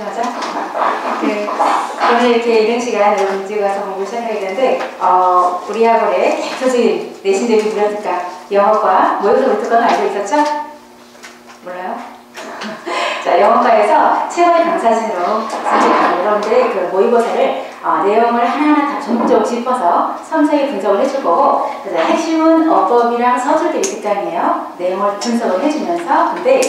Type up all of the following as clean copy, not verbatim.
하자. 오늘 이렇게 이른 시간 여러분 일찍 와서 공부를 시작하게 되는데 우리 학원에 대표적인 내신 대비 무료특강 영어과 모의고사 무료특강을 알고 있었죠? 몰라요? 자, 영어과에서 최고의 강사진으로 선택한 여러분들의 그 모의고사를 내용을 하나하나 다 전문적으로 짚어서 섬세히 분석을 해줄 거고, 핵심은 어법이랑 서술 대비 특강이에요. 내용을 분석을 해주면서. 근데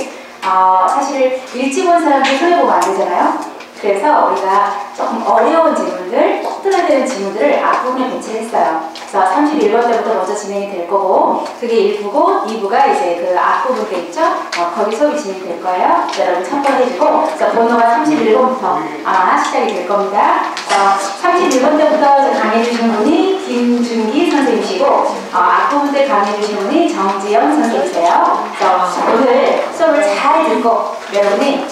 사실 일찍 온 사람들 손해보면 안 되잖아요. 그래서 우리가 조금 어려운 질문들, 꼭 들어야 되는 질문들을 앞부분에 배치를 했어요. 그래서 31번 때부터 먼저 진행이 될 거고, 그게 1부고 2부가 이제 그 앞부분 때 있죠? 거기 수업이 진행이 될 거예요. 여러분 참고해주고, 그래서 번호가 31번부터 아마 시작이 될 겁니다. 31번 때부터 강의해주시는 분이 김준기 선생님이시고, 앞부분 때 강의해주시는 분이 정지영 선생님이세요. 그래서 오늘 수업을 잘 듣고, 여러분이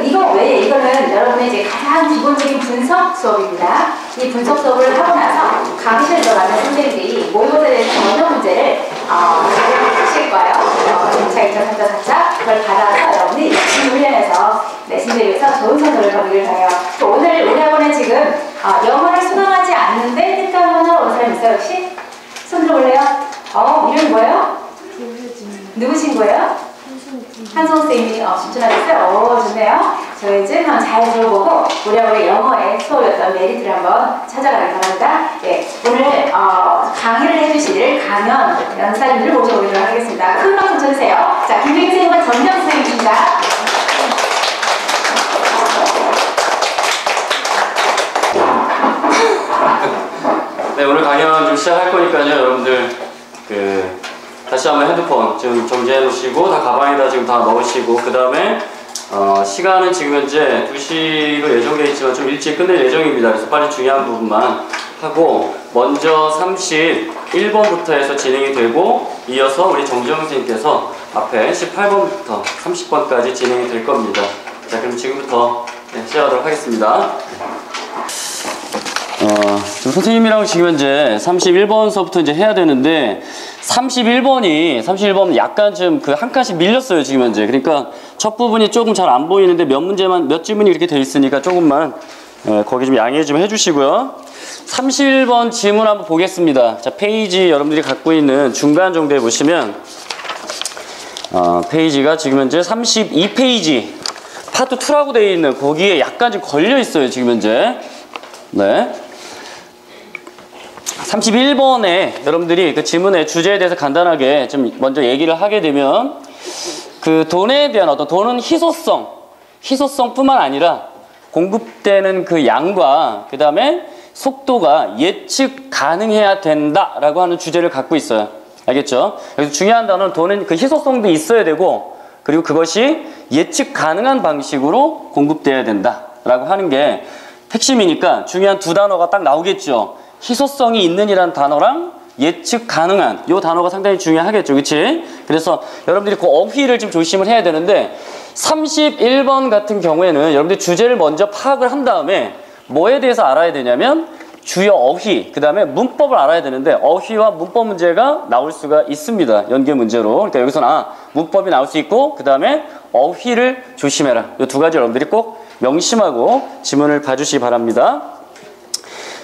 이거는 여러분의 이제 가장 기본적인 분석 수업입니다. 이 분석 수업을 하고 나서 강의실에 들어가는 선생님들이 모의고사에 대해서 어느 문제를 주실 거예요. 1차, 2차, 3차, 4차 그걸 받아서 여러분이 훈련해서 내신 대비해서 좋은 성적을 거두길 바라요. 오늘 우리 학원에 지금 영어를 수강하지 않는데 특강을 하러 온 사람 있어요 혹시? 손 들어볼래요? 이름이 뭐예요? 누구신 거예요? 한성 선생님이 추천하셨어요? 좋네요. 저희 좀 한번 잘 들어보고 우리 학원의 영어의 수업이었던 메리트를 한번 찾아가길 바랍니다. 네, 오늘 강의를 해주실 강연 연사님들을 모셔보도록 하겠습니다. 큰 박수 쳐주세요. 자, 김준기 선생님과 전명 선생님입니다. 네, 오늘 강연 좀 시작할 거니까요. 여러분들 다시 한번 핸드폰 지금 정지해 놓으시고 다 가방에다 지금 다 넣으시고, 그 다음에 시간은 지금 현재 2시로 예정되어 있지만 좀 일찍 끝낼 예정입니다. 그래서 빨리 중요한 부분만 하고 먼저 31번부터 해서 진행이 되고, 이어서 우리 정지영 선생님께서 앞에 18번부터 30번까지 진행이 될 겁니다. 자, 그럼 지금부터 시작하도록 하겠습니다. 지금 선생님이랑 지금 현재 31번서부터 이제 해야 되는데 31번 약간 좀 한 칸씩 밀렸어요 지금 현재. 그러니까 첫 부분이 조금 잘 안 보이는데 몇 질문이 이렇게 돼 있으니까 조금만 거기 좀 양해 좀 해주시고요. 31번 질문 한번 보겠습니다. 자, 페이지 여러분들이 갖고 있는 중간 정도에 보시면 페이지가 지금 현재 32페이지 파트 2라고 되어 있는 거기에 약간 좀 걸려 있어요 지금 현재. 네. 31번에 여러분들이 그 질문의 주제에 대해서 간단하게 좀 먼저 얘기를 하게 되면, 그 돈에 대한 돈은 희소성뿐만 아니라 공급되는 그 양과 그 다음에 속도가 예측 가능해야 된다라고 하는 주제를 갖고 있어요. 알겠죠? 그래서 중요한 단어는 돈은 그 희소성도 있어야 되고, 그리고 그것이 예측 가능한 방식으로 공급돼야 된다라고 하는 게 핵심이니까 중요한 두 단어가 딱 나오겠죠. 희소성이 있는 이란 단어랑 예측 가능한 이 단어가 상당히 중요하겠죠. 그치? 그래서 여러분들이 그 어휘를 좀 조심을 해야 되는데, 31번 같은 경우에는 여러분들이 주제를 먼저 파악을 한 다음에 뭐에 대해서 알아야 되냐면 주요 어휘, 그 다음에 문법을 알아야 되는데 어휘와 문법 문제가 나올 수가 있습니다. 연계 문제로. 그러니까 여기서는 문법이 나올 수 있고, 그 다음에 어휘를 조심해라. 이 두 가지 여러분들이 꼭 명심하고 지문을 봐주시기 바랍니다.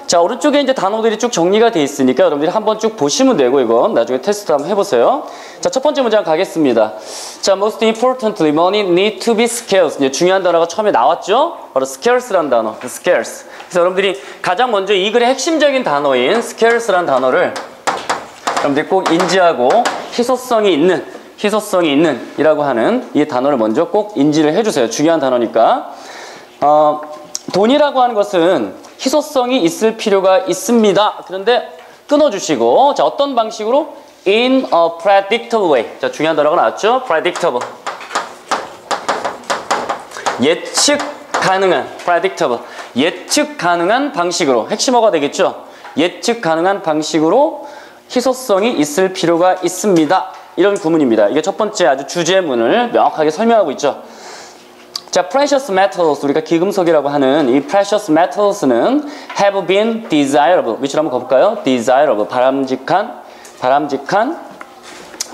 자, 오른쪽에 이제 단어들이 쭉 정리가 돼 있으니까 여러분들이 한번 쭉 보시면 되고, 이건 나중에 테스트 한번 해보세요. 자, 첫 번째 문장 가겠습니다. 자, most importantly, money need to be scarce. 이제 중요한 단어가 처음에 나왔죠? 바로 scarce라는 단어, scarce. 그래서 여러분들이 가장 먼저 이 글의 핵심적인 단어인 scarce라는 단어를 여러분들이 꼭 인지하고 희소성이 있는 이라고 하는 이 단어를 먼저 꼭 인지를 해주세요. 중요한 단어니까. 돈이라고 하는 것은 희소성이 있을 필요가 있습니다. 그런데 끊어주시고, 자, 어떤 방식으로? In a predictable way. 자, 중요한 단어가 나왔죠? predictable. 예측 가능한, predictable. 예측 가능한 방식으로. 핵심어가 되겠죠? 예측 가능한 방식으로 희소성이 있을 필요가 있습니다. 이런 구문입니다. 이게 첫 번째 아주 주제문을 명확하게 설명하고 있죠. 자, precious metals, 우리가 기금속이라고 하는 이 precious metals는 have been desirable, 위치로 한번 가볼까요? desirable, 바람직한,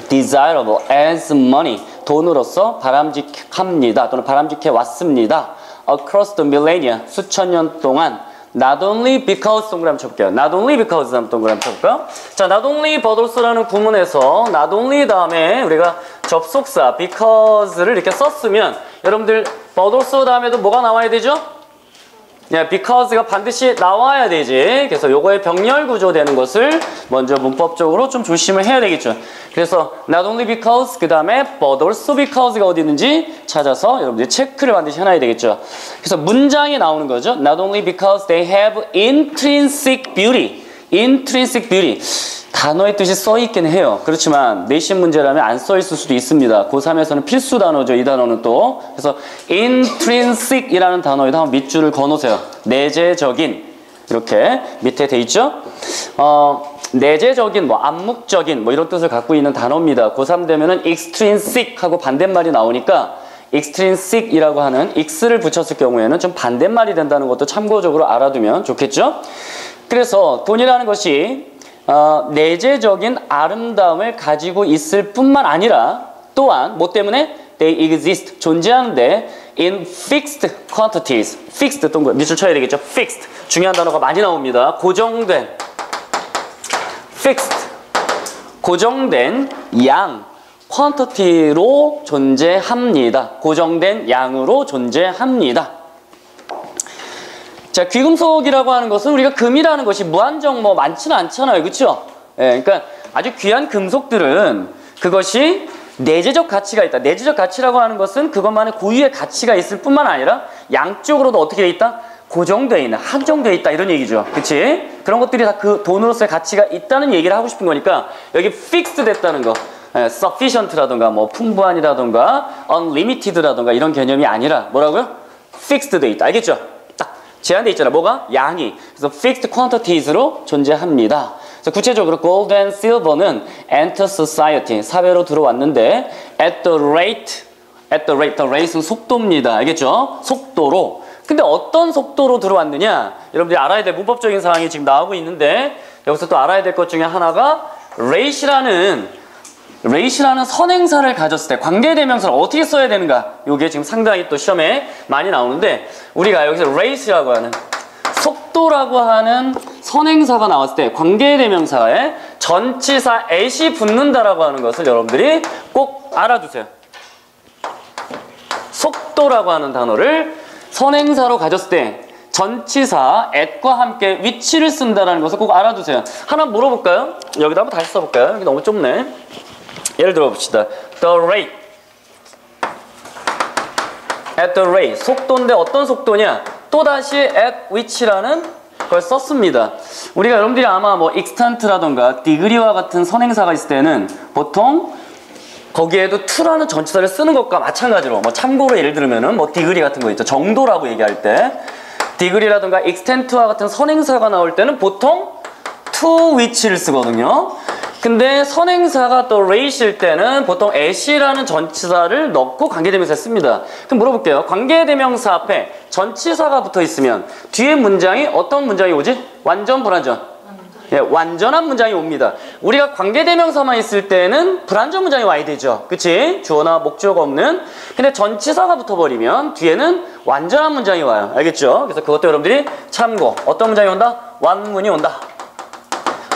desirable as money, 돈으로서 바람직합니다. 또는 바람직해 왔습니다. across the millennia, 수천 년 동안 not only because 동그라미 한번 쳐볼게요. not only because 한번 동그라미 쳐볼까요? 자, not only but also라는 구문에서 not only 다음에 우리가 접속사 because를 이렇게 썼으면 여러분들 but also 다음에도 뭐가 나와야 되죠? 네, because가 반드시 나와야 되지. 그래서 요거의 병렬 구조 되는 것을 먼저 문법적으로 좀 조심을 해야 되겠죠. 그래서 not only because 그 다음에 but also because가 어디 있는지 찾아서 여러분들이 체크를 반드시 해놔야 되겠죠. 그래서 문장이 나오는 거죠. Not only because they have intrinsic beauty. intrinsic beauty. 단어의 뜻이 써있긴 해요. 그렇지만 내신 문제라면 안 써있을 수도 있습니다. 고3에서는 필수 단어죠. 이 단어는 또. 그래서 intrinsic이라는 단어에다 한번 밑줄을 그어놓으세요. 내재적인. 이렇게 밑에 돼 있죠. 내재적인, 뭐 암묵적인 뭐 이런 뜻을 갖고 있는 단어입니다. 고3 되면은 extrinsic 하고 반대말이 나오니까 extrinsic이라고 하는 x를 붙였을 경우에는 좀 반대말이 된다는 것도 참고적으로 알아두면 좋겠죠. 그래서 돈이라는 것이 내재적인 아름다움을 가지고 있을 뿐만 아니라 또한 뭐 때문에 they exist 존재하는데 in fixed quantities fixed 동그라미 밑줄 쳐야 되겠죠. fixed 중요한 단어가 많이 나옵니다. 고정된 fixed 고정된 양 quantity로 존재합니다. 고정된 양으로 존재합니다. 자, 귀금속이라고 하는 것은 우리가 금이라는 것이 무한정 뭐 많지는 않잖아요. 그렇죠? 예, 그러니까 아주 귀한 금속들은 그것이 내재적 가치가 있다. 내재적 가치라고 하는 것은 그것만의 고유의 가치가 있을 뿐만 아니라 양쪽으로도 어떻게 돼 있다? 고정되어 있는, 한정되어 있다. 이런 얘기죠. 그치? 그런 것들이 다 그 돈으로서의 가치가 있다는 얘기를 하고 싶은 거니까 여기 fixed 됐다는 거. sufficient라던가 뭐 풍부한이라던가 unlimited라던가 이런 개념이 아니라 뭐라고요? fixed 돼 있다. 알겠죠? 딱 제한돼 있잖아. 뭐가? 양이. 그래서 fixed quantities로 존재합니다. 그래서 구체적으로 gold and silver는 enter society 사회로 들어왔는데 at the rate the rate는 속도입니다. 알겠죠? 속도로. 근데 어떤 속도로 들어왔느냐? 여러분들이 알아야 될 문법적인 사항이 지금 나오고 있는데 여기서 또 알아야 될 것 중에 하나가 rate라는 선행사를 가졌을 때 관계대명사를 어떻게 써야 되는가? 이게 지금 상당히 또 시험에 많이 나오는데 우리가 여기서 rate라고 하는 속도라고 하는 선행사가 나왔을 때 관계대명사에 전치사 at이 붙는다라고 하는 것을 여러분들이 꼭 알아두세요. 속도라고 하는 단어를 선행사로 가졌을 때 전치사 at과 함께 위치를 쓴다라는 것을 꼭 알아두세요. 하나 물어볼까요? 여기다 한번 다시 써볼까요? 여기 너무 좁네. 예를 들어 봅시다. The rate. At the rate. 속도인데 어떤 속도냐? 또다시 at which라는 걸 썼습니다. 우리가 여러분들이 아마 뭐 extent라던가 degree와 같은 선행사가 있을 때는 보통 거기에도 to라는 전치사를 쓰는 것과 마찬가지로 뭐 참고로 예를 들면은 뭐 degree 같은 거 있죠. 정도라고 얘기할 때 degree라던가 extent와 같은 선행사가 나올 때는 보통 to which를 쓰거든요. 근데 선행사가 또 rate일 때는 보통 at이라는 전치사를 넣고 관계대명사를 씁니다. 그럼 물어볼게요. 관계대명사 앞에 전치사가 붙어 있으면 뒤에 문장이 어떤 문장이 오지? 완전 불완전? 예, 완전한 문장이 옵니다. 우리가 관계대명사만 있을 때는 불완전 문장이 와야 되죠. 그치? 주어나 목적 없는. 근데 전치사가 붙어버리면 뒤에는 완전한 문장이 와요. 알겠죠? 그래서 그것도 여러분들이 참고. 어떤 문장이 온다? 완문이 온다.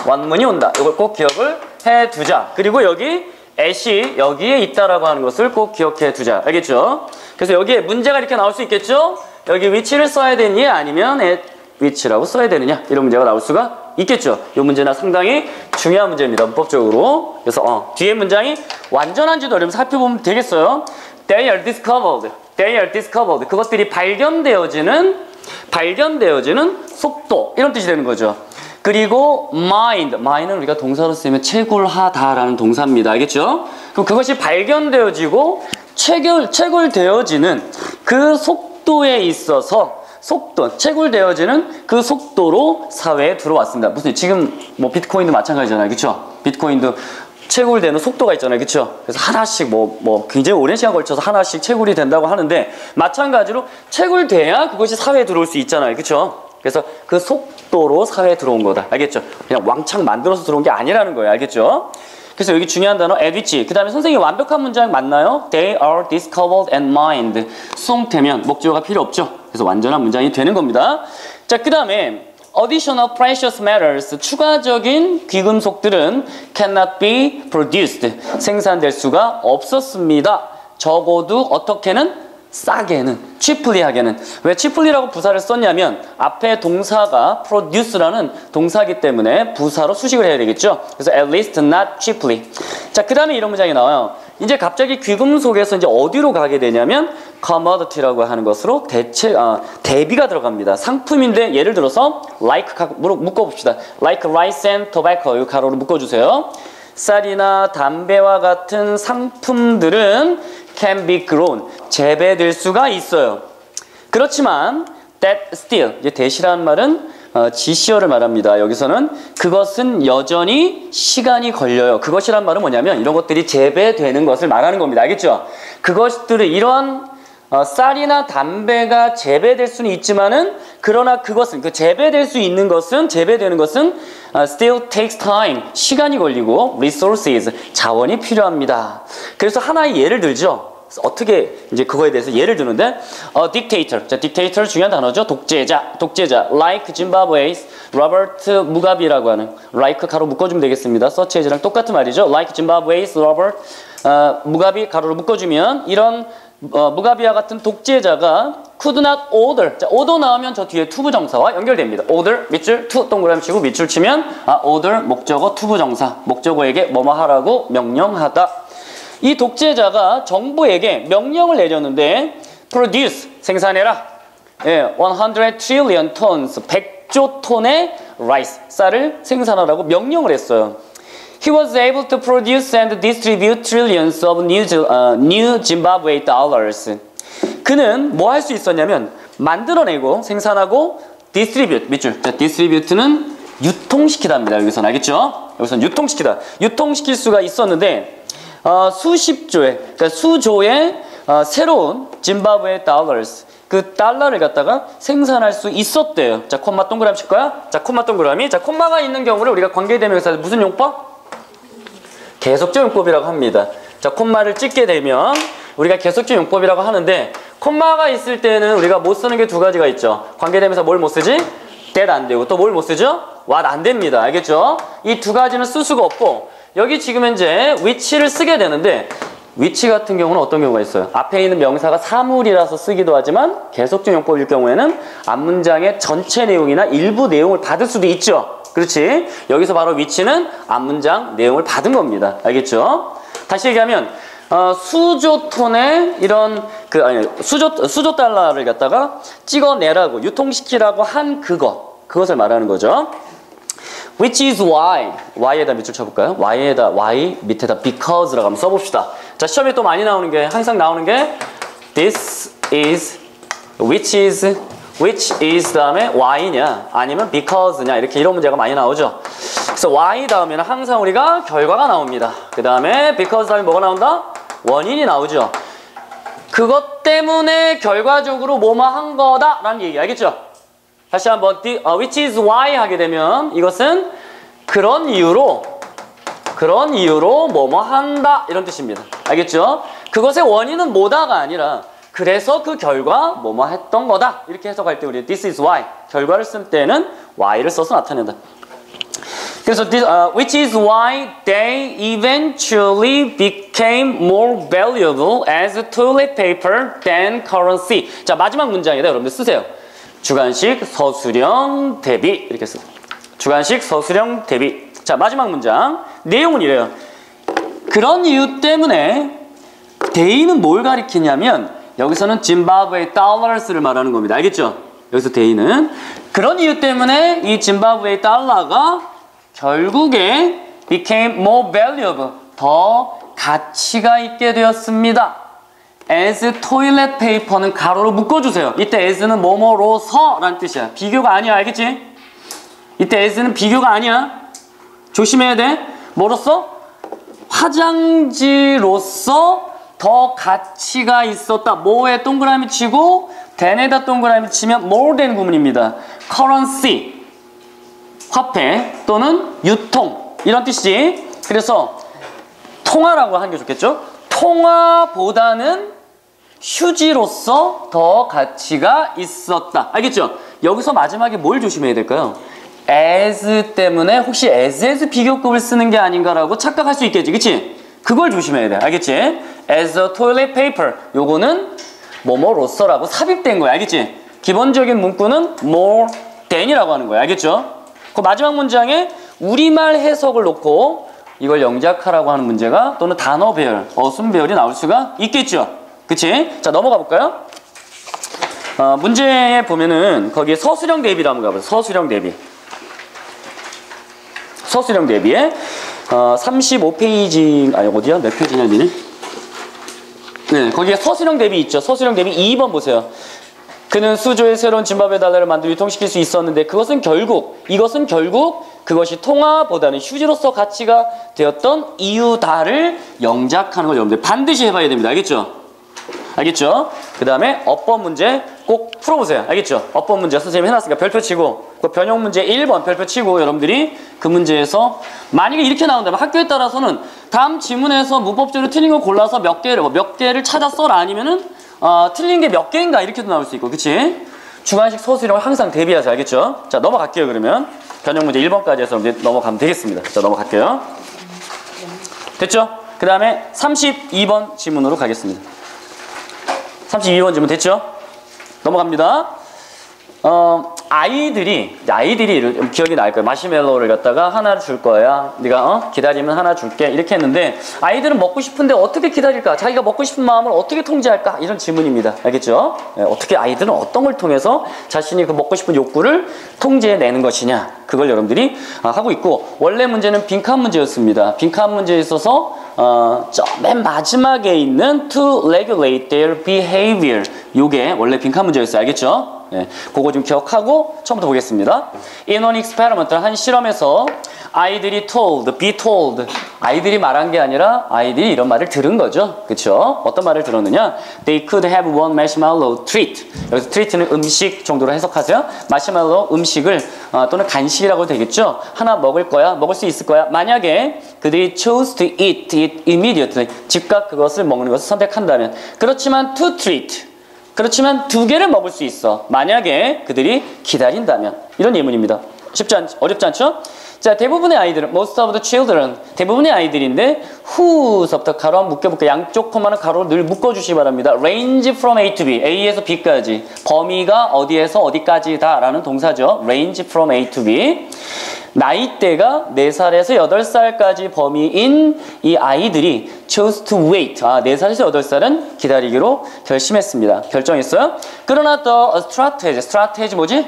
완문이 온다. 이걸 꼭 기억을 해두자. 그리고 여기 at이 여기에 있다라고 하는 것을 꼭 기억해 두자. 알겠죠? 그래서 여기에 문제가 이렇게 나올 수 있겠죠? 여기 위치를 써야 되니 아니면 at which라고 써야 되느냐 이런 문제가 나올 수가 있겠죠. 이 문제는 상당히 중요한 문제입니다. 문법적으로. 그래서 뒤에 문장이 완전한지도 여러분 살펴보면 되겠어요. They are discovered. They are discovered. 그것들이 발견되어지는 속도 이런 뜻이 되는 거죠. 그리고 mind는 우리가 동사로 쓰면 채굴하다라는 동사입니다. 알겠죠? 그럼 그것이 발견되어지고 채굴되어지는 그 속도에 있어서 채굴되어지는 그 속도로 사회에 들어왔습니다. 무슨 지금 뭐 비트코인도 마찬가지잖아요. 그렇죠? 비트코인도 채굴되는 속도가 있잖아요. 그렇죠? 그래서 하나씩 뭐 굉장히 오랜 시간 걸쳐서 하나씩 채굴이 된다고 하는데 마찬가지로 채굴돼야 그것이 사회에 들어올 수 있잖아요. 그렇죠? 그래서 그 속도로 사회에 들어온 거다. 알겠죠? 그냥 왕창 만들어서 들어온 게 아니라는 거예요. 알겠죠? 그래서 여기 중요한 단어 at which. 그 다음에 선생님 완벽한 문장 맞나요? They are discovered and mined. 수동태면 목적어가 필요 없죠. 그래서 완전한 문장이 되는 겁니다. 자, 그 다음에 additional precious metals. 추가적인 귀금속들은 cannot be produced. 생산될 수가 없었습니다. 적어도 어떻게는? 싸게는, cheaply하게는. 왜 cheaply라고 부사를 썼냐면 앞에 동사가 produce라는 동사이기 때문에 부사로 수식을 해야 되겠죠. 그래서 at least not cheaply. 자, 그 다음에 이런 문장이 나와요. 이제 갑자기 귀금속에서 이제 어디로 가게 되냐면 commodity라고 하는 것으로 대비가 들어갑니다. 상품인데 예를 들어서 like 묶어봅시다. like rice and tobacco. 이 가로로 묶어주세요. 쌀이나 담배와 같은 상품들은 can be grown. 재배될 수가 있어요. 그렇지만 that still. 이제 that이라는 말은 지시어를 말합니다. 여기서는 그것은 여전히 시간이 걸려요. 그것이란 말은 뭐냐면 이런 것들이 재배되는 것을 말하는 겁니다. 알겠죠? 그것들을 이러한 쌀이나 담배가 재배될 수는 있지만은 그러나 그것은 재배될 수 있는 것은 재배되는 것은 still takes time. 시간이 걸리고 resources. 자원이 필요합니다. 그래서 하나의 예를 들죠. 어떻게 이제 그거에 대해서 예를 드는데 dictator. 자, dictator 중요한 단어죠. 독재자. like Zimbabwe's Robert 무가비라고 하는 like 가로 묶어주면 되겠습니다. 서치에즈랑 똑같은 말이죠. like Zimbabwe's Robert 무가비 가로로 묶어주면 이런 무가비와 같은 독재자가 could not order. 자, order 나오면 저 뒤에 투부정사와 연결됩니다. order 밑줄 to 동그라미 치고 밑줄 치면 order 목적어 투부정사. 목적어에게 뭐뭐 하라고 명령하다. 이 독재자가 정부에게 명령을 내렸는데 produce 생산해라. 예, 100 trillion tons 100조 톤의 rice 쌀을 생산하라고 명령을 했어요. He was able to produce and distribute trillions of new Zimbabwe dollars. 그는 뭐 할 수 있었냐면 만들어내고 생산하고 distribute 밑줄. 자, distribute는 유통시키다입니다. 여기서는 알겠죠? 여기서는 유통시키다. 유통시킬 수가 있었는데 수십조의 그러니까 수조의 새로운 짐바브웨 달러스 그 달러를 갖다가 생산할 수 있었대요. 자, 콤마 동그라미 칠 거야? 자, 콤마 동그라미. 자, 콤마가 있는 경우를 우리가 관계대명사에서 무슨 용법? 계속적 용법이라고 합니다. 자, 콤마를 찍게 되면 우리가 계속적 용법이라고 하는데 콤마가 있을 때는 우리가 못 쓰는 게 두 가지가 있죠. 관계대명사 뭘 못 쓰지? that 안 되고 또 뭘 못 쓰죠? what 안 됩니다. 알겠죠? 이 두 가지는 쓸 수가 없고 여기 지금 현재 which를 쓰게 되는데 which 같은 경우는 어떤 경우가 있어요? 앞에 있는 명사가 사물이라서 쓰기도 하지만 계속적 용법일 경우에는 앞문장의 전체 내용이나 일부 내용을 받을 수도 있죠. 그렇지? 여기서 바로 which는 앞문장 내용을 받은 겁니다. 알겠죠? 다시 얘기하면 수조 톤의 이런 수조 달러를 갖다가 찍어내라고 유통시키라고 한 그것을 말하는 거죠. Which is why. Y에다 밑줄 쳐볼까요? Y 밑에다 because라고 한번 써봅시다. 자, 시험에 또 많이 나오는 게, 항상 나오는 게 this is, which is 다음에 why냐 아니면 because냐 이런 문제가 많이 나오죠. 그래서 why 다음에는 항상 우리가 결과가 나옵니다. 그 다음에 because 다음에 뭐가 나온다? 원인이 나오죠. 그것 때문에 결과적으로 뭐뭐 한 거다 라는 얘기 알겠죠? 다시 한번 which is why 하게 되면 이것은 그런 이유로 뭐뭐 한다 이런 뜻입니다. 알겠죠? 그것의 원인은 뭐다가 아니라 그래서 그 결과 뭐뭐 했던 거다 이렇게 해석할 때 우리 this is why 결과를 쓸 때는 why를 써서 나타낸다. 그래서 which is why they eventually became more valuable as toilet paper than currency. 자, 마지막 문장이다. 여러분들 쓰세요. 주관식 서술형 대비 이렇게 쓰세요. 주관식 서술형 대비. 자, 마지막 문장 내용은 이래요. 그런 이유 때문에 they는 뭘 가리키냐면 여기서는 짐바브웨 달러스를 말하는 겁니다. 알겠죠? 여기서 they는 그런 이유 때문에 이 짐바브웨 달러가 결국에 became more valuable 더 가치가 있게 되었습니다. as toilet paper는 가로로 묶어주세요. 이때 as는 뭐뭐로서 라는 뜻이야. 비교가 아니야. 알겠지? 이때 as는 비교가 아니야. 조심해야 돼. 뭐로서? 화장지로서 더 가치가 있었다. 뭐에 동그라미 치고 than에다 동그라미 치면 more than 구문입니다. currency 화폐 또는 유통 이런 뜻이지. 그래서 통화라고 하는 게 좋겠죠? 통화보다는 휴지로서 더 가치가 있었다. 알겠죠? 여기서 마지막에 뭘 조심해야 될까요? as 때문에 혹시 as 비교급을 쓰는 게 아닌가라고 착각할 수 있겠지. 그치? 그걸 조심해야 돼. 알겠지? as a toilet paper. 요거는 뭐뭐로서라고 삽입된 거야. 알겠지? 기본적인 문구는 more than이라고 하는 거야. 알겠죠? 그 마지막 문장에 우리말 해석을 놓고 이걸 영작하라고 하는 문제가 또는 단어 배열, 어순 배열이 나올 수가 있겠죠. 그치? 자, 넘어가 볼까요? 문제에 보면은 거기에 서술형 대비를 한번 가보세요. 서술형 대비. 서술형 대비에 35페이지 아니 어디야? 몇 페이지냐 니네? 네, 거기에 서술형 대비 있죠. 서술형 대비 2번 보세요. 그는 수조에 새로운 짐바브웨 달러를 만들어 유통시킬 수 있었는데 이것은 결국 그것이 통화보다는 휴지로서 가치가 되었던 이유다를 영작하는 걸 여러분들 반드시 해봐야 됩니다. 알겠죠? 알겠죠? 그 다음에 어법 문제 꼭 풀어보세요. 알겠죠? 어법 문제 선생님이 해놨으니까 별표 치고 그 변형 문제 1번 별표 치고 여러분들이 그 문제에서 만약에 이렇게 나온다면 학교에 따라서는 다음 지문에서 문법적으로 틀린 거 골라서 몇 개를 찾아 써라 아니면은 틀린 게 몇 개인가 이렇게도 나올 수 있고 그치? 주관식 서술형을 항상 대비하세요. 알겠죠? 자 넘어갈게요. 그러면 변형 문제 1번까지 해서 넘어가면 되겠습니다. 자 넘어갈게요. 됐죠? 그 다음에 32번 지문으로 가겠습니다. 32번 질문 됐죠? 넘어갑니다. 아이들이 기억이 날 거예요. 마시멜로우를 갖다가 하나 줄 거야. 네가 기다리면 하나 줄게. 이렇게 했는데 아이들은 먹고 싶은데 어떻게 기다릴까? 자기가 먹고 싶은 마음을 어떻게 통제할까? 이런 질문입니다. 알겠죠? 네, 어떻게 아이들은 어떤 걸 통해서 자신이 그 먹고 싶은 욕구를 통제해내는 것이냐? 그걸 여러분들이 하고 있고 원래 문제는 빈칸 문제였습니다. 빈칸 문제에 있어서 맨 마지막에 있는 to regulate their behavior 요게 원래 빈칸 문제였어요. 알겠죠? 네, 그거 좀 기억하고 처음부터 보겠습니다. In an experiment, 한 실험에서 아이들이 be told 아이들이 말한 게 아니라 아이들이 이런 말을 들은 거죠. 그쵸? 어떤 말을 들었느냐? They could have one marshmallow treat. 여기서 treat는 음식 정도로 해석하세요. 마시멜로 음식을 또는 간식이라고 되겠죠. 하나 먹을 거야. 먹을 수 있을 거야. 만약에 그들이 chose to eat it immediately 즉각 그것을 먹는 것을 선택한다면 그렇지만 to treat 그렇지만 두 개를 먹을 수 있어. 만약에 그들이 기다린다면. 이런 예문입니다. 어렵지 않죠? 자, 대부분의 아이들은, most of the children, 대부분의 아이들인데, who서부터 가로 한번 묶여볼게요. 양쪽 코마는 가로로 늘 묶어주시기 바랍니다. range from A to B, A에서 B까지. 범위가 어디에서 어디까지다 라는 동사죠. range from A to B. 나이대가 4살에서 8살까지 범위인 이 아이들이 chose to wait. 4살에서 8살은 기다리기로 결심했습니다. 결정했어요. 그러나 또 strategy 뭐지?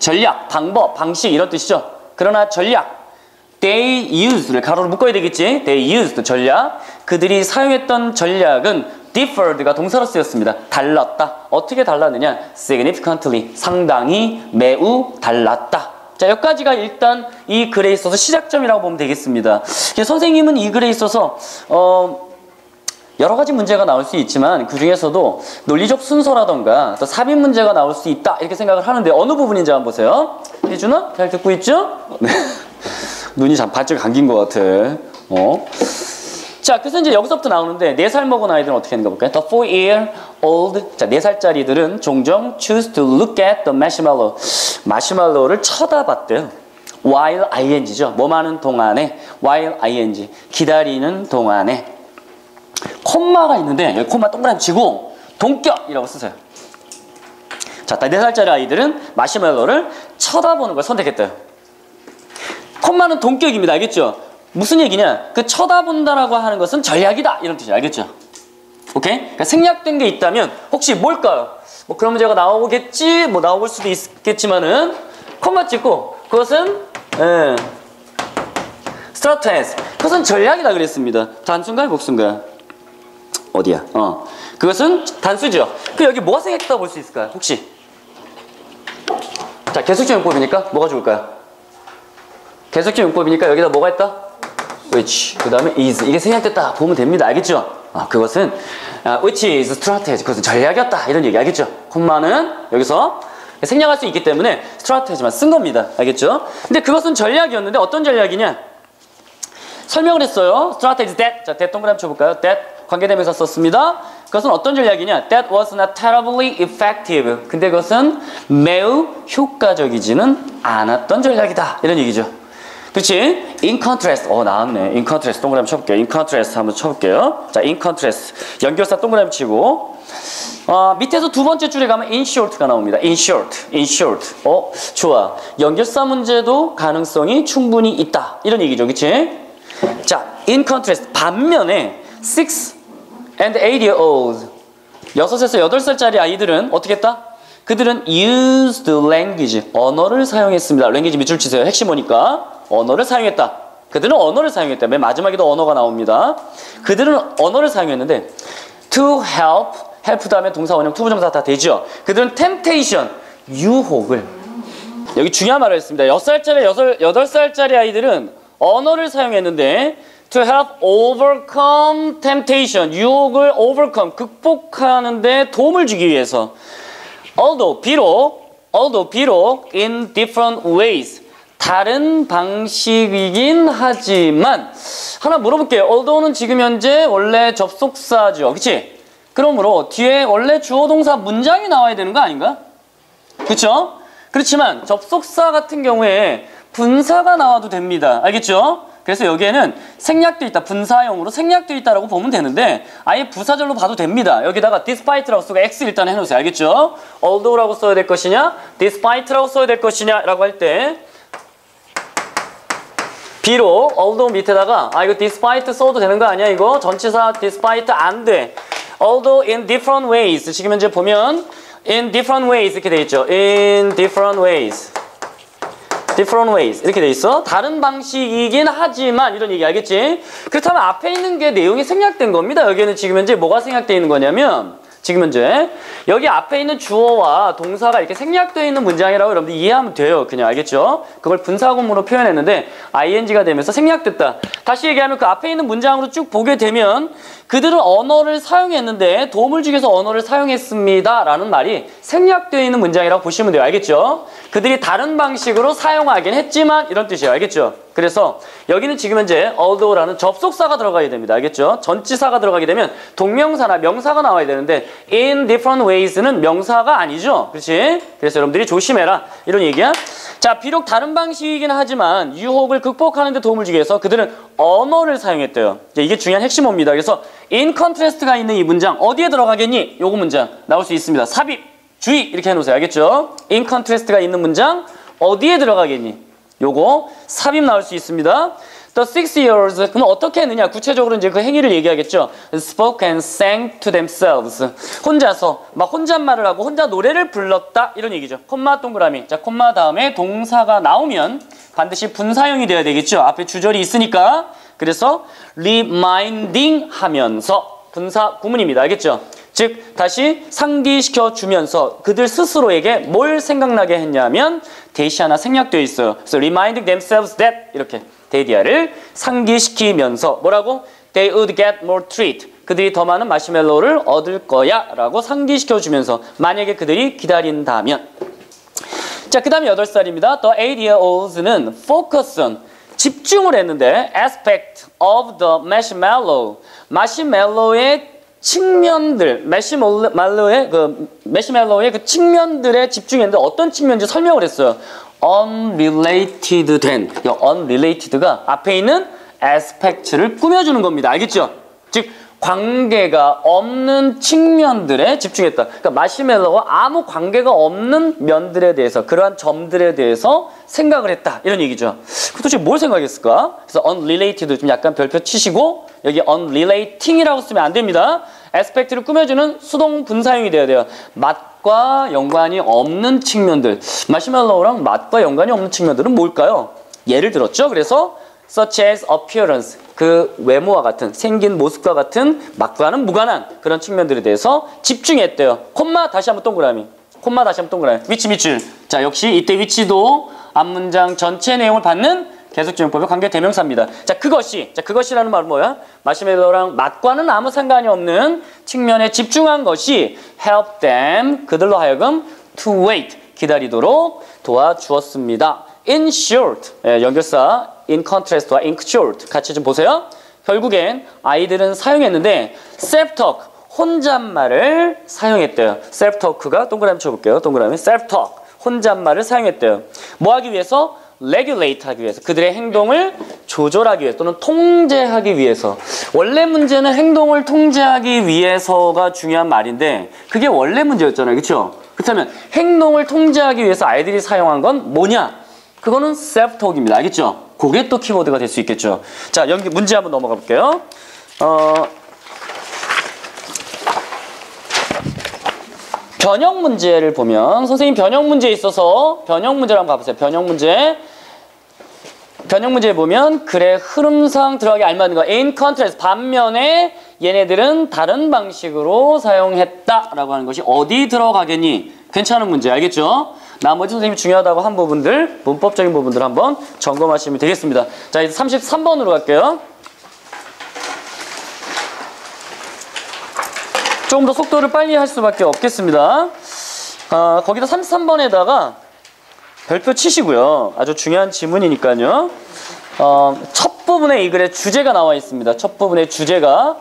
전략, 방법, 방식 이런 뜻이죠. 그러나 전략 they used를 가로로 묶어야 되겠지. they used 전략 그들이 사용했던 전략은 differed가 동사로 쓰였습니다. 달랐다. 어떻게 달랐느냐? significantly 상당히 매우 달랐다. 자, 여기까지가 일단 이 글에 있어서 시작점이라고 보면 되겠습니다. 선생님은 이 글에 있어서 여러 가지 문제가 나올 수 있지만 그 중에서도 논리적 순서라던가 또 삽입 문제가 나올 수 있다 이렇게 생각을 하는데 어느 부분인지 한번 보세요. 혜준아? 잘 듣고 있죠? 네. 눈이 반짝 감긴 것 같아. 자, 그래서 이제 여기서부터 나오는데 4살 먹은 아이들은 어떻게 하는가 볼까요? The 4-year-old 자, 4살짜리들은 종종 choose to look at the marshmallow 마시멜로우를 쳐다봤대요. while ing죠. 뭐 하는 동안에 while ing 기다리는 동안에 콤마가 있는데 여기 콤마 동그라미 치고 동격이라고 쓰세요. 자, 4살짜리 아이들은 마시멜로우를 쳐다보는 걸 선택했대요. 콤마는 동격입니다. 알겠죠? 무슨 얘기냐? 그 쳐다본다라고 하는 것은 전략이다 이런 뜻이에요. 알겠죠? 오케이? 그러니까 생략된 게 있다면 혹시 뭘까요? 뭐 그런 문제가 나오겠지, 뭐 나올 수도 있겠지만은 콤마 찍고 그것은 strategy 그것은 전략이다 그랬습니다. 단수인가요, 복수인가요? 어디야? 그것은 단수죠. 그 여기 뭐가 생략했다고 볼 수 있을까요? 혹시? 자, 계속적 용법이니까 뭐가 좋을까요? 계속적 용법이니까 여기다 뭐가 있다? which 그 다음에 is 이게 생략됐다 보면 됩니다. 알겠죠? 그것은 which is strategy 그것은 전략이었다 이런 얘기 알겠죠? 콤마는 여기서 생략할 수 있기 때문에 strategy만 쓴 겁니다. 알겠죠? 근데 그것은 전략이었는데 어떤 전략이냐? 설명을 했어요. strategy that. 자, that 동그라미 쳐볼까요? that 관계대명사 썼습니다. 그것은 어떤 전략이냐? That was not terribly effective. 근데 그것은 매우 효과적이지는 않았던 전략이다. 이런 얘기죠. 그렇지? In contrast. 나왔네. In contrast 동그라미 쳐볼게요. In contrast 한번 쳐볼게요. 자, in contrast. 연결사 동그라미 치고 밑에서 두 번째 줄에 가면 in short가 나옵니다. in short. in short. 좋아. 연결사 문제도 가능성이 충분히 있다. 이런 얘기죠. 그치? 자, in contrast. 반면에 6 and 8-year-old 6에서 8살짜리 아이들은 어떻게 했다? 그들은 used language. 언어를 사용했습니다. language 밑줄 치세요. 핵심 뭐니까? 언어를 사용했다. 그들은 언어를 사용했다. 맨 마지막에도 언어가 나옵니다. 그들은 언어를 사용했는데 to help 다음에 동사 원형 투부정사 다 되죠. 그들은 temptation, 유혹을 여기 중요한 말을 했습니다. 8살짜리 아이들은 언어를 사용했는데 to help overcome temptation, 유혹을 overcome, 극복하는데 도움을 주기 위해서 although 비록 in different ways 다른 방식이긴 하지만 하나 물어볼게요. although는 지금 현재 원래 접속사죠. 그치? 그러므로 뒤에 원래 주어 동사 문장이 나와야 되는 거 아닌가? 그쵸? 그렇지만 접속사 같은 경우에 분사가 나와도 됩니다. 알겠죠? 그래서 여기에는 생략되어 있다. 분사형으로 생략되어 있다라고 보면 되는데 아예 부사절로 봐도 됩니다. 여기다가 despite라고 쓰고 x 일단 해놓으세요. 알겠죠? although라고 써야 될 것이냐 despite라고 써야 될 것이냐 라고 할 때 비록 although 밑에다가 이거 despite 써도 되는 거 아니야 이거? 전치사 despite 안 돼. although in different ways 지금 현재 보면 in different ways 이렇게 돼 있죠. in different ways 이렇게 돼 있어. 다른 방식이긴 하지만 이런 얘기 알겠지? 그렇다면 앞에 있는 게 내용이 생략된 겁니다. 여기에는 지금 현재 뭐가 생략되어 있는 거냐면 지금 현재 여기 앞에 있는 주어와 동사가 이렇게 생략되어 있는 문장이라고 여러분들 이해하면 돼요. 그냥 알겠죠? 그걸 분사구문으로 표현했는데 ing가 되면서 생략됐다. 다시 얘기하면 그 앞에 있는 문장으로 쭉 보게 되면 그들은 언어를 사용했는데 도움을 주기 위해서 언어를 사용했습니다 라는 말이 생략되어 있는 문장이라고 보시면 돼요. 알겠죠? 그들이 다른 방식으로 사용하긴 했지만 이런 뜻이에요. 알겠죠? 그래서 여기는 지금 현재 although라는 접속사가 들어가야 됩니다. 알겠죠? 전치사가 들어가게 되면 동명사나 명사가 나와야 되는데 in different ways는 명사가 아니죠. 그렇지? 그래서 여러분들이 조심해라. 이런 얘기야. 자, 비록 다른 방식이긴 하지만 유혹을 극복하는 데 도움을 주기 위해서 그들은 언어를 사용했대요. 이게 중요한 핵심어입니다. 그래서 in contrast가 있는 이 문장 어디에 들어가겠니? 요거 문장 나올 수 있습니다. 삽입, 주의 이렇게 해놓으세요. 알겠죠? in contrast가 있는 문장 어디에 들어가겠니? 요거 삽입 나올 수 있습니다. The 6 years 그럼 어떻게 했느냐? 구체적으로 이제 그 행위를 얘기하겠죠. Spoke and sang to themselves. 혼자서 막 혼잣말을 하고 혼자 노래를 불렀다 이런 얘기죠. 콤마 동그라미. 자, 콤마 다음에 동사가 나오면 반드시 분사형이 돼야 되겠죠. 앞에 주절이 있으니까. 그래서 reminding 하면서 분사 구문입니다. 알겠죠? 즉 다시 상기시켜 주면서 그들 스스로에게 뭘 생각나게 했냐면 대시 하나 생략되어 있어요. 그래서 reminding themselves that 이렇게 데디아를 상기시키면서 뭐라고? They would get more treat. 그들이 더 많은 마시멜로우를 얻을 거야 라고 상기시켜 주면서 만약에 그들이 기다린다면. 자, 그 다음에 8살입니다. The 8-year-olds는 focus on 집중을 했는데 aspect of the marshmallow. 마시멜로우의 측면들, 마시멜로우의 그 측면들에 집중했는데 어떤 측면인지 설명을 했어요. unrelated 된, 이 unrelated가 앞에 있는 aspect를 꾸며주는 겁니다. 알겠죠? 즉 관계가 없는 측면들에 집중했다. 그러니까 마시멜로와 아무 관계가 없는 면들에 대해서 그러한 점들에 대해서 생각을 했다. 이런 얘기죠. 도대체 뭘 생각했을까? 그래서 unrelated 좀 약간 별표 치시고 여기 unrelating이라고 쓰면 안 됩니다. aspect를 꾸며주는 수동 분사형이 돼야 돼요. 맛과 연관이 없는 측면들. 마시멜로우랑 맛과 연관이 없는 측면들은 뭘까요? 예를 들었죠. 그래서 such as appearance, 그 외모와 같은 생긴 모습과 같은 맛과는 무관한 그런 측면들에 대해서 집중했대요. 콤마 다시 한번 동그라미. 콤마 다시 한번 동그라미. 위치 밑줄. 자, 역시 이때 위치도 앞문장 전체 내용을 받는 계속적용법의 관계 대명사입니다. 자, 그것이라는 말은 뭐야? 마시멜로랑 맛과는 아무 상관이 없는 측면에 집중한 것이 help them, 그들로 하여금 to wait, 기다리도록 도와주었습니다. in short. 예, 연결사 in contrast와 in short 같이 좀 보세요. 결국엔 아이들은 사용했는데 self-talk, 혼잣말을 사용했대요. self-talk가 동그라미 쳐볼게요. 동그라미 self-talk, 혼잣말을 사용했대요. 뭐 하기 위해서? regulate 하기 위해서. 그들의 행동을 조절하기 위해서 또는 통제하기 위해서. 원래 문제는 행동을 통제하기 위해서가 중요한 말인데 그게 원래 문제였잖아요. 그렇죠? 그렇다면 행동을 통제하기 위해서 아이들이 사용한 건 뭐냐? 그거는 self-talk입니다. 알겠죠? 그게 또 키워드가 될 수 있겠죠. 자, 연기 문제 한번 넘어가 볼게요. 변형 문제를 보면 선생님 변형 문제에 있어서 변형 문제를 한번 가보세요. 변형 문제에 보면 글의 흐름상 들어가기 알맞는 거 in contrast 반면에 얘네들은 다른 방식으로 사용했다라고 하는 것이 어디 들어가겠니? 괜찮은 문제 알겠죠? 나머지 선생님이 중요하다고 한 부분들 문법적인 부분들 한번 점검하시면 되겠습니다. 자, 이제 33번으로 갈게요. 조금 더 속도를 빨리 할 수밖에 없겠습니다. 거기다 33번에다가 별표 치시고요. 아주 중요한 지문이니까요. 첫 부분에 이 글의 주제가 나와 있습니다. 첫 부분의 주제가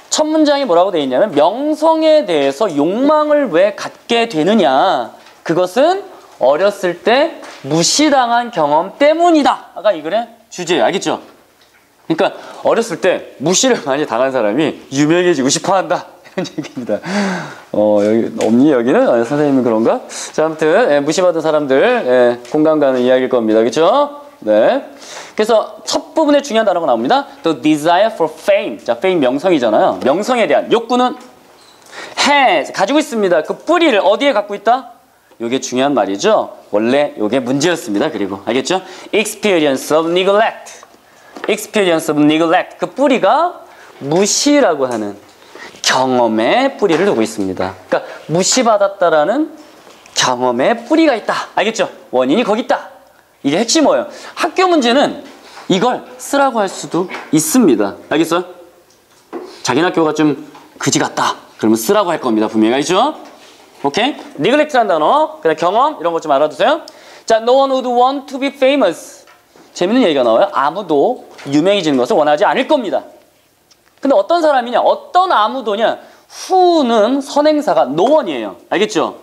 첫 문장이 뭐라고 되어 있냐면 명성에 대해서 욕망을 왜 갖게 되느냐. 그것은 어렸을 때 무시당한 경험 때문이다. 아까 이 글의 주제예요. 알겠죠? 그러니까 어렸을 때 무시를 많이 당한 사람이 유명해지고 싶어한다. 얘기입니다. 여기 없니 여기는? 선생님은 그런가? 자, 아무튼 무시받은 사람들 공감 가는 이야기일 겁니다. 그렇죠? 네. 그래서 첫 부분에 중요한 단어가 나옵니다. The desire for fame. 자, fame 명성이잖아요. 명성에 대한 욕구는 has 가지고 있습니다. 그 뿌리를 어디에 갖고 있다? 요게 중요한 말이죠. 원래 요게 문제였습니다. 그리고 알겠죠? Experience of neglect. Experience of neglect. 그 뿌리가 무시라고 하는 경험에 뿌리를 두고 있습니다. 그러니까 무시받았다라는 경험에 뿌리가 있다. 알겠죠? 원인이 거기 있다. 이게 핵심 뭐예요? 학교 문제는 이걸 쓰라고 할 수도 있습니다. 알겠어요? 자기 학교가 좀 그지 같다. 그러면 쓰라고 할 겁니다. 분명히 알죠? 오케이? neglect라는 단어, 그다음 경험 이런 것 좀 알아두세요. 자, no one would want to be famous. 재밌는 얘기가 나와요. 아무도 유명해지는 것을 원하지 않을 겁니다. 근데 어떤 사람이냐? 어떤 아무도냐? who는 선행사가 no one이에요. 알겠죠?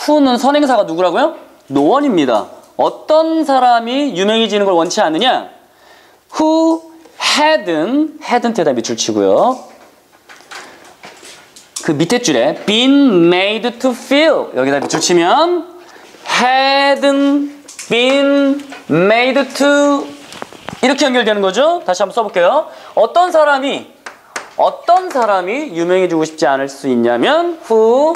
who는 선행사가 누구라고요? no one입니다. 어떤 사람이 유명해지는 걸 원치 않느냐? who hadn't 에다 밑줄 치고요. 그 밑에 줄에 been made to feel 여기다 밑줄 치면 hadn't been made to 이렇게 연결되는 거죠. 다시 한번 써볼게요. 어떤 사람이 유명해지고 싶지 않을 수 있냐면 who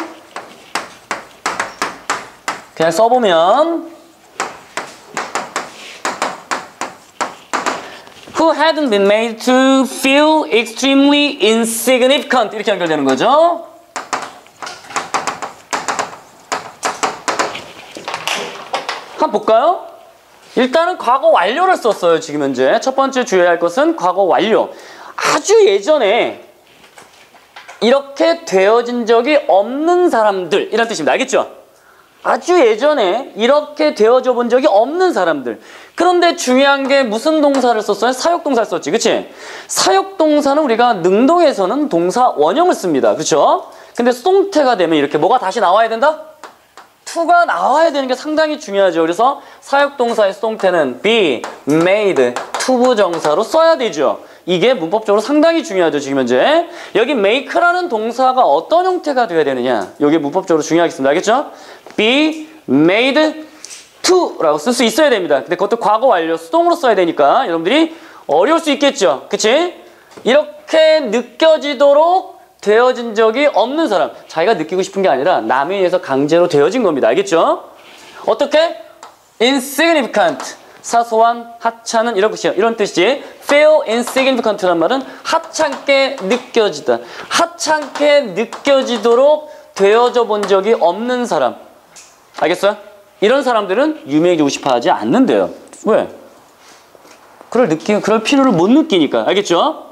그냥 써보면 who hadn't been made to feel extremely insignificant 이렇게 연결되는 거죠. 한번 볼까요? 일단은 과거 완료를 썼어요. 지금 현재 첫 번째 주의해야 할 것은 과거 완료. 아주 예전에 이렇게 되어진 적이 없는 사람들 이런 뜻입니다. 알겠죠? 아주 예전에 이렇게 되어져 본 적이 없는 사람들. 그런데 중요한 게 무슨 동사를 썼어요? 사역동사를 썼지. 그치? 사역동사는 우리가 능동에서는 동사 원형을 씁니다. 그쵸? 근데 수동태가 되면 이렇게 뭐가 다시 나와야 된다? to가 나와야 되는 게 상당히 중요하죠. 그래서 사역동사의 수동태는 be, made, to 부정사로 써야 되죠. 이게 문법적으로 상당히 중요하죠. 지금 현재 여기 make라는 동사가 어떤 형태가 되어야 되느냐 이게 문법적으로 중요하겠습니다. 알겠죠? be made to 라고 쓸 수 있어야 됩니다. 근데 그것도 과거 완료 수동으로 써야 되니까 여러분들이 어려울 수 있겠죠. 그치? 이렇게 느껴지도록 되어진 적이 없는 사람. 자기가 느끼고 싶은 게 아니라 남에 의해서 강제로 되어진 겁니다. 알겠죠? 어떻게? insignificant. 사소한, 하찮은 이런 뜻이에요. 이런 뜻이지. feel insignificant란 말은 하찮게 느껴지다. 하찮게 느껴지도록 되어져 본 적이 없는 사람. 알겠어요? 이런 사람들은 유명해지고 싶어 하지 않는데요. 왜? 그럴 필요를 못 느끼니까. 알겠죠?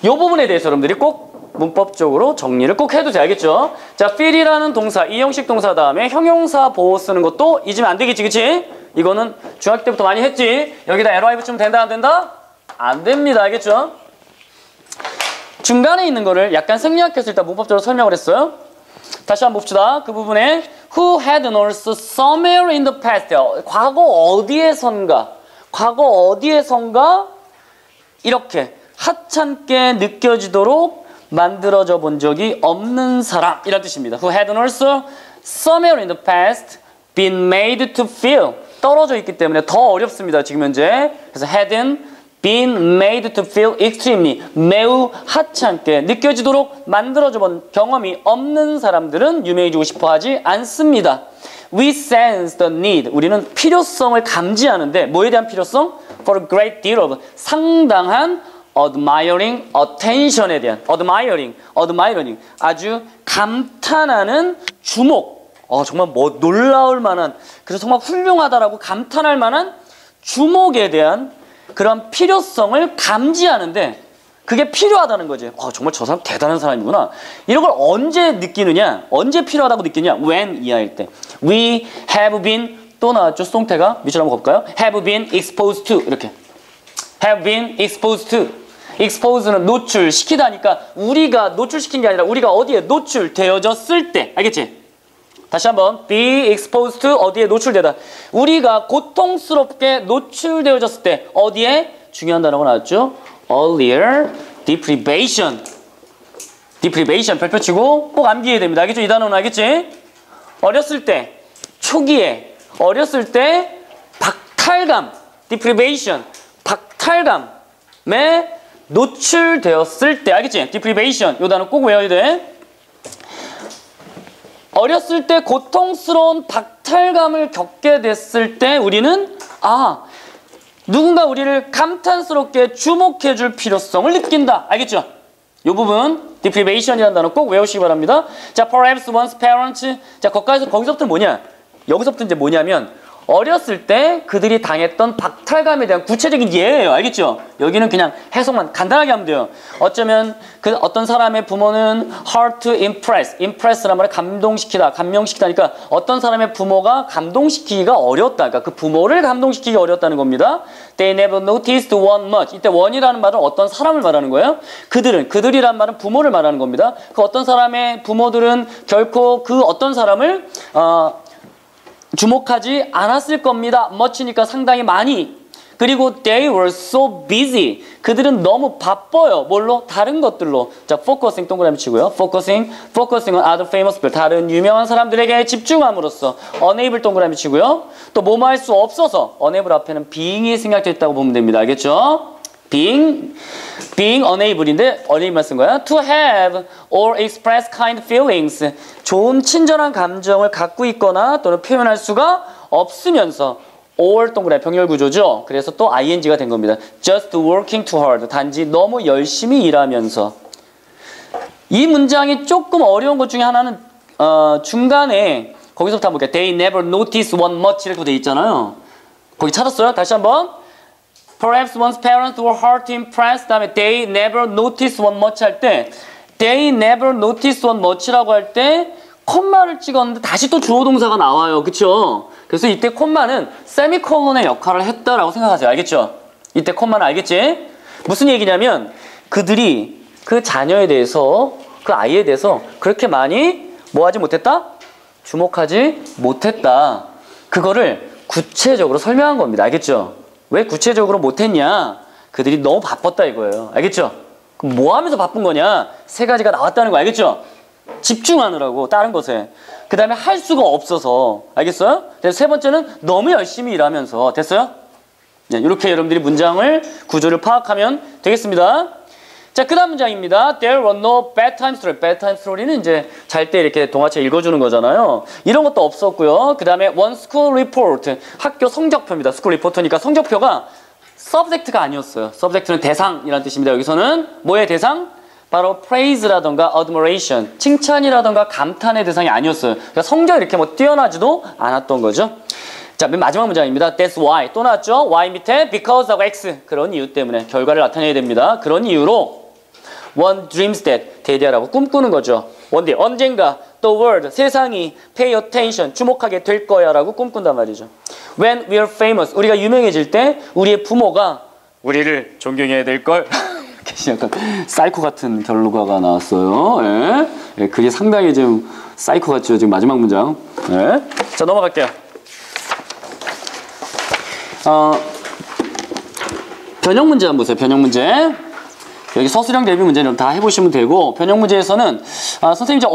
이 부분에 대해서 여러분들이 꼭 문법적으로 정리를 꼭 해두세요. 알겠죠? 자, feel이라는 동사, 이 형식 동사 다음에 형용사 보호 쓰는 것도 잊으면 안 되겠지, 그치? 이거는 중학교 때부터 많이 했지. 여기다 ly 붙이면 된다 안 된다? 안 됩니다. 알겠죠? 중간에 있는 거를 약간 생략해서 일단 문법적으로 설명을 했어요. 다시 한번 봅시다. 그 부분에 who had nurse somewhere in the past. 과거 어디에선가 이렇게 하찮게 느껴지도록 만들어져 본 적이 없는 사람 이런 뜻입니다. Who had nurse somewhere in the past been made to feel. 떨어져 있기 때문에 더 어렵습니다. 지금 현재. 그래서 hadn't been made to feel extremely. 매우 하찮게 느껴지도록 만들어져 본 경험이 없는 사람들은 유명해지고 싶어 하지 않습니다. We sense the need. 우리는 필요성을 감지하는데 뭐에 대한 필요성? For a great deal of. 상당한 admiring attention에 대한 admiring 아주 감탄하는 주목. 정말 뭐 놀라울 만한 그래서 정말 훌륭하다라고 감탄할 만한 주목에 대한 그런 필요성을 감지하는데 그게 필요하다는 거지. 정말 저 사람 대단한 사람이구나. 이런 걸 언제 느끼느냐? 언제 필요하다고 느끼냐? When 이하일 때. We have been 또 나왔죠. 수동태가 밑으로 한번 가볼까요? Have been exposed to 이렇게. Have been exposed to. expose는 노출시키다니까 우리가 노출시킨 게 아니라 우리가 어디에 노출되어졌을 때. 알겠지? 다시 한번 be exposed to 어디에 노출되다. 우리가 고통스럽게 노출되어졌을 때 어디에 중요한 단어가 나왔죠. earlier deprivation 별표 치고 꼭 암기해야 됩니다. 알겠죠? 이 단어는 알겠지? 어렸을 때 초기에 어렸을 때 박탈감 deprivation 박탈감에 노출되었을 때 알겠지? deprivation 이 단어 꼭 외워야 돼. 어렸을 때 고통스러운 박탈감을 겪게 됐을 때 우리는 누군가 우리를 감탄스럽게 주목해줄 필요성을 느낀다. 알겠죠? 이 부분 deprivation이라는 단어 꼭 외우시기 바랍니다. 자, perhaps one's parents. 자, 거기서부터는 뭐냐? 여기서부터 이제 뭐냐면 어렸을 때 그들이 당했던 박탈감에 대한 구체적인 예예요. 알겠죠? 여기는 그냥 해석만 간단하게 하면 돼요. 어쩌면 어떤 사람의 부모는 hard to impress란 말에 감명시키다니까 어떤 사람의 부모가 감동시키기가 어렵다. 그러니까 그 부모를 감동시키기 어렵다는 겁니다. They never noticed one much. 이때 one이라는 말은 어떤 사람을 말하는 거예요. 그들이란 말은 부모를 말하는 겁니다. 그 어떤 사람의 부모들은 결코 그 어떤 사람을 주목하지 않았을 겁니다. much니까 상당히 많이. 그리고 they were so busy. 그들은 너무 바빠요. 뭘로? 다른 것들로. 자, focusing 동그라미 치고요. focusing on other famous people. 다른 유명한 사람들에게 집중함으로써 unable 동그라미 치고요. 또 뭐뭐 할 수 없어서 unable 앞에는 being이 생략되어 있다고 보면 됩니다. 알겠죠? being unable인데 unable만 쓴 거야. to have or express kind feelings. 좋은 친절한 감정을 갖고 있거나 또는 표현할 수가 없으면서 or 동그라미 병렬 구조죠. 그래서 또 ing가 된 겁니다. just working too hard. 단지 너무 열심히 일하면서. 이 문장이 조금 어려운 것 중에 하나는 중간에 거기서부터 한번 볼게요. They never noticed one much 이렇게 돼 있잖아요. 거기 찾았어요? 다시 한번. Perhaps one's parents were hard to impress. 다음에 they never noticed one much 할 때 they never noticed one much라고 할 때 콤마를 찍었는데 다시 또 주어 동사가 나와요. 그쵸? 그래서 이때 콤마는 세미콜론의 역할을 했다라고 생각하세요. 알겠죠? 이때 콤마는 알겠지? 무슨 얘기냐면 그들이 그 자녀에 대해서 그 아이에 대해서 그렇게 많이 뭐하지 못했다? 주목하지 못했다. 그거를 구체적으로 설명한 겁니다. 알겠죠? 왜 구체적으로 못했냐? 그들이 너무 바빴다 이거예요. 알겠죠? 그럼 뭐 하면서 바쁜 거냐? 세 가지가 나왔다는 거 알겠죠? 집중하느라고 다른 것에. 그 다음에 할 수가 없어서. 알겠어요? 그래서 세 번째는 너무 열심히 일하면서. 됐어요? 네, 이렇게 여러분들이 문장을 구조를 파악하면 되겠습니다. 자, 그 다음 문장입니다. There were no bedtime story. bedtime story는 이제 잘 때 이렇게 동화책 읽어주는 거잖아요. 이런 것도 없었고요. 그 다음에 one school report. 학교 성적표입니다. school report니까 성적표가 subject가 아니었어요. subject는 대상이라는 뜻입니다. 여기서는 뭐의 대상? 바로 praise라던가 admiration, 칭찬이라던가 감탄의 대상이 아니었어요. 그러니까 성적이 이렇게 뭐 뛰어나지도 않았던 거죠. 자, 맨 마지막 문장입니다. That's why. 또 나왔죠? Y 밑에 because of X. 그런 이유 때문에 결과를 나타내야 됩니다. 그런 이유로 one dreams that 대대하라고 꿈꾸는 거죠. 언젠가 the world, 세상이 pay attention, 주목하게 될 거야 라고 꿈꾼단 말이죠. When we are famous, 우리가 유명해질 때 우리의 부모가 우리를 존경해야 될걸. 이렇게 약간 사이코 같은 결과가 나왔어요. 예. 예, 그게 상당히 좀 사이코 같죠. 지금 마지막 문장. 예. 자, 넘어갈게요. 변형 문제 한번 보세요. 변형 문제. 여기 서술형 대비 문제는 다 해보시면 되고, 변형 문제에서는 선생님 이제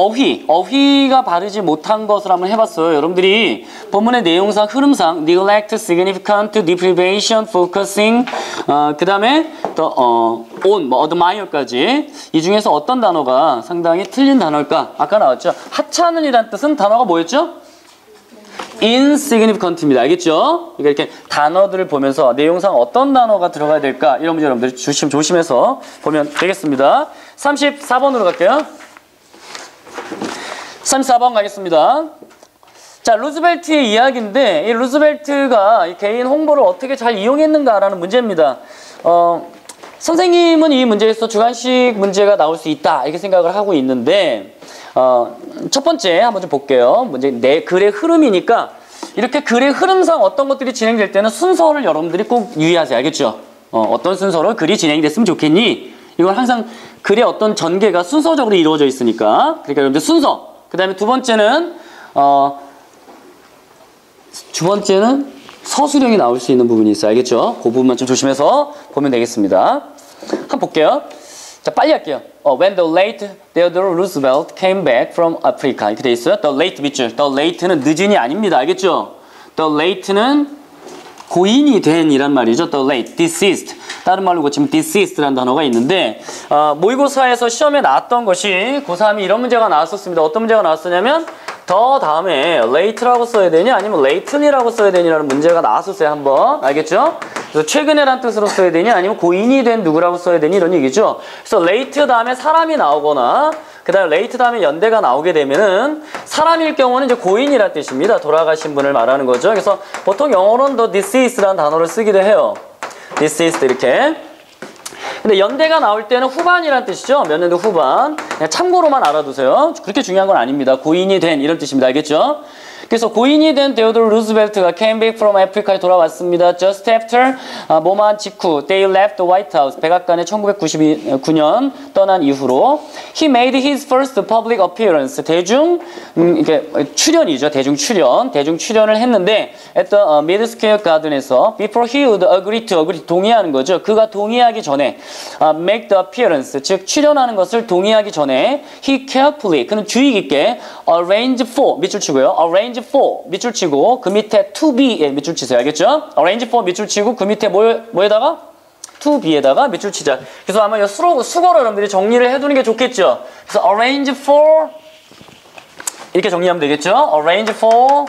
어휘가 바르지 못한 것을 한번 해봤어요. 여러분들이 본문의 내용상 흐름상 neglect, significant, deprivation, focusing, 그 다음에 또 on, 뭐 admire까지 이 중에서 어떤 단어가 상당히 틀린 단어일까? 아까 나왔죠. 하찮은이란 뜻은 단어가 뭐였죠? insignificant입니다. 알겠죠? 그러니까 이렇게 단어들을 보면서 내용상 어떤 단어가 들어가야 될까? 이런 문제 여러분들이 조심해서 보면 되겠습니다. 34번으로 갈게요. 34번 가겠습니다. 자, 루즈벨트의 이야기인데 이 루즈벨트가 이 개인 홍보를 어떻게 잘 이용했는가라는 문제입니다. 선생님은 이 문제에서 주관식 문제가 나올 수 있다 이렇게 생각을 하고 있는데 첫 번째 한번 좀 볼게요. 문제 내 글의 흐름이니까 이렇게 글의 흐름상 어떤 것들이 진행될 때는 순서를 여러분들이 꼭 유의하세요. 알겠죠? 어떤 순서로 글이 진행이 됐으면 좋겠니? 이건 항상 글의 어떤 전개가 순서적으로 이루어져 있으니까. 그러니까 여러분들 순서. 그 다음에 두 번째는 서술형이 나올 수 있는 부분이 있어요. 알겠죠? 그 부분만 좀 조심해서 보면 되겠습니다. 한번 볼게요. 자, 빨리 할게요. When the late Theodore Roosevelt came back from Africa. 이렇게 돼 있어요. The late 밑줄. The late는 늦은이 아닙니다. 알겠죠? The late는 고인이 된 이란 말이죠. The late, deceased. 다른 말로 고치면 deceased라는 단어가 있는데 모의고사에서 시험에 나왔던 것이 고3이 이런 문제가 나왔었습니다. 어떤 문제가 나왔었냐면 더 다음에 late라고 써야 되니 아니면 lately라고 써야 되니라는 문제가 나왔었어요. 한번. 알겠죠? 그래서 최근에란 뜻으로 써야 되니 아니면 고인이 된 누구라고 써야 되니 이런 얘기죠. 그래서 late 다음에 사람이 나오거나 그 다음에 late 다음에 연대가 나오게 되면은 사람일 경우는 이제 고인이란 뜻입니다. 돌아가신 분을 말하는 거죠. 그래서 보통 영어로는 the deceased라는 단어를 쓰기도 해요. deceased 이렇게. 근데 연대가 나올 때는 후반이란 뜻이죠. 몇 년도 후반. 그냥 참고로만 알아두세요. 그렇게 중요한 건 아닙니다. 고인이 된 이런 뜻입니다. 알겠죠? 그래서 고인이 된 데오도르 루즈벨트가 came back from Africa에 돌아왔습니다. Just after, 뭐만 직후, they left the White House. 백악관에 1999년 떠난 이후로 he made his first public appearance. 이게 출연이죠. 대중 출연을 했는데 at the Mid Square Garden에서 before he would agree, 동의하는 거죠. 그가 동의하기 전에 make the appearance, 즉 출연하는 것을 동의하기 전에 he carefully, 그는 주의 깊게 arrange for, 밑줄 치고요. arrange for, 밑줄 치고 그 밑에 to be에 밑줄 치세요. 알겠죠? arrange for 밑줄 치고 그 밑에 뭐에다가? to be에다가 밑줄 치자. 그래서 아마 이 수거로 여러분들이 정리를 해두는 게 좋겠죠? 그래서 arrange for 이렇게 정리하면 되겠죠? arrange for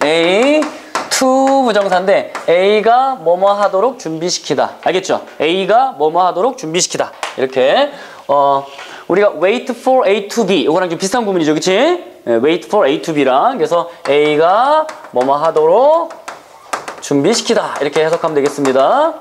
A to 부정사인데 A가 뭐뭐 하도록 준비시키다. 알겠죠? A가 뭐뭐 하도록 준비시키다. 이렇게 우리가 wait for A to B 이거랑 좀 비슷한 구문이죠. 그치? 네, wait for A to B랑 그래서 A가 뭐뭐 하도록 준비시키다. 이렇게 해석하면 되겠습니다.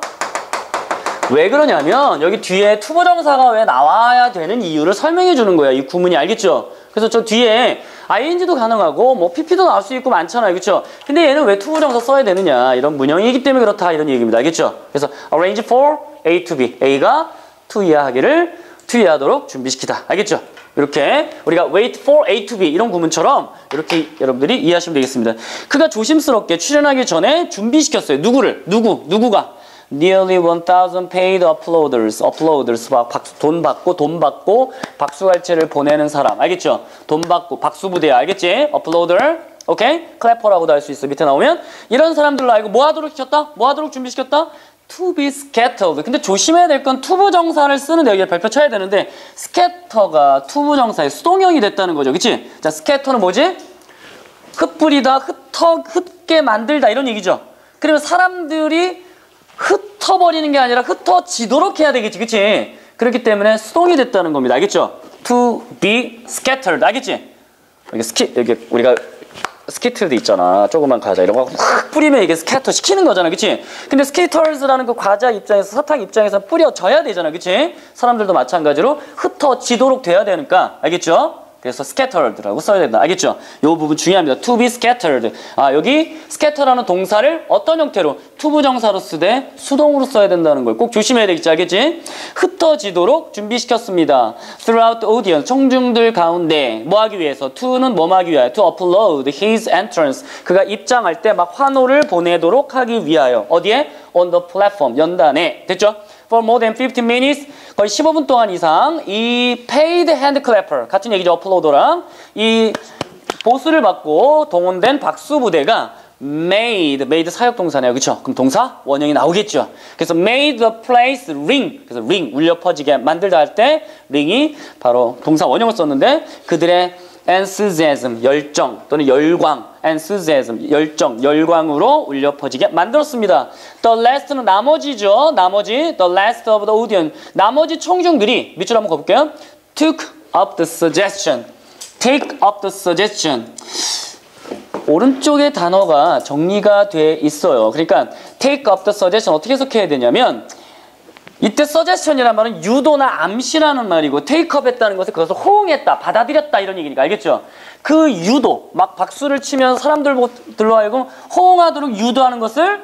왜 그러냐면 여기 뒤에 투부정사가 왜 나와야 되는 이유를 설명해 주는 거야. 이 구문이. 알겠죠? 그래서 저 뒤에 ing도 가능하고 뭐 pp도 나올 수 있고 많잖아요. 그렇죠? 근데 얘는 왜 투부정사 써야 되느냐. 이런 문형이기 때문에 그렇다. 이런 얘기입니다. 알겠죠? 그래서 arrange for A to B. A가 to 이해하기를 to 이해하도록 준비시키다. 알겠죠? 이렇게 우리가 wait for A to B 이런 구문처럼 이렇게 여러분들이 이해하시면 되겠습니다. 그가 조심스럽게 출연하기 전에 준비시켰어요. 누구가? Nearly 1,000 paid uploaders, 돈 받고 박수갈채를 보내는 사람. 알겠죠? 돈 받고 박수부대야. 알겠지? uploader. 오케이? clapper라고도 할 수 있어. 밑에 나오면 이런 사람들로 알고 뭐 하도록 시켰다? 뭐 하도록 준비시켰다? to be scattered. 근데 조심해야 될 건 투부정사를 쓰는데 여기 발표 쳐야 되는데 scatter가 투부정사의 수동형이 됐다는 거죠. 그치? 자, scatter는 뭐지? 흩뿌리다, 흩게 만들다 이런 얘기죠. 그러면 사람들이 흩어버리는 게 아니라 흩어지도록 해야 되겠지. 그치? 그렇기 때문에 수동이 됐다는 겁니다. 알겠죠? to be scattered. 알겠지? 여기 우리가 스키틀도 있잖아. 조그만 과자 이런 거 확 뿌리면 이게 스캐터 시키는 거잖아. 그치? 근데 스케이터즈라는 그 과자 입장에서 사탕 입장에서 뿌려져야 되잖아. 그치? 사람들도 마찬가지로 흩어지도록 돼야 되니까 알겠죠? 그래서 scattered라고 써야 된다. 알겠죠? 이 부분 중요합니다. to be scattered. 여기 scatter라는 동사를 어떤 형태로? 투부정사로 쓰되 수동으로 써야 된다는 걸 꼭 조심해야 되겠지. 알겠지? 흩어지도록 준비시켰습니다. throughout the audience. 청중들 가운데 뭐 하기 위해서? to는 뭐 하기 위하여? to upload his entrance. 그가 입장할 때 막 환호를 보내도록 하기 위하여. 어디에? on the platform. 연단에. 됐죠? for more than 15 minutes. 거의 15분 동안 이상 이 paid hand clapper 같은 얘기죠. 업로더랑 이 보수를 받고 동원된 박수 부대가 made 사역 동사네요. 그렇죠? 그럼 동사 원형이 나오겠죠. 그래서 made the place ring. 그래서 ring 울려 퍼지게 만들다 할 때 ring이 바로 동사 원형을 썼는데 그들의 enthusiasm 열정 또는 열광 enthusiasm 열정 열광으로 울려 퍼지게 만들었습니다. The last는 나머지죠. 나머지 the last of the audience 나머지 청중들이 밑줄 한번 가볼게요. took up the suggestion take up the suggestion 오른쪽에 단어가 정리가 돼 있어요. 그러니까 take up the suggestion 어떻게 해석해야 되냐면 이때 suggestion이란 말은 유도나 암시라는 말이고 take up 했다는 것은 그것을 호응했다, 받아들였다 이런 얘기니까 알겠죠? 그 유도, 막 박수를 치면 사람들로 하여금 호응하도록 유도하는 것을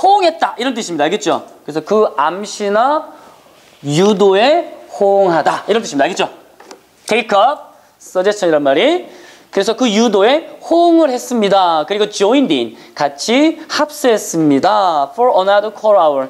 호응했다 이런 뜻입니다. 알겠죠? 그래서 그 암시나 유도에 호응하다 이런 뜻입니다. 알겠죠? take up, suggestion이란 말이 그래서 그 유도에 호응을 했습니다. 그리고 joined in, 같이 합세했습니다. for another quarter hour.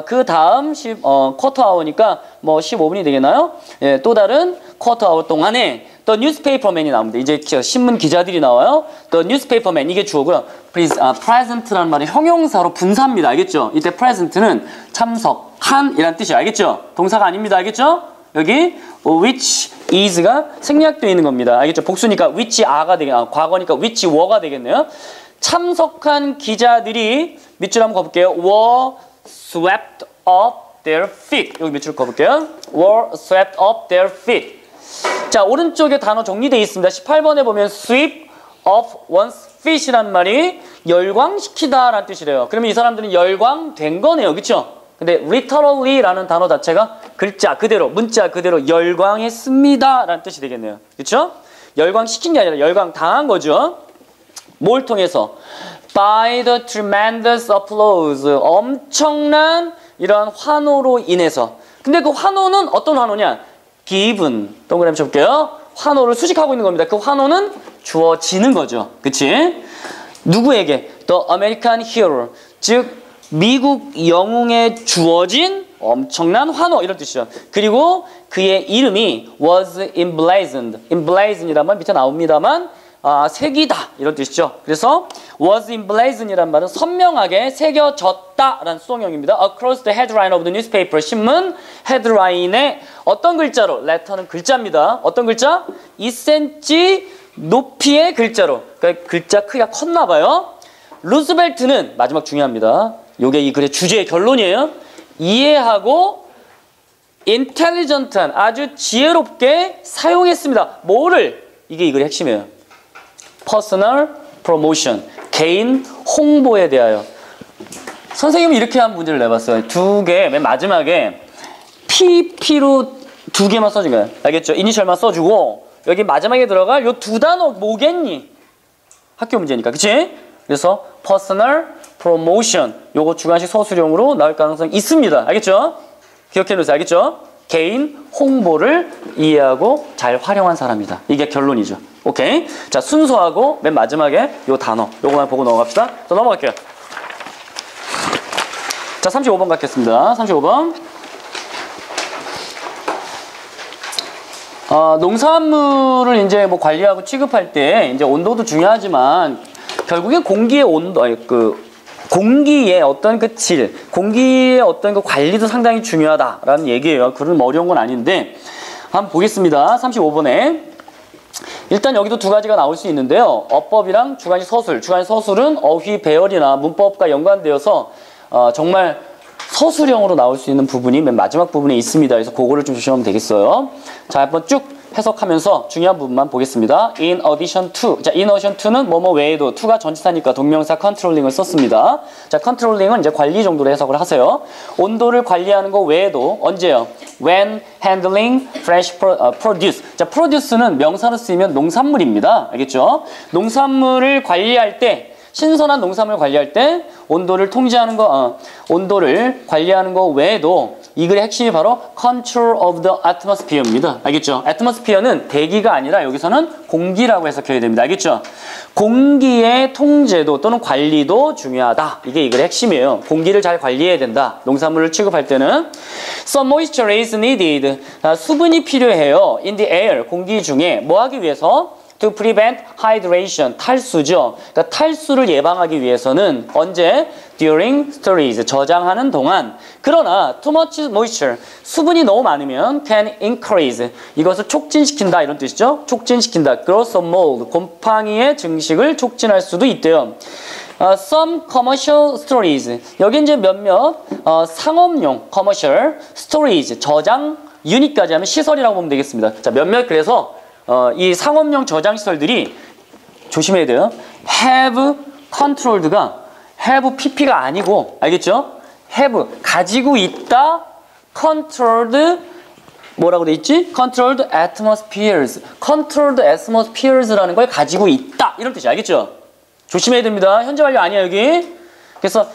그 다음 quarter hour니까 뭐 15분이 되겠나요? 예, 또 다른 quarter hour 동안에 the newspaperman이 나옵니다. 이제 신문 기자들이 나와요. the newspaperman, 이게 주어고요. present라는 말이 형용사로 분사합니다. 알겠죠? 이때 present는 참석한 이란 뜻이에요. 알겠죠? 동사가 아닙니다. 알겠죠? 여기 which is가 생략되어 있는 겁니다. 알겠죠? 복수니까 which are가 되겠네요. 과거니까 which were가 되겠네요. 참석한 기자들이 밑줄 한번 가볼게요. were swept up their feet. 여기 밑줄 가볼게요. were swept up their feet. 자, 오른쪽에 단어 정리되어 있습니다. 18번에 보면 sweep up one's feet이라는 말이 열광시키다 라는 뜻이래요. 그러면 이 사람들은 열광된 거네요. 그쵸? 근데 literally라는 단어 자체가 글자 그대로, 문자 그대로 열광했습니다 라는 뜻이 되겠네요. 그렇죠? 열광시킨 게 아니라 열광당한 거죠. 뭘 통해서? By the tremendous applause. 엄청난 이러한 환호로 인해서. 근데 그 환호는 어떤 환호냐? given. 동그라미 쳐볼게요. 환호를 수식하고 있는 겁니다. 그 환호는 주어지는 거죠. 그치? 누구에게? The American hero. 즉 미국 영웅에 주어진 엄청난 환호 이런 뜻이죠. 그리고 그의 이름이 was emblazoned. emblazoned이란 말 밑에 나옵니다만 새기다 이런 뜻이죠. 그래서 was emblazoned이란 말은 선명하게 새겨졌다라는 수동형입니다. Across the headline of the newspaper. 신문 헤드라인에 어떤 글자로? letter는 글자입니다. 어떤 글자? 2cm 높이의 글자로. 그러니까 글자 크기가 컸나 봐요. 루스벨트는 마지막 중요합니다. 요게 이 글의 주제의 결론이에요. 이해하고 intelligent한 아주 지혜롭게 사용했습니다. 뭐를? 이게 이 글의 핵심이에요. personal promotion. 개인 홍보에 대하여. 선생님이 이렇게 한 문제를 내봤어요. 두 개, 맨 마지막에 PP로 두 개만 써준 거예요. 알겠죠? 이니셜만 써주고 여기 마지막에 들어갈 요 두 단어 뭐겠니? 학교 문제니까. 그치? 그래서 personal promotion 요거 주관식 서술형으로 나올 가능성이 있습니다. 알겠죠? 기억해 놓으세요. 알겠죠? 개인 홍보를 이해하고 잘 활용한 사람이다. 이게 결론이죠. 오케이? 자, 순서하고 맨 마지막에 요 단어 요거만 보고 넘어갑시다. 자, 넘어갈게요. 자, 35번 갖겠습니다. 35번. 농산물을 이제 뭐 관리하고 취급할 때 이제 온도도 중요하지만 결국엔 공기의 온도, 공기의 어떤 그 질, 공기의 어떤 그 관리도 상당히 중요하다라는 얘기예요. 그런 어려운 건 아닌데 한번 보겠습니다. 35번에 일단 여기도 두 가지가 나올 수 있는데요. 어법이랑 주관식 서술. 주관식 서술은 어휘, 배열이나 문법과 연관되어서 정말 서술형으로 나올 수 있는 부분이 맨 마지막 부분에 있습니다. 그래서 그거를 좀 조심하면 되겠어요. 자, 한번 쭉 해석하면서 중요한 부분만 보겠습니다. In addition to. 자, in addition to는 뭐뭐 외에도. to가 전치사니까 동명사 controlling을 썼습니다. 자, controlling은 이제 관리 정도로 해석을 하세요. 온도를 관리하는 거 외에도 언제요? When handling fresh produce. 자, produce는 명사로 쓰이면 농산물입니다. 알겠죠? 농산물을 관리할 때, 신선한 농산물을 관리할 때 온도를 통제하는 거, 온도를 관리하는 거 외에도 이 글의 핵심이 바로 control of the atmosphere입니다. 알겠죠? atmosphere는 대기가 아니라 여기서는 공기라고 해석해야 됩니다. 알겠죠? 공기의 통제도 또는 관리도 중요하다. 이게 이 글의 핵심이에요. 공기를 잘 관리해야 된다. 농산물을 취급할 때는 some moisture is needed. 수분이 필요해요. in the air, 공기 중에 뭐 하기 위해서? To prevent hydration, 탈수죠. 그러니까 탈수를 예방하기 위해서는 언제? During storage, 저장하는 동안. 그러나 too much moisture, 수분이 너무 많으면 can increase, 이것을 촉진시킨다 이런 뜻이죠. 촉진시킨다. growth of mold, 곰팡이의 증식을 촉진할 수도 있대요. Some commercial storage, 여기 이제 몇몇 상업용 commercial storage, 저장 유닛까지 하면 시설이라고 보면 되겠습니다. 자, 몇몇 그래서 이 상업용 저장 시설들이 조심해야 돼요. have controlled가 have pp가 아니고 알겠죠? have 가지고 있다 controlled 뭐라고 돼 있지? controlled atmospheres. controlled atmospheres라는 걸 가지고 있다 이런 뜻이 알겠죠? 조심해야 됩니다. 현재 완료 아니야 여기. 그래서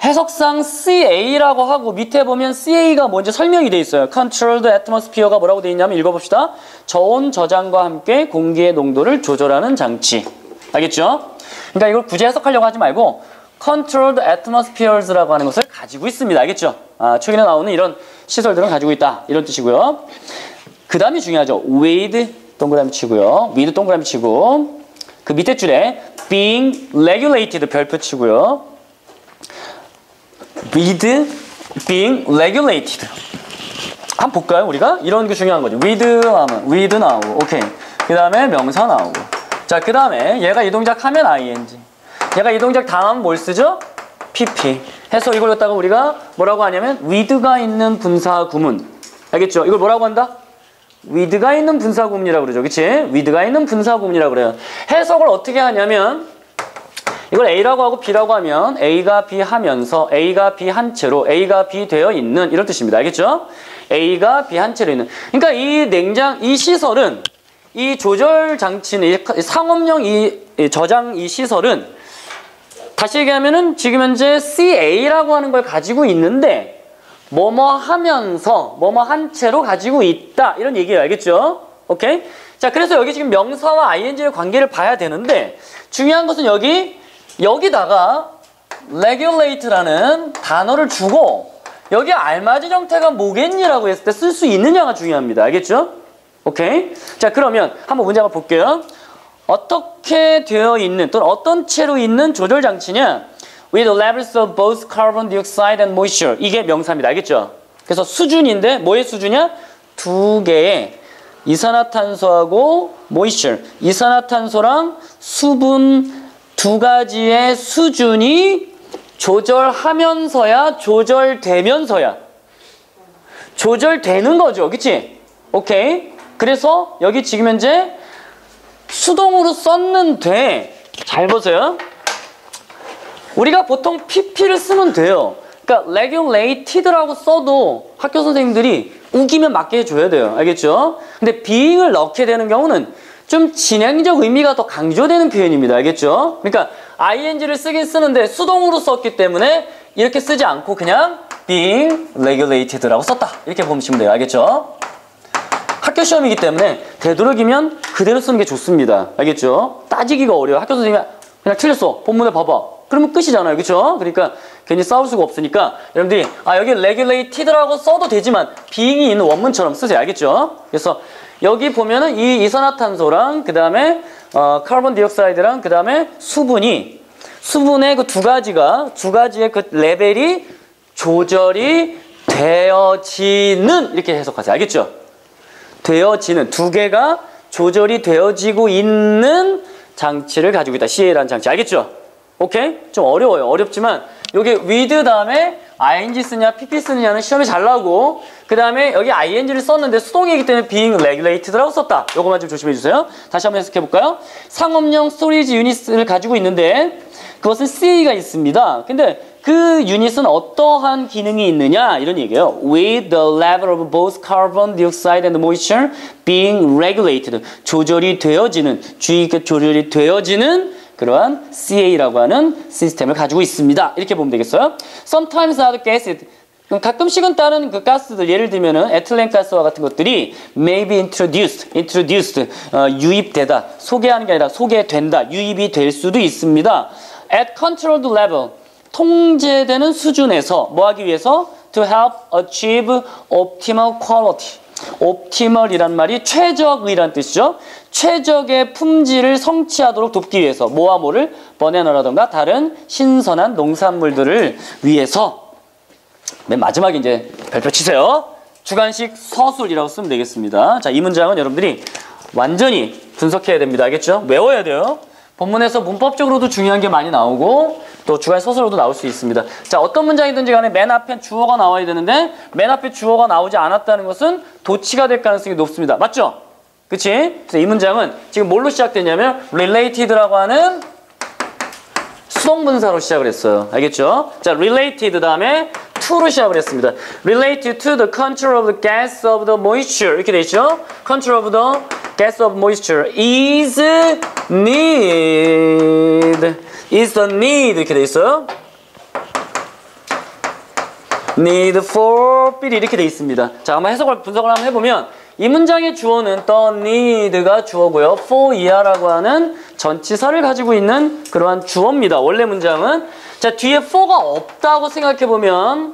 해석상 CA라고 하고 밑에 보면 CA가 뭔지 설명이 돼 있어요. Controlled Atmosphere가 뭐라고 돼 있냐면 읽어봅시다. 저온 저장과 함께 공기의 농도를 조절하는 장치. 알겠죠? 그러니까 이걸 굳이 해석하려고 하지 말고 Controlled Atmospheres라고 하는 것을 가지고 있습니다. 알겠죠? 최근에 나오는 이런 시설들은 가지고 있다. 이런 뜻이고요. 그 다음이 중요하죠. With 동그라미 치고요. with 동그라미 치고 그 밑에 줄에 being regulated 별표 치고요. with being regulated. 한번 볼까요, 우리가? 이런 게 중요한 거죠. 하면 with 나오고, 오케이. 그 다음에 명사 나오고. 자, 그 다음에 얘가 이 동작 하면 ing. 얘가 이 동작 당하면 뭘 쓰죠? pp. 해서 이걸 갖다가 우리가 뭐라고 하냐면 with가 있는 분사 구문. 알겠죠? 이걸 뭐라고 한다? with가 있는 분사 구문이라고 그러죠. 그치? with가 있는 분사 구문이라고 그래요. 해석을 어떻게 하냐면 이걸 A라고 하고 B라고 하면 A가 B 하면서 A가 B 한 채로 A가 B 되어 있는 이런 뜻입니다. 알겠죠? A가 B 한 채로 있는. 그러니까 이 시설은 이 조절 장치는 이 상업용 이 저장 이 시설은 다시 얘기하면은 지금 현재 CA라고 하는 걸 가지고 있는데 뭐뭐 하면서 뭐뭐 한 채로 가지고 있다 이런 얘기예요. 알겠죠? 오케이? 자, 그래서 여기 지금 명사와 ing의 관계를 봐야 되는데 중요한 것은 여기다가 regulate라는 단어를 주고 여기 알맞은 형태가 뭐겠니라고 했을 때 쓸 수 있느냐가 중요합니다. 알겠죠? 오케이? 자, 그러면 한번 문제 한번 볼게요. 어떻게 되어 있는 또는 어떤 채로 있는 조절 장치냐? With levels of both carbon dioxide and moisture. 이게 명사입니다. 알겠죠? 그래서 수준인데 뭐의 수준이야? 두 개의 이산화탄소하고 moisture. 이산화탄소랑 수분 두 가지의 수준이 조절하면서야 조절되면서야 조절되는 거죠. 그치? 오케이. 그래서 여기 지금 현재 수동으로 썼는데 잘 보세요. 우리가 보통 pp를 쓰면 돼요. 그러니까 regulated라고 써도 학교 선생님들이 우기면 맞게 해줘야 돼요. 알겠죠? 근데 being을 넣게 되는 경우는 좀 진행적 의미가 더 강조되는 표현입니다. 알겠죠? 그러니까 ing를 쓰긴 쓰는데 수동으로 썼기 때문에 이렇게 쓰지 않고 그냥 being regulated라고 썼다. 이렇게 보시면 돼요. 알겠죠? 학교 시험이기 때문에 되도록이면 그대로 쓰는 게 좋습니다. 알겠죠? 따지기가 어려워. 학교 선생님이 그냥 틀렸어. 본문에 봐봐. 그러면 끝이잖아요. 그렇죠? 그러니까 괜히 싸울 수가 없으니까 여러분들이 여기 regulated라고 써도 되지만 being이 있는 원문처럼 쓰세요. 알겠죠? 그래서 여기 보면은 이 이산화탄소랑 그 다음에 카본 디옥사이드랑 그 다음에 수분의 그 두 가지의 그 레벨이 조절이 되어지는 이렇게 해석하세요. 알겠죠? 되어지는 두 개가 조절이 되어지고 있는 장치를 가지고 있다. CA라는 장치. 알겠죠? 오케이? 좀 어려워요. 어렵지만 여기 with 다음에 ing 쓰냐 pp 쓰느냐는 시험에 잘 나오고 그 다음에 여기 ing를 썼는데 수동이기 때문에 being regulated라고 썼다. 요거만 좀 조심해 주세요. 다시 한번 해석해 볼까요? 상업용 스토리지 유닛을 가지고 있는데 그것은 CA가 있습니다. 근데 그 유닛은 어떠한 기능이 있느냐 이런 얘기예요. With the level of both carbon dioxide and moisture being regulated. 조절이 되어지는 주의 깊게 조절이 되어지는 그러한 CA라고 하는 시스템을 가지고 있습니다. 이렇게 보면 되겠어요. Sometimes other gases 가끔씩은 다른 그 가스들 예를 들면은 에틸렌 가스와 같은 것들이 may be introduced 유입되다 소개하는 게 아니라 소개된다 유입이 될 수도 있습니다. At controlled level 통제되는 수준에서 뭐 하기 위해서 to help achieve optimal quality. optimal이란 말이 최적이란 뜻이죠. 최적의 품질을 성취하도록 돕기 위해서 뭐와 뭐를 버네너라던가 다른 신선한 농산물들을 위해서 맨 마지막에 이제 별표 치세요. 주관식 서술이라고 쓰면 되겠습니다. 자, 이 문장은 여러분들이 완전히 분석해야 됩니다. 알겠죠? 외워야 돼요. 본문에서 문법적으로도 중요한 게 많이 나오고 또 주관식 서술로도 나올 수 있습니다. 자, 어떤 문장이든지 간에 맨 앞에 주어가 나와야 되는데 맨 앞에 주어가 나오지 않았다는 것은 도치가 될 가능성이 높습니다. 맞죠? 그치? 그래서 이 문장은 지금 뭘로 시작되냐면 related라고 하는 수동분사로 시작을 했어요. 알겠죠? 자, related 다음에 to로 시작을 했습니다. related to the control of the gas of the moisture 이렇게 돼 있죠? control of the gas of moisture is the need 이렇게 돼 있어요. need for 삐리 이렇게 돼 있습니다. 자, 한번 분석을 한번 해보면 이 문장의 주어는 the need가 주어고요. for 이하라고 하는 전치사를 가지고 있는 그러한 주어입니다. 원래 문장은 자 뒤에 for가 없다고 생각해보면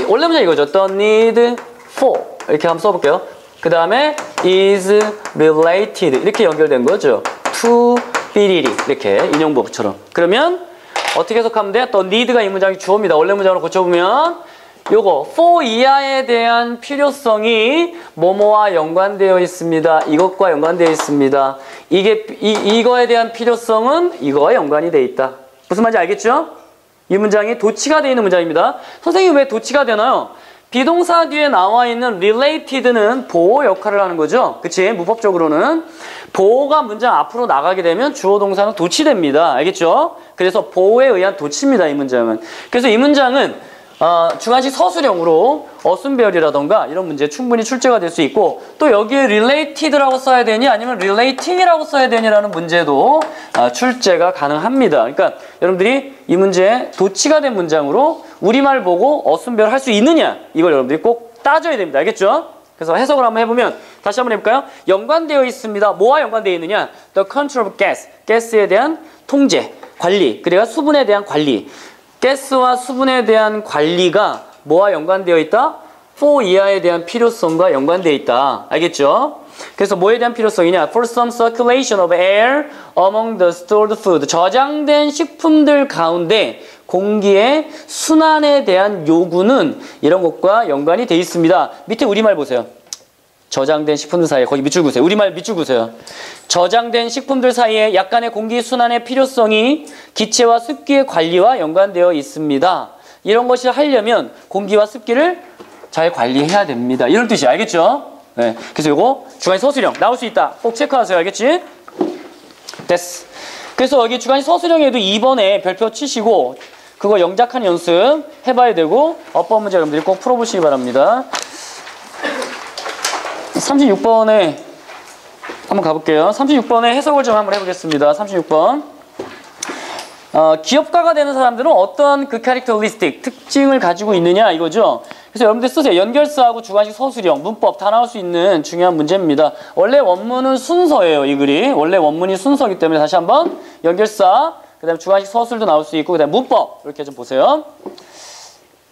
원래 문장 이거죠. the need for 이렇게 한번 써볼게요. 그 다음에 is related 이렇게 연결된 거죠. to 삐리리 이렇게 인용법처럼. 그러면 어떻게 해석하면 돼? the need가 이 문장이 주어입니다. 원래 문장으로 고쳐보면 요거 for 이하에 대한 필요성이 뭐뭐와 연관되어 있습니다. 이것과 연관되어 있습니다. 이거에 대한 필요성은 이거와 연관이 되어 있다. 무슨 말인지 알겠죠? 이 문장이 도치가 되어 있는 문장입니다. 선생님 왜 도치가 되나요? 비동사 뒤에 나와 있는 related는 보호 역할을 하는 거죠. 그치? 문법적으로는 보호가 문장 앞으로 나가게 되면 주어 동사는 도치됩니다. 알겠죠? 그래서 보호에 의한 도치입니다. 이 문장은. 그래서 이 문장은 주관식 서술형으로 어순배열이라던가 이런 문제 충분히 출제가 될 수 있고 또 여기에 related라고 써야 되니 아니면 relating이라고 써야 되니라는 문제도 출제가 가능합니다. 그러니까 여러분들이 이 문제에 도치가 된 문장으로 우리말 보고 어순배열 할 수 있느냐 이걸 여러분들이 꼭 따져야 됩니다. 알겠죠? 그래서 해석을 한번 해보면 다시 한번 해볼까요? 연관되어 있습니다. 뭐와 연관되어 있느냐? The control of gas, 가스에 대한 통제, 관리, 그리고 수분에 대한 관리. 가스와 수분에 대한 관리가 뭐와 연관되어 있다? for 이하에 대한 필요성과 연관되어 있다. 알겠죠? 그래서 뭐에 대한 필요성이냐? For some circulation of air among the stored food. 저장된 식품들 가운데 공기의 순환에 대한 요구는 이런 것과 연관이 되어 있습니다. 밑에 우리말 보세요. 저장된 식품들 사이에 거기 밑줄 그으세요. 우리말 밑줄 그으세요. 저장된 식품들 사이에 약간의 공기 순환의 필요성이 기체와 습기의 관리와 연관되어 있습니다. 이런 것을 하려면 공기와 습기를 잘 관리해야 됩니다. 이런 뜻이에요. 알겠죠? 네. 그래서 이거 주관식 서술형 나올 수 있다. 꼭 체크하세요. 알겠지? 됐어. 그래서 여기 주관식 서술형에도 2번에 별표 치시고 그거 영작하는 연습 해봐야 되고 어법 문제 여러분들이 꼭 풀어보시기 바랍니다. 36번에 한번 가볼게요. 36번에 해석을 좀 한번 해보겠습니다. 36번. 기업가가 되는 사람들은 어떤 그 캐릭터리스틱, 특징을 가지고 있느냐 이거죠. 그래서 여러분들 쓰세요. 연결사하고 주관식 서술형, 문법 다 나올 수 있는 중요한 문제입니다. 원래 원문은 순서예요. 이 글이. 원래 원문이 순서이기 때문에 다시 한번 연결사, 그 다음에 주관식 서술도 나올 수 있고 그 다음에 문법 이렇게 좀 보세요.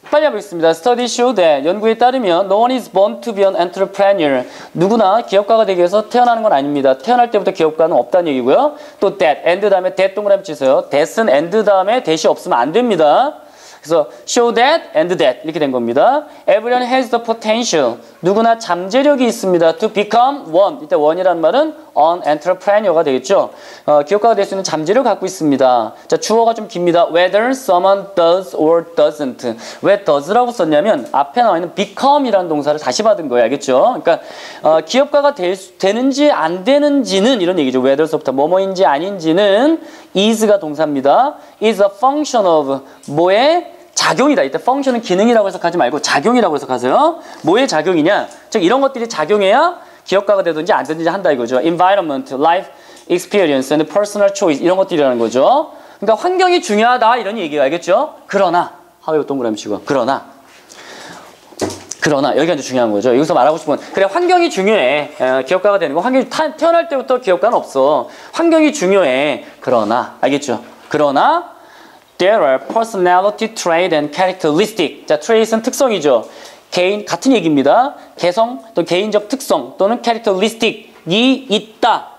빨리 해보겠습니다. Study show that 연구에 따르면 no one is born to be an entrepreneur. 누구나 기업가가 되기 위해서 태어나는 건 아닙니다. 태어날 때부터 기업가는 없다는 얘기고요. 또 that, and 다음에 that 동그라미 치세요. that은 and 다음에 that이 없으면 안 됩니다. 그래서 show that and that 이렇게 된 겁니다. Everyone has the potential. 누구나 잠재력이 있습니다. To become one. 이때 one이라는 말은 an entrepreneur가 되겠죠. 기업가가 될 수 있는 잠재력을 갖고 있습니다. 자, 주어가 좀 깁니다. Whether someone does or doesn't. 왜 does라고 썼냐면 앞에 나와 있는 become이라는 동사를 다시 받은 거예요. 알겠죠? 그러니까 기업가가 되는지 안 되는지는 이런 얘기죠. whether서부터 뭐뭐인지 아닌지는 is가 동사입니다. is a function of 뭐의 작용이다. 이때 function은 기능이라고 해석하지 말고 작용이라고 해석하세요. 뭐의 작용이냐? 즉 이런 것들이 작용해야 기업가가 되든지 안 되든지 한다 이거죠. environment, life experience, and personal choice 이런 것들이라는 거죠. 그러니까 환경이 중요하다 이런 얘기가 알겠죠? 그러나 하위 동그라미 치고 그러나 여기가 이제 중요한 거죠. 여기서 말하고 싶은 건 그래 환경이 중요해. 기업가가 되는 거 환경이 태어날 때부터 기업가는 없어. 환경이 중요해. 그러나 알겠죠? 그러나 there are personality trait and characteristic. 자, trait은 특성이죠. 개인 같은 얘기입니다. 개성 또 개인적 특성 또는 characteristic이 있다.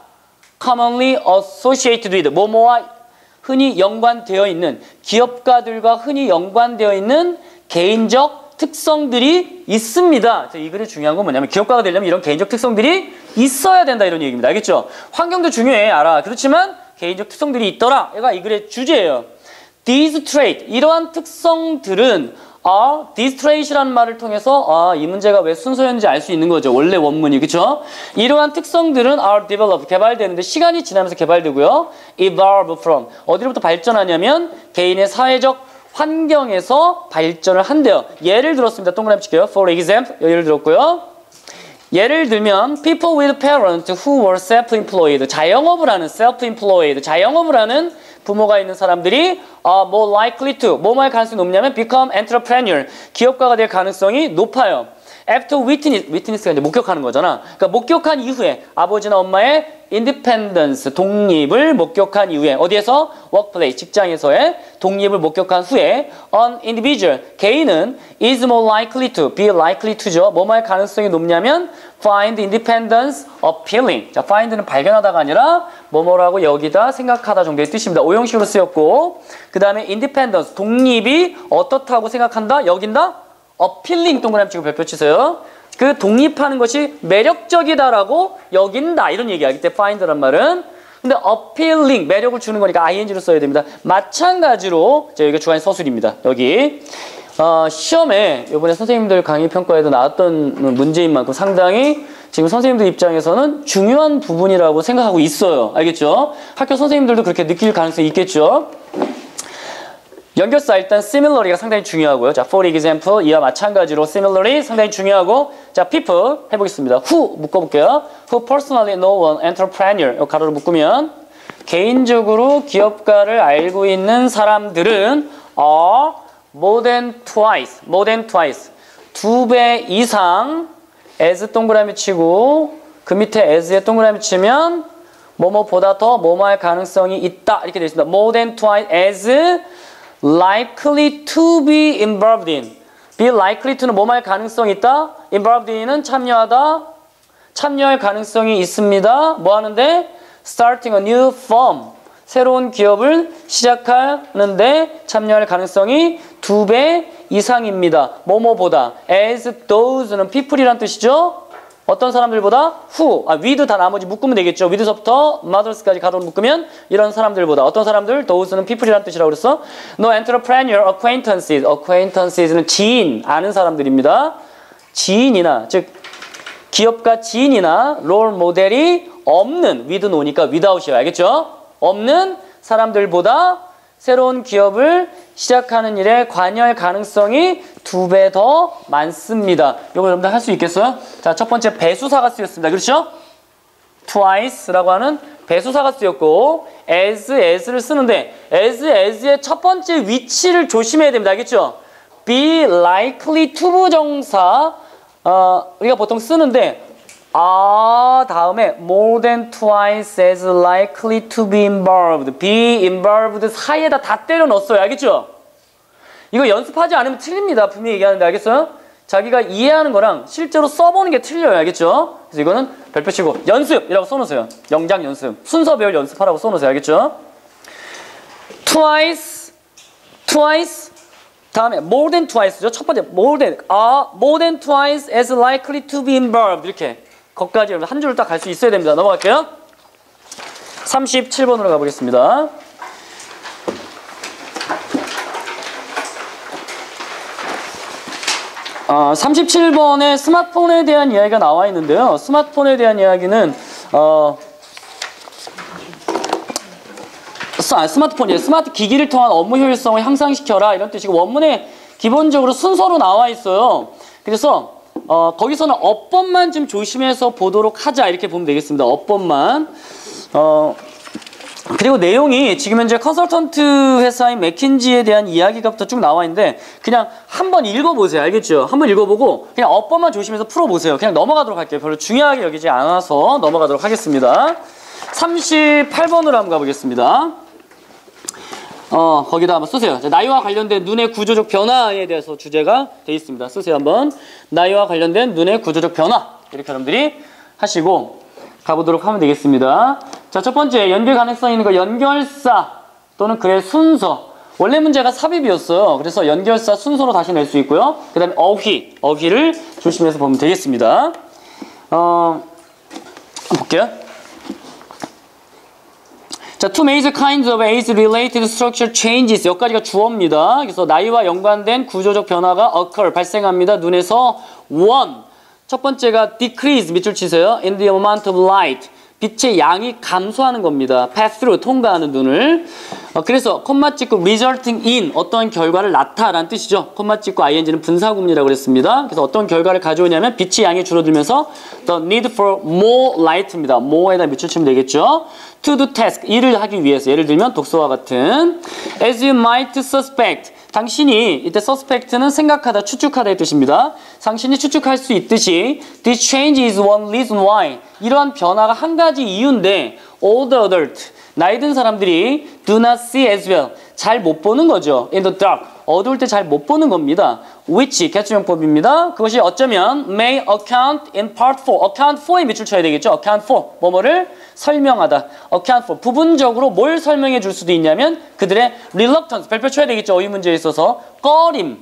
commonly associated with 뭐뭐와 흔히 연관되어 있는 기업가들과 흔히 연관되어 있는 개인적 특성들이 있습니다. 이 글의 중요한 건 뭐냐면 기업가가 되려면 이런 개인적 특성들이 있어야 된다 이런 얘기입니다. 알겠죠? 환경도 중요해 알아. 그렇지만 개인적 특성들이 있더라. 얘가 이 글의 주제예요. These traits 이러한 특성들은 these traits이라는 말을 통해서 이 문제가 왜 순서였는지 알 수 있는 거죠. 원래 원문이 그렇죠? 이러한 특성들은 are developed 개발되는데 시간이 지나면서 개발되고요. evolve from 어디로부터 발전하냐면 개인의 사회적 환경에서 발전을 한대요. 예를 들었습니다. 동그라미 칠게요. For example, 예를 들었고요. 예를 들면 people with parents who were self-employed 자영업을 하는 self-employed 자영업을 하는 부모가 있는 사람들이 more likely to 뭐뭐할 가능성이 높냐면 become entrepreneur 기업가가 될 가능성이 높아요. After witness가 이제 목격하는 거잖아. 그러니까 목격한 이후에 아버지나 엄마의 independence 독립을 목격한 이후에 어디에서 workplace 직장에서의 독립을 목격한 후에 an individual 개인은 is more likely to be likely to죠. 뭐뭐할 가능성이 높냐면 find independence appealing. 자, find는 발견하다가 아니라 뭐뭐라고 여기다 생각하다 정도의 뜻입니다. 오형식으로 쓰였고 그 다음에 independence 독립이 어떻다고 생각한다 여긴다. appealing 동그라미 치고 별표 치세요. 그 독립하는 것이 매력적이다라고 여긴다 이런 얘기하기 때문에 find란 말은 근데 appealing 매력을 주는 거니까 ing로 써야 됩니다. 마찬가지로 여기가 주관의 서술입니다. 여기 시험에 이번에 선생님들 강의 평가에도 나왔던 문제인 만큼 상당히 지금 선생님들 입장에서는 중요한 부분이라고 생각하고 있어요. 알겠죠? 학교 선생님들도 그렇게 느낄 가능성이 있겠죠? 연결사 일단 similarly가 상당히 중요하고요. 자, for example 이와 마찬가지로 similarly 상당히 중요하고 자, people 해보겠습니다. who 묶어볼게요. who personally know an entrepreneur 이 가로로 묶으면 개인적으로 기업가를 알고 있는 사람들은 are more than twice 두 배 이상 as 동그라미 치고 그 밑에 as에 동그라미 치면 뭐뭐보다 더 뭐뭐할 가능성이 있다 이렇게 되어 있습니다. more than twice as likely to be involved in. be likely to는 뭐뭐할 가능성이 있다. involved in은 참여할 가능성이 있습니다. 뭐 하는데? starting a new firm. 새로운 기업을 시작하는데 참여할 가능성이 2배 이상입니다. 뭐뭐보다. as those는 people이란 뜻이죠. 어떤 사람들보다 who, with 다 나머지 묶으면 되겠죠. with서부터 mothers까지 가로로 묶으면 이런 사람들보다 어떤 사람들, those는 people이라는 뜻이라고 그랬어. No entrepreneur acquaintances는 지인, 아는 사람들입니다. 지인이나 즉 기업가 지인이나 롤 모델이 없는 with no니까 without이에요. 알겠죠? 없는 사람들보다 새로운 기업을 시작하는 일에 관여할 가능성이 2배 더 많습니다. 이거 여러분들 할 수 있겠어요? 자, 첫 번째 배수사가 쓰였습니다. 그렇죠? twice라고 하는 배수사가 쓰였고 as를 쓰는데 as의 첫 번째 위치를 조심해야 됩니다. 알겠죠? be likely to 부정사 우리가 보통 쓰는데 다음에 more than twice as likely to be involved 사이에다 다 때려 넣었어요. 알겠죠? 이거 연습하지 않으면 틀립니다. 분명히 얘기하는데 알겠어요? 자기가 이해하는 거랑 실제로 써보는 게 틀려요. 알겠죠? 그래서 이거는 별표 치고 연습이라고 써놓으세요. 영장 연습, 순서별 연습하라고 써놓으세요. 알겠죠? twice 다음에 more than twice죠. 첫 번째 more than twice as likely to be involved 이렇게 거기까지 한 줄을 딱 갈 수 있어야 됩니다. 넘어갈게요. 37번으로 가보겠습니다. 37번에 스마트폰에 대한 이야기가 나와 있는데요. 스마트폰에 대한 이야기는 스마트폰, 스마트 기기를 통한 업무 효율성을 향상시켜라 이런 뜻이고, 원문에 기본적으로 순서로 나와 있어요. 그래서 거기서는 어법만 좀 조심해서 보도록 하자 이렇게 보면 되겠습니다. 어법만. 그리고 내용이 지금 현재 컨설턴트 회사인 맥킨지에 대한 이야기가부터 쭉 나와 있는데, 그냥 한번 읽어보세요. 알겠죠? 한번 읽어보고 그냥 어법만 조심해서 풀어보세요. 그냥 넘어가도록 할게요. 별로 중요하게 여기지 않아서 넘어가도록 하겠습니다. 38번으로 한번 가보겠습니다. 거기다 한번 쓰세요. 나이와 관련된 눈의 구조적 변화에 대해서 주제가 되어 있습니다. 쓰세요 한번. 나이와 관련된 눈의 구조적 변화. 이렇게 여러분들이 하시고 가보도록 하면 되겠습니다. 자, 첫 번째 연결 가능성 있는 거 연결사 또는 그의 순서. 원래 문제가 삽입이었어요. 그래서 연결사 순서로 다시 낼 수 있고요. 그 다음에 어휘를 조심해서 보면 되겠습니다. 볼게요. 자, two major kinds of age-related structure changes. 여기까지가 주어입니다. 그래서 나이와 연관된 구조적 변화가 occur, 발생합니다. 눈에서 one. 첫 번째가 decrease, 밑줄 치세요. in the amount of light. 빛의 양이 감소하는 겁니다. pass through, 통과하는 눈을. 그래서 콤마 찍고 resulting in, 어떤 결과를 낳다라는 뜻이죠. 콤마 찍고 ing는 분사구문이라고 그랬습니다. 그래서 어떤 결과를 가져오냐면 빛의 양이 줄어들면서 the need for more light입니다. more에다 밑줄 치면 되겠죠. to do task, 일을 하기 위해서. 예를 들면 독서와 같은. as you might suspect, 당신이, 이때 suspect는 생각하다, 추측하다의 뜻입니다. 당신이 추측할 수 있듯이 this change is one reason why, 이러한 변화가 한 가지 이유인데 all the adult, 나이 든 사람들이 do not see as well, 잘 못 보는 거죠. in the dark, 어두울 때 잘 못 보는 겁니다. which, 개수명법입니다. 그것이 어쩌면 may account in part 4, account for에 밑줄 쳐야 되겠죠. account for, 뭐뭐를 설명하다. account for, 부분적으로 뭘 설명해 줄 수도 있냐면 그들의 reluctance, 별표 쳐야 되겠죠. 어휘 문제에 있어서 꺼림,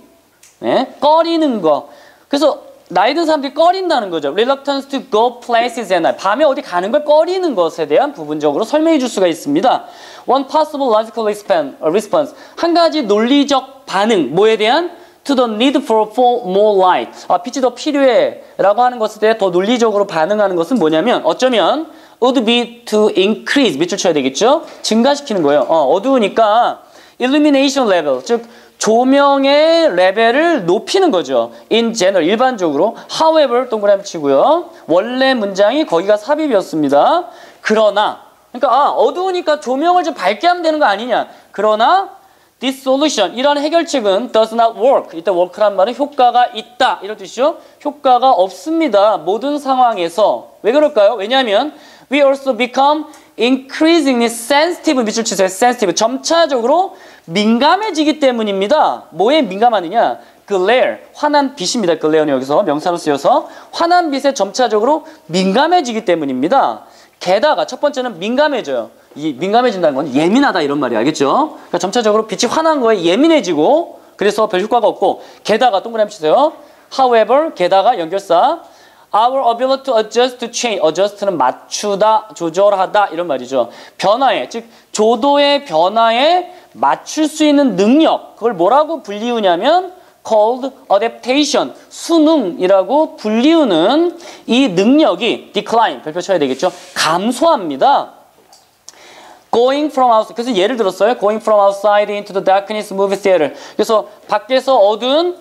네? 꺼리는 거. 그래서 나이 든 사람들이 꺼린다는 거죠. reluctance to go places at night, 밤에 어디 가는 걸 꺼리는 것에 대한 부분적으로 설명해 줄 수가 있습니다. one possible logical response, 한 가지 논리적 반응, 뭐에 대한? to the need for more light, 빛이 더 필요해 라고 하는 것에 대해 더 논리적으로 반응하는 것은 뭐냐면 어쩌면 would be to increase, 밑줄 쳐야 되겠죠? 증가시키는 거예요. 어두우니까 illumination level, 즉 조명의 레벨을 높이는 거죠. in general, 일반적으로. however, 동그라미 치고요. 원래 문장이 거기가 삽입이었습니다. 그러나, 그러니까 어두우니까 조명을 좀 밝게 하면 되는 거 아니냐. 그러나 this solution, 이런 해결책은 does not work. 이때 work란 말은 효과가 있다, 이런 뜻이죠. 효과가 없습니다. 모든 상황에서. 왜 그럴까요? 왜냐하면 we also become increasingly sensitive, 밑줄 치세요. sensitive, 점차적으로 민감해지기 때문입니다. 뭐에 민감하느냐? glare, 환한 빛입니다. glare는 여기서 명사로 쓰여서 환한 빛에 점차적으로 민감해지기 때문입니다. 게다가 첫 번째는 민감해져요. 이 민감해진다는 건 예민하다 이런 말이 알겠죠? 그러니까 점차적으로 빛이 환한 거에 예민해지고, 그래서 별 효과가 없고, 게다가 동그라미 치세요. however, 게다가 연결사 our ability to adjust to change, adjust는 맞추다, 조절하다 이런 말이죠. 변화에, 즉 조도의 변화에 맞출 수 있는 능력, 그걸 뭐라고 불리우냐면 called adaptation, 순응이라고 불리우는 이 능력이 decline, 별표 쳐야 되겠죠. 감소합니다. going from outside, 그래서 예를 들었어요. going from outside into the darkness movie theater. 그래서 밖에서 어두운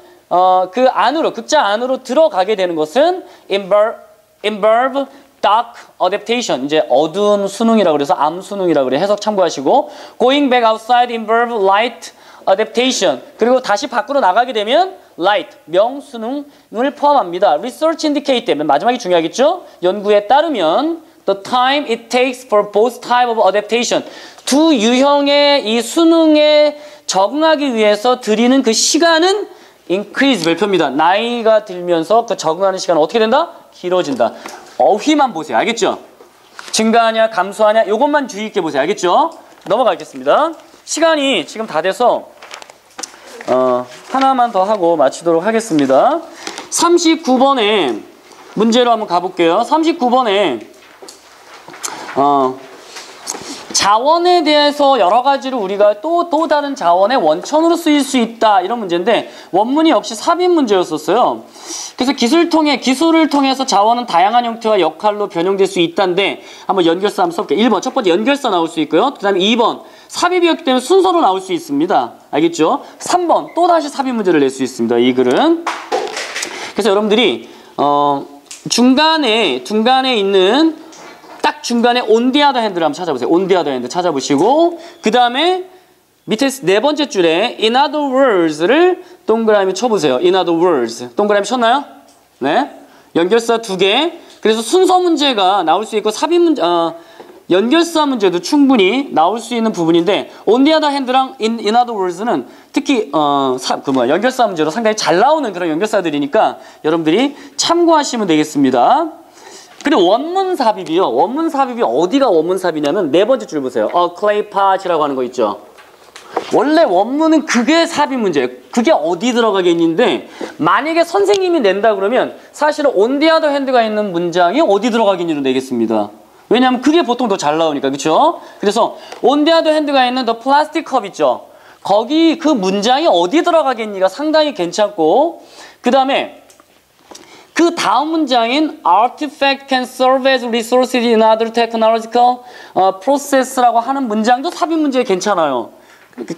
그 안으로, 극장 안으로 들어가게 되는 것은 involve dark adaptation, 이제 어두운 수능이라고 그래서 암수능이라고 그래. 해석 참고하시고, going back outside involve light adaptation, 그리고 다시 밖으로 나가게 되면 light, 명수능을 포함합니다. research indicate, 마지막이 중요하겠죠? 연구에 따르면 the time it takes for both type of adaptation, 두 유형의 이 수능에 적응하기 위해서 들이는 그 시간은 increase, 별표입니다. 나이가 들면서 그 적응하는 시간은 어떻게 된다? 길어진다. 어휘만 보세요. 알겠죠? 증가하냐 감소하냐 이것만 주의 있게 보세요. 알겠죠? 넘어가겠습니다. 시간이 지금 다 돼서 하나만 더 하고 마치도록 하겠습니다. 39번에 문제로 한번 가볼게요. 39번에 자원에 대해서 여러 가지로 우리가 또 다른 자원의 원천으로 쓰일 수 있다 이런 문제인데 원문이 역시 삽입 문제였었어요. 그래서 기술을 통해서 자원은 다양한 형태와 역할로 변형될 수 있다인데 한번 연결사 한번 써볼게요. 1번 첫 번째 연결사 나올 수 있고요. 그 다음에 2번 삽입이었기 때문에 순서로 나올 수 있습니다. 알겠죠? 3번 또다시 삽입 문제를 낼 수 있습니다. 이 글은. 그래서 여러분들이 중간에 있는 딱 중간에 on the other hand를 한번 찾아보세요. on the other hand 찾아보시고 그 다음에 밑에 네 번째 줄에 in other words를 동그라미 쳐보세요. in other words 동그라미 쳤나요? 네. 연결사 2개. 그래서 순서 문제가 나올 수 있고 삽입 문제, 연결사 문제도 충분히 나올 수 있는 부분인데 on the other hand랑 in other words는 특히 연결사 문제로 상당히 잘 나오는 그런 연결사들이니까 여러분들이 참고하시면 되겠습니다. 그리고 원문 삽입이요. 원문 삽입이 어디가 원문 삽입이냐면 네 번째 줄 보세요. clay pot이라고 하는 거 있죠. 원래 원문은 그게 삽입 문제예요. 그게 어디 들어가겠는데 만약에 선생님이 낸다 그러면 사실은 on the other hand가 있는 문장이 어디 들어가겠니로 내겠습니다. 왜냐하면 그게 보통 더 잘 나오니까. 그렇죠? 그래서 on the other hand가 있는 the plastic cup 있죠. 거기 그 문장이 어디 들어가겠니가 상당히 괜찮고 그 다음에 그 다음 문장인 artifact can serve as resources in other technological process라고 하는 문장도 삽입 문제에 괜찮아요.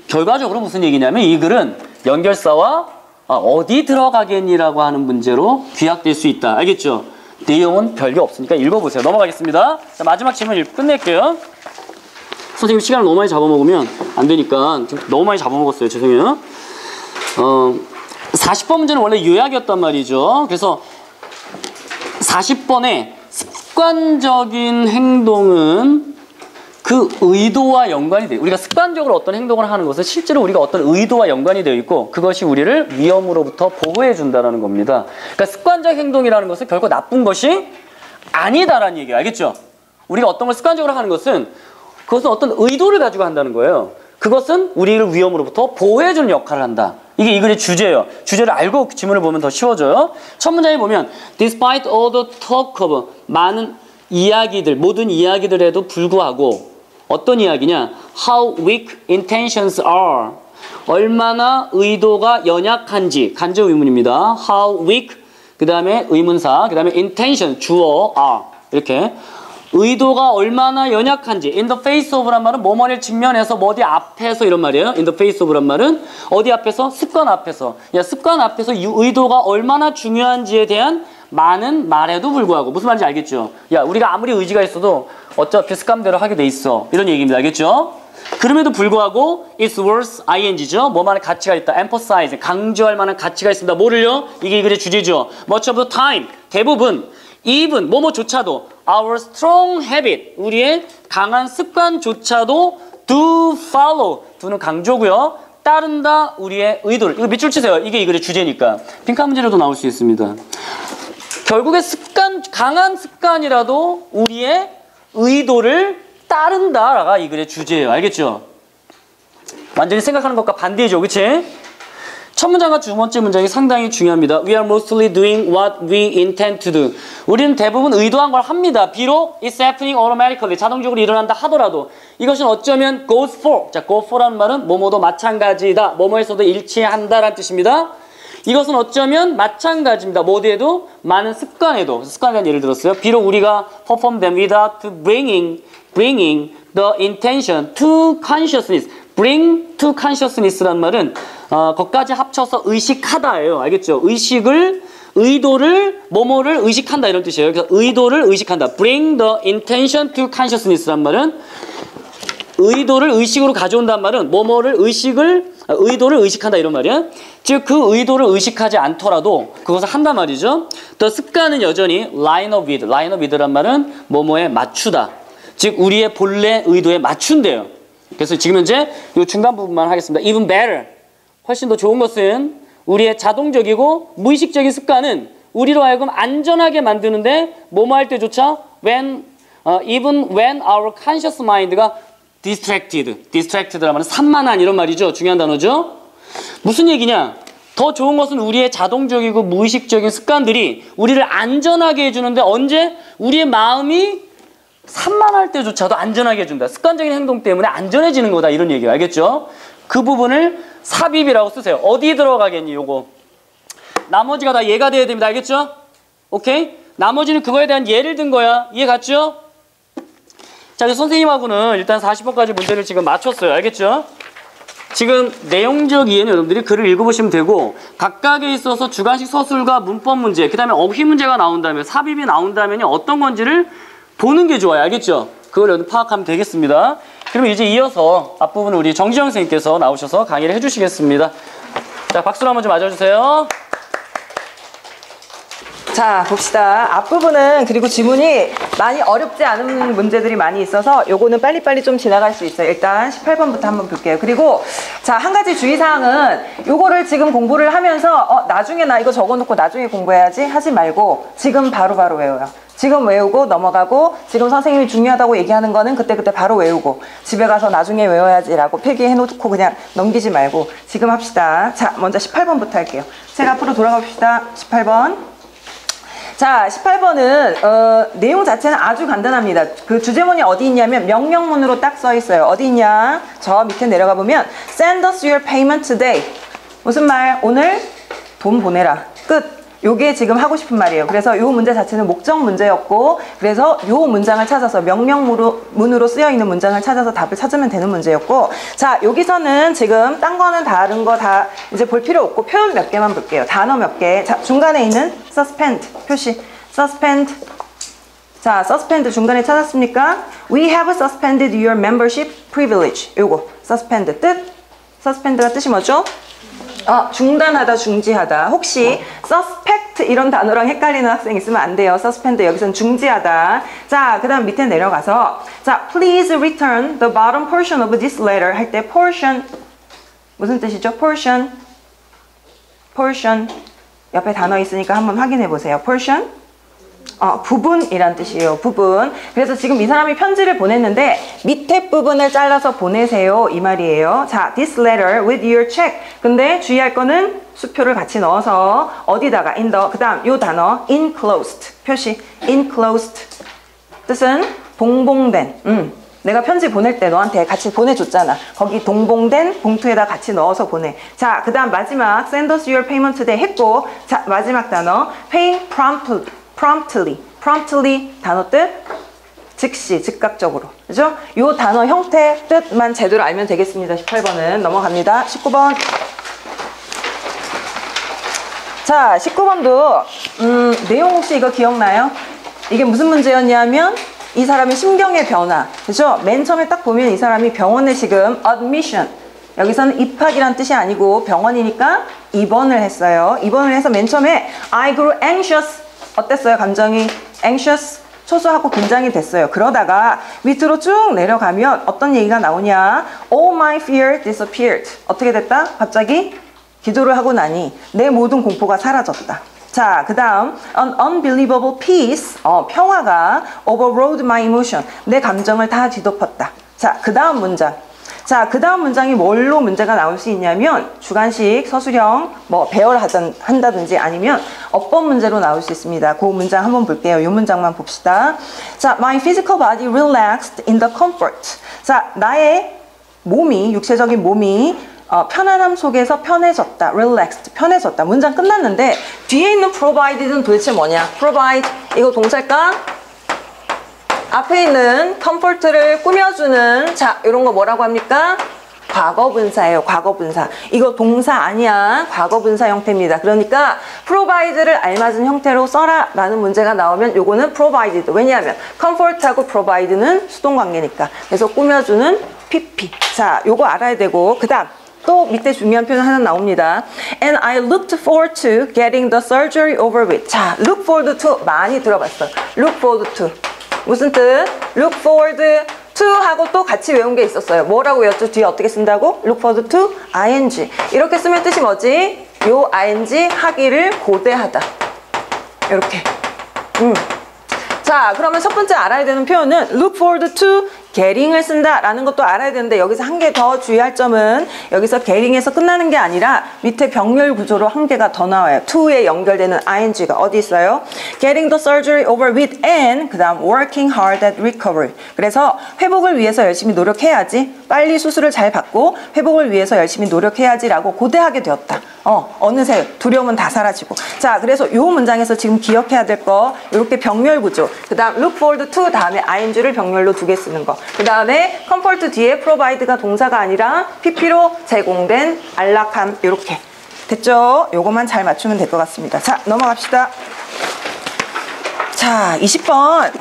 결과적으로 무슨 얘기냐면 이 글은 연결사와 어디 들어가겠니라고 하는 문제로 귀약될 수 있다. 알겠죠? 내용은 별게 없으니까 읽어보세요. 넘어가겠습니다. 자, 마지막 질문 읽고 끝낼게요. 선생님 시간을 너무 많이 잡아먹으면 안 되니까 너무 많이 잡아먹었어요. 죄송해요. 40번 문제는 원래 요약이었단 말이죠. 그래서 40번에 습관적인 행동은 그 의도와 연관이 돼요. 우리가 습관적으로 어떤 행동을 하는 것은 실제로 우리가 어떤 의도와 연관이 되어 있고 그것이 우리를 위험으로부터 보호해 준다는 겁니다. 그러니까 습관적 행동이라는 것은 결코 나쁜 것이 아니다라는 얘기예요. 알겠죠? 우리가 어떤 걸 습관적으로 하는 것은 그것은 어떤 의도를 가지고 한다는 거예요. 그것은 우리를 위험으로부터 보호해 주는 역할을 한다. 이게 이 글의 주제예요. 주제를 알고 지문을 보면 더 쉬워져요. 첫 문장에 보면 Despite all the talk of 많은 이야기들, 모든 이야기들에도 불구하고 어떤 이야기냐? How weak intentions are. 얼마나 의도가 연약한지. 간접 의문입니다. How weak, 그 다음에 의문사, 그 다음에 intention, 주어, are. 이렇게. 의도가 얼마나 연약한지. In the face of란 말은 뭐뭐를 직면해서 뭐 어디 앞에서 이런 말이에요. In the face of란 말은 어디 앞에서? 습관 앞에서. 습관 앞에서 의도가 얼마나 중요한지에 대한 많은 말에도 불구하고. 무슨 말인지 알겠죠? 우리가 아무리 의지가 있어도 어차피 습관대로 하게 돼 있어. 이런 얘기입니다. 알겠죠? 그럼에도 불구하고 it's worth ing죠. 뭐만한 가치가 있다. emphasize. 강조할 만한 가치가 있습니다. 뭐를요? 이게 이 글의 주제죠. Much of the time. 대부분. even. 뭐뭐조차도. Our strong habit. 우리의 강한 습관조차도 do follow. do는 강조고요. 따른다. 우리의 의도를. 이거 밑줄 치세요. 이게 이 글의 주제니까. 빈칸 문제로도 나올 수 있습니다. 결국에 강한 습관이라도 우리의 의도를 따른다가 이 글의 주제예요. 알겠죠? 완전히 생각하는 것과 반대죠. 그치? 첫 문장과 두 번째 문장이 상당히 중요합니다. We are mostly doing what we intend to do. 우리는 대부분 의도한 걸 합니다. 비록 it's happening automatically. 자동적으로 일어난다 하더라도 이것은 어쩌면 goes for. 자, go for라는 말은 뭐뭐도 마찬가지다. 뭐뭐에서도 일치한다라는 뜻입니다. 이것은 어쩌면 마찬가지입니다. 모두에도 많은 습관에 대한 예를 들었어요. 비록 우리가 perform them without bringing the intention to consciousness. bring to consciousness란 말은 것까지 합쳐서 의식하다예요. 알겠죠? 의도를 뭐뭐를 의식한다 이런 뜻이에요. 그래서 의도를 의식한다. bring the intention to consciousness란 말은 의도를 의식으로 가져온다는 말은 뭐뭐를 의도를 의식한다 이런 말이야. 즉 그 의도를 의식하지 않더라도 그것을 한단 말이죠. 또 습관은 여전히 line of with란 말은 뭐뭐에 맞추다. 즉 우리의 본래 의도에 맞춘대요. 그래서 지금 현재 이 중간 부분만 하겠습니다. Even better. 훨씬 더 좋은 것은 우리의 자동적이고 무의식적인 습관은 우리로 하여금 안전하게 만드는데 뭐뭐 할 때조차 even when our conscious mind가 distracted라는 말은 산만한 이런 말이죠. 중요한 단어죠. 무슨 얘기냐? 더 좋은 것은 우리의 자동적이고 무의식적인 습관들이 우리를 안전하게 해주는데 언제? 우리의 마음이 산만할 때조차도 안전하게 해준다. 습관적인 행동 때문에 안전해지는 거다. 이런 얘기예요. 알겠죠? 그 부분을 삽입이라고 쓰세요. 어디 들어가겠니? 요거. 나머지가 다 예가 돼야 됩니다. 알겠죠? 오케이? 나머지는 그거에 대한 예를 든 거야. 이해 갔죠? 자, 선생님하고는 일단 40번까지 문제를 지금 맞췄어요. 알겠죠? 지금 내용적 이해는 여러분들이 글을 읽어보시면 되고 각각에 있어서 주관식 서술과 문법 문제, 그 다음에 어휘 문제가 나온다면, 삽입이 나온다면 어떤 건지를 보는 게 좋아요. 알겠죠? 그걸 여러분 파악하면 되겠습니다. 그러면 이제 이어서 앞부분 우리 정지영 선생님께서 나오셔서 강의를 해주시겠습니다. 자, 박수로 한번 좀 맞아주세요. 자, 봅시다. 앞부분은 그리고 지문이 많이 어렵지 않은 문제들이 많이 있어서 요거는 빨리빨리 좀 지나갈 수 있어요. 일단 18번부터 한번 볼게요. 그리고 자, 한 가지 주의사항은 요거를 지금 공부를 하면서 나중에 나 이거 적어놓고 나중에 공부해야지 하지 말고 지금 바로바로 외워요. 지금 외우고 넘어가고 지금 선생님이 중요하다고 얘기하는 거는 그때그때 바로 외우고 집에 가서 나중에 외워야지 라고 필기해놓고 그냥 넘기지 말고 지금 합시다. 자, 먼저 18번부터 할게요. 제가 앞으로 돌아가 봅시다. 18번. 자, 18번은 내용 자체는 아주 간단합니다. 그 주제문이 어디 있냐면 명령문으로 딱 써 있어요. 어디 있냐? 저 밑에 내려가 보면 Send us your payment today. 무슨 말? 오늘 돈 보내라. 끝. 요게 지금 하고 싶은 말이에요. 그래서 요 문제 자체는 목적 문제였고 그래서 요 문장을 찾아서 명령문으로 쓰여 있는 문장을 찾아서 답을 찾으면 되는 문제였고 자, 여기서는 지금 딴 거는 다른 거 다 이제 볼 필요 없고 표현 몇 개만 볼게요. 단어 몇 개. 자, 중간에 있는 suspend 표시. suspend. 자, suspend 중간에 찾았습니까? We have suspended your membership privilege. 요거 suspend 뜻. suspend가 뜻이 뭐죠? 중단하다, 중지하다. 혹시 suspect 이런 단어랑 헷갈리는 학생 있으면 안 돼요. suspend 여기서는 중지하다. 자, 그 다음 밑에 내려가서 자, please return the bottom portion of this letter 할 때 portion 무슨 뜻이죠? portion 옆에 단어 있으니까 한번 확인해 보세요. portion 부분이란 뜻이에요. 부분. 그래서 지금 이 사람이 편지를 보냈는데 밑에 부분을 잘라서 보내세요. 이 말이에요. 자, this letter with your check. 근데 주의할 거는 수표를 같이 넣어서 어디다가 in the 그 다음 요 단어 enclosed 표시 enclosed 뜻은 동봉된 내가 편지 보낼 때 너한테 같이 보내줬잖아. 거기 동봉된 봉투에다 같이 넣어서 보내. 자, 그 다음 마지막 send us your payment today 했고 자, 마지막 단어 pay promptly 단어 뜻 즉시 즉각적으로 그죠? 요 단어 형태 뜻만 제대로 알면 되겠습니다. 18번은 넘어갑니다. 19번 자 19번도 내용 혹시 이거 기억나요? 이게 무슨 문제였냐면 이 사람의 심경의 변화 그죠? 맨 처음에 딱 보면 이 사람이 병원에 지금 admission 여기서는 입학이란 뜻이 아니고 병원이니까 입원을 했어요. 입원을 해서 맨 처음에 I grew anxious 어땠어요? 감정이 anxious 초조하고 긴장이 됐어요. 그러다가 밑으로 쭉 내려가면 어떤 얘기가 나오냐 all my fear disappeared 어떻게 됐다? 갑자기 기도를 하고 나니 내 모든 공포가 사라졌다. 자, 그 다음 an unbelievable peace 평화가 overrode my emotion 내 감정을 다 뒤덮었다. 자, 그 다음 문장 자, 그 다음 문장이 뭘로 문제가 나올 수 있냐면 주관식, 서술형, 뭐 배열한다든지 아니면 어법 문제로 나올 수 있습니다. 그 문장 한번 볼게요. 이 문장만 봅시다. 자, my physical body relaxed in the comfort. 자, 나의 몸이, 육체적인 몸이 편안함 속에서 편해졌다. relaxed, 편해졌다. 문장 끝났는데 뒤에 있는 provided는 도대체 뭐냐? provide, 이거 동사일까? 앞에 있는 comfort를 꾸며주는 자 이런 거 뭐라고 합니까? 과거분사예요. 과거분사. 이거 동사 아니야. 과거분사 형태입니다. 그러니까 provide를 알맞은 형태로 써라 라는 문제가 나오면 요거는 provided. 왜냐하면 comfort하고 provide는 수동관계니까. 그래서 꾸며주는 pp. 자 요거 알아야 되고 그 다음 또 밑에 중요한 표현 하나 나옵니다. And I looked forward to getting the surgery over with. 자 look forward to 많이 들어봤어. look forward to 무슨 뜻? look forward to 하고 또 같이 외운 게 있었어요. 뭐라고 외웠죠? 뒤에 어떻게 쓴다고? look forward to ing. 이렇게 쓰면 뜻이 뭐지? 요 ing 하기를 고대하다. 이렇게. 자, 그러면 첫 번째 알아야 되는 표현은 look forward to getting을 쓴다라는 것도 알아야 되는데 여기서 한 개 더 주의할 점은 여기서 getting에서 끝나는 게 아니라 밑에 병렬 구조로 한 개가 더 나와요. to에 연결되는 ing가 어디 있어요? getting the surgery over with and 그 다음 working hard at recovery. 그래서 회복을 위해서 열심히 노력해야지, 빨리 수술을 잘 받고 회복을 위해서 열심히 노력해야지라고 고대하게 되었다. 어느새 두려움은 다 사라지고. 자, 그래서 이 문장에서 지금 기억해야 될 거 이렇게 병렬 구조, 그 다음 look forward to 다음에 ing를 병렬로 두 개 쓰는 거, 그 다음에 comfort 뒤에 provide가 동사가 아니라 pp로 제공된 안락함, 이렇게 됐죠? 요것만 잘 맞추면 될 것 같습니다. 자, 넘어갑시다. 자, 20번.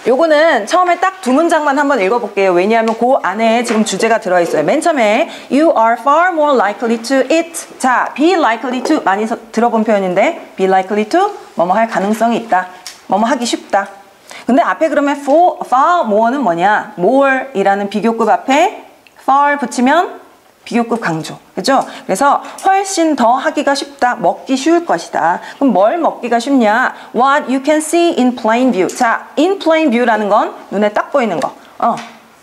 요거는 처음에 딱 두 문장만 한번 읽어볼게요. 왜냐하면 그 안에 지금 주제가 들어있어요. 맨 처음에 You are far more likely to eat. 자, be likely to 많이 들어본 표현인데 be likely to 뭐뭐 할 가능성이 있다, 뭐뭐 하기 쉽다. 근데 앞에 그러면 far more는 뭐냐? more 이라는 비교급 앞에 far 붙이면 비교급 강조. 그죠? 그래서 훨씬 더 하기가 쉽다, 먹기 쉬울 것이다. 그럼 뭘 먹기가 쉽냐? What you can see in plain view. 자, in plain view라는 건 눈에 딱 보이는 거.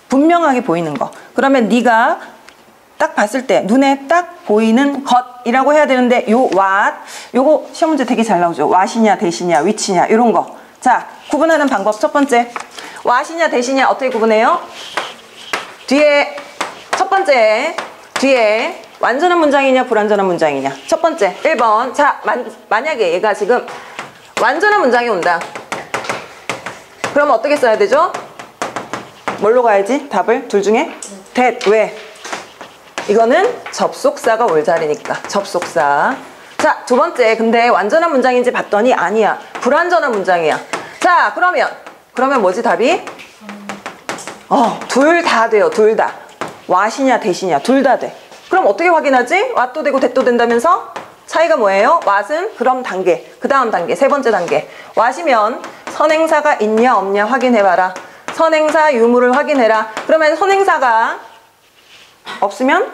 분명하게 보이는 거. 그러면 네가 딱 봤을 때 눈에 딱 보이는 것이라고 해야 되는데 요 what, 요거 시험 문제 되게 잘 나오죠. what이냐 대시냐 which냐 이런 거. 자, 구분하는 방법 첫 번째. what이냐 대시냐 어떻게 구분해요? 뒤에 첫 번째 뒤에 완전한 문장이냐 불완전한 문장이냐. 첫 번째 1번. 자, 만약에 얘가 지금 완전한 문장이 온다. 그럼 어떻게 써야 되죠? 뭘로 가야지? 답을 둘 중에? that. 왜? 이거는 접속사가 올 자리니까 접속사. 자, 두 번째. 근데 완전한 문장인지 봤더니 아니야, 불완전한 문장이야. 자, 그러면 뭐지 답이? 둘 다 돼요. 둘 다. what이냐 대시냐 둘 다 돼. 그럼 어떻게 확인하지? what도 되고 that도 된다면서? 차이가 뭐예요? what은 그럼 단계, 그 다음 단계, 세 번째 단계. what이면 선행사가 있냐 없냐 확인해봐라. 선행사 유무를 확인해라. 그러면 선행사가 없으면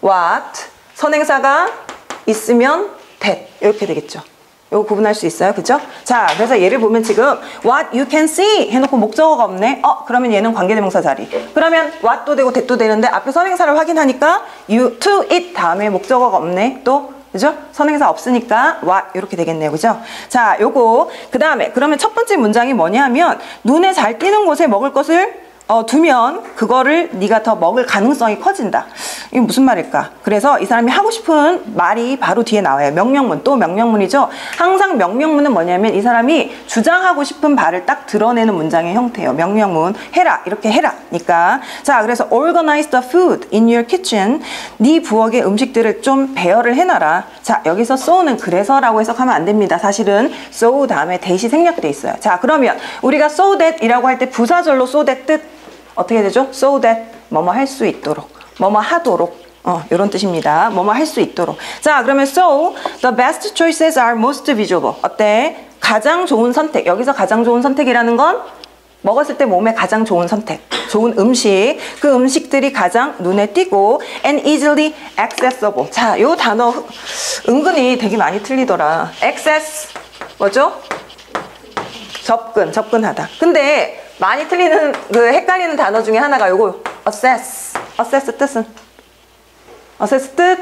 what, 선행사가 있으면 that 이렇게 되겠죠. 이거 구분할 수 있어요. 그죠? 자, 그래서 예를 보면 지금 what you can see 해놓고 목적어가 없네. 그러면 얘는 관계대명사 자리. 그러면 what도 되고 that도 되는데 앞에 선행사를 확인하니까 you, to, it 다음에 목적어가 없네. 또 그죠? 선행사 없으니까 what 이렇게 되겠네요. 그죠? 자, 요거 그 다음에 그러면 첫 번째 문장이 뭐냐 하면 눈에 잘 띄는 곳에 먹을 것을 두면 그거를 네가 더 먹을 가능성이 커진다. 이게 무슨 말일까? 그래서 이 사람이 하고 싶은 말이 바로 뒤에 나와요. 명령문, 또 명령문이죠. 항상 명령문은 뭐냐면 이 사람이 주장하고 싶은 바를 딱 드러내는 문장의 형태예요. 명령문, 해라, 이렇게 해라 니까. 자, 그래서 organize the food in your kitchen. 네 부엌의 음식들을 좀 배열을 해놔라. 자, 여기서 so는 그래서라고 해석하면 안 됩니다. 사실은 so 다음에 that이 생략돼 있어요. 자, 그러면 우리가 so that 이라고 할 때 부사절로 so that 뜻 어떻게 되죠? so that 뭐뭐 할 수 있도록, 뭐뭐 하도록, 이런 뜻입니다. 뭐뭐 할 수 있도록. 자, 그러면 so the best choices are most visible. 어때? 가장 좋은 선택. 여기서 가장 좋은 선택이라는 건 먹었을 때 몸에 가장 좋은 선택, 좋은 음식, 그 음식들이 가장 눈에 띄고 and easily accessible. 자, 요 단어 은근히 되게 많이 틀리더라. access 뭐죠? 접근하다. 근데 많이 틀리는 그 헷갈리는 단어 중에 하나가 요거 assess. assess 뜻은? assess 뜻?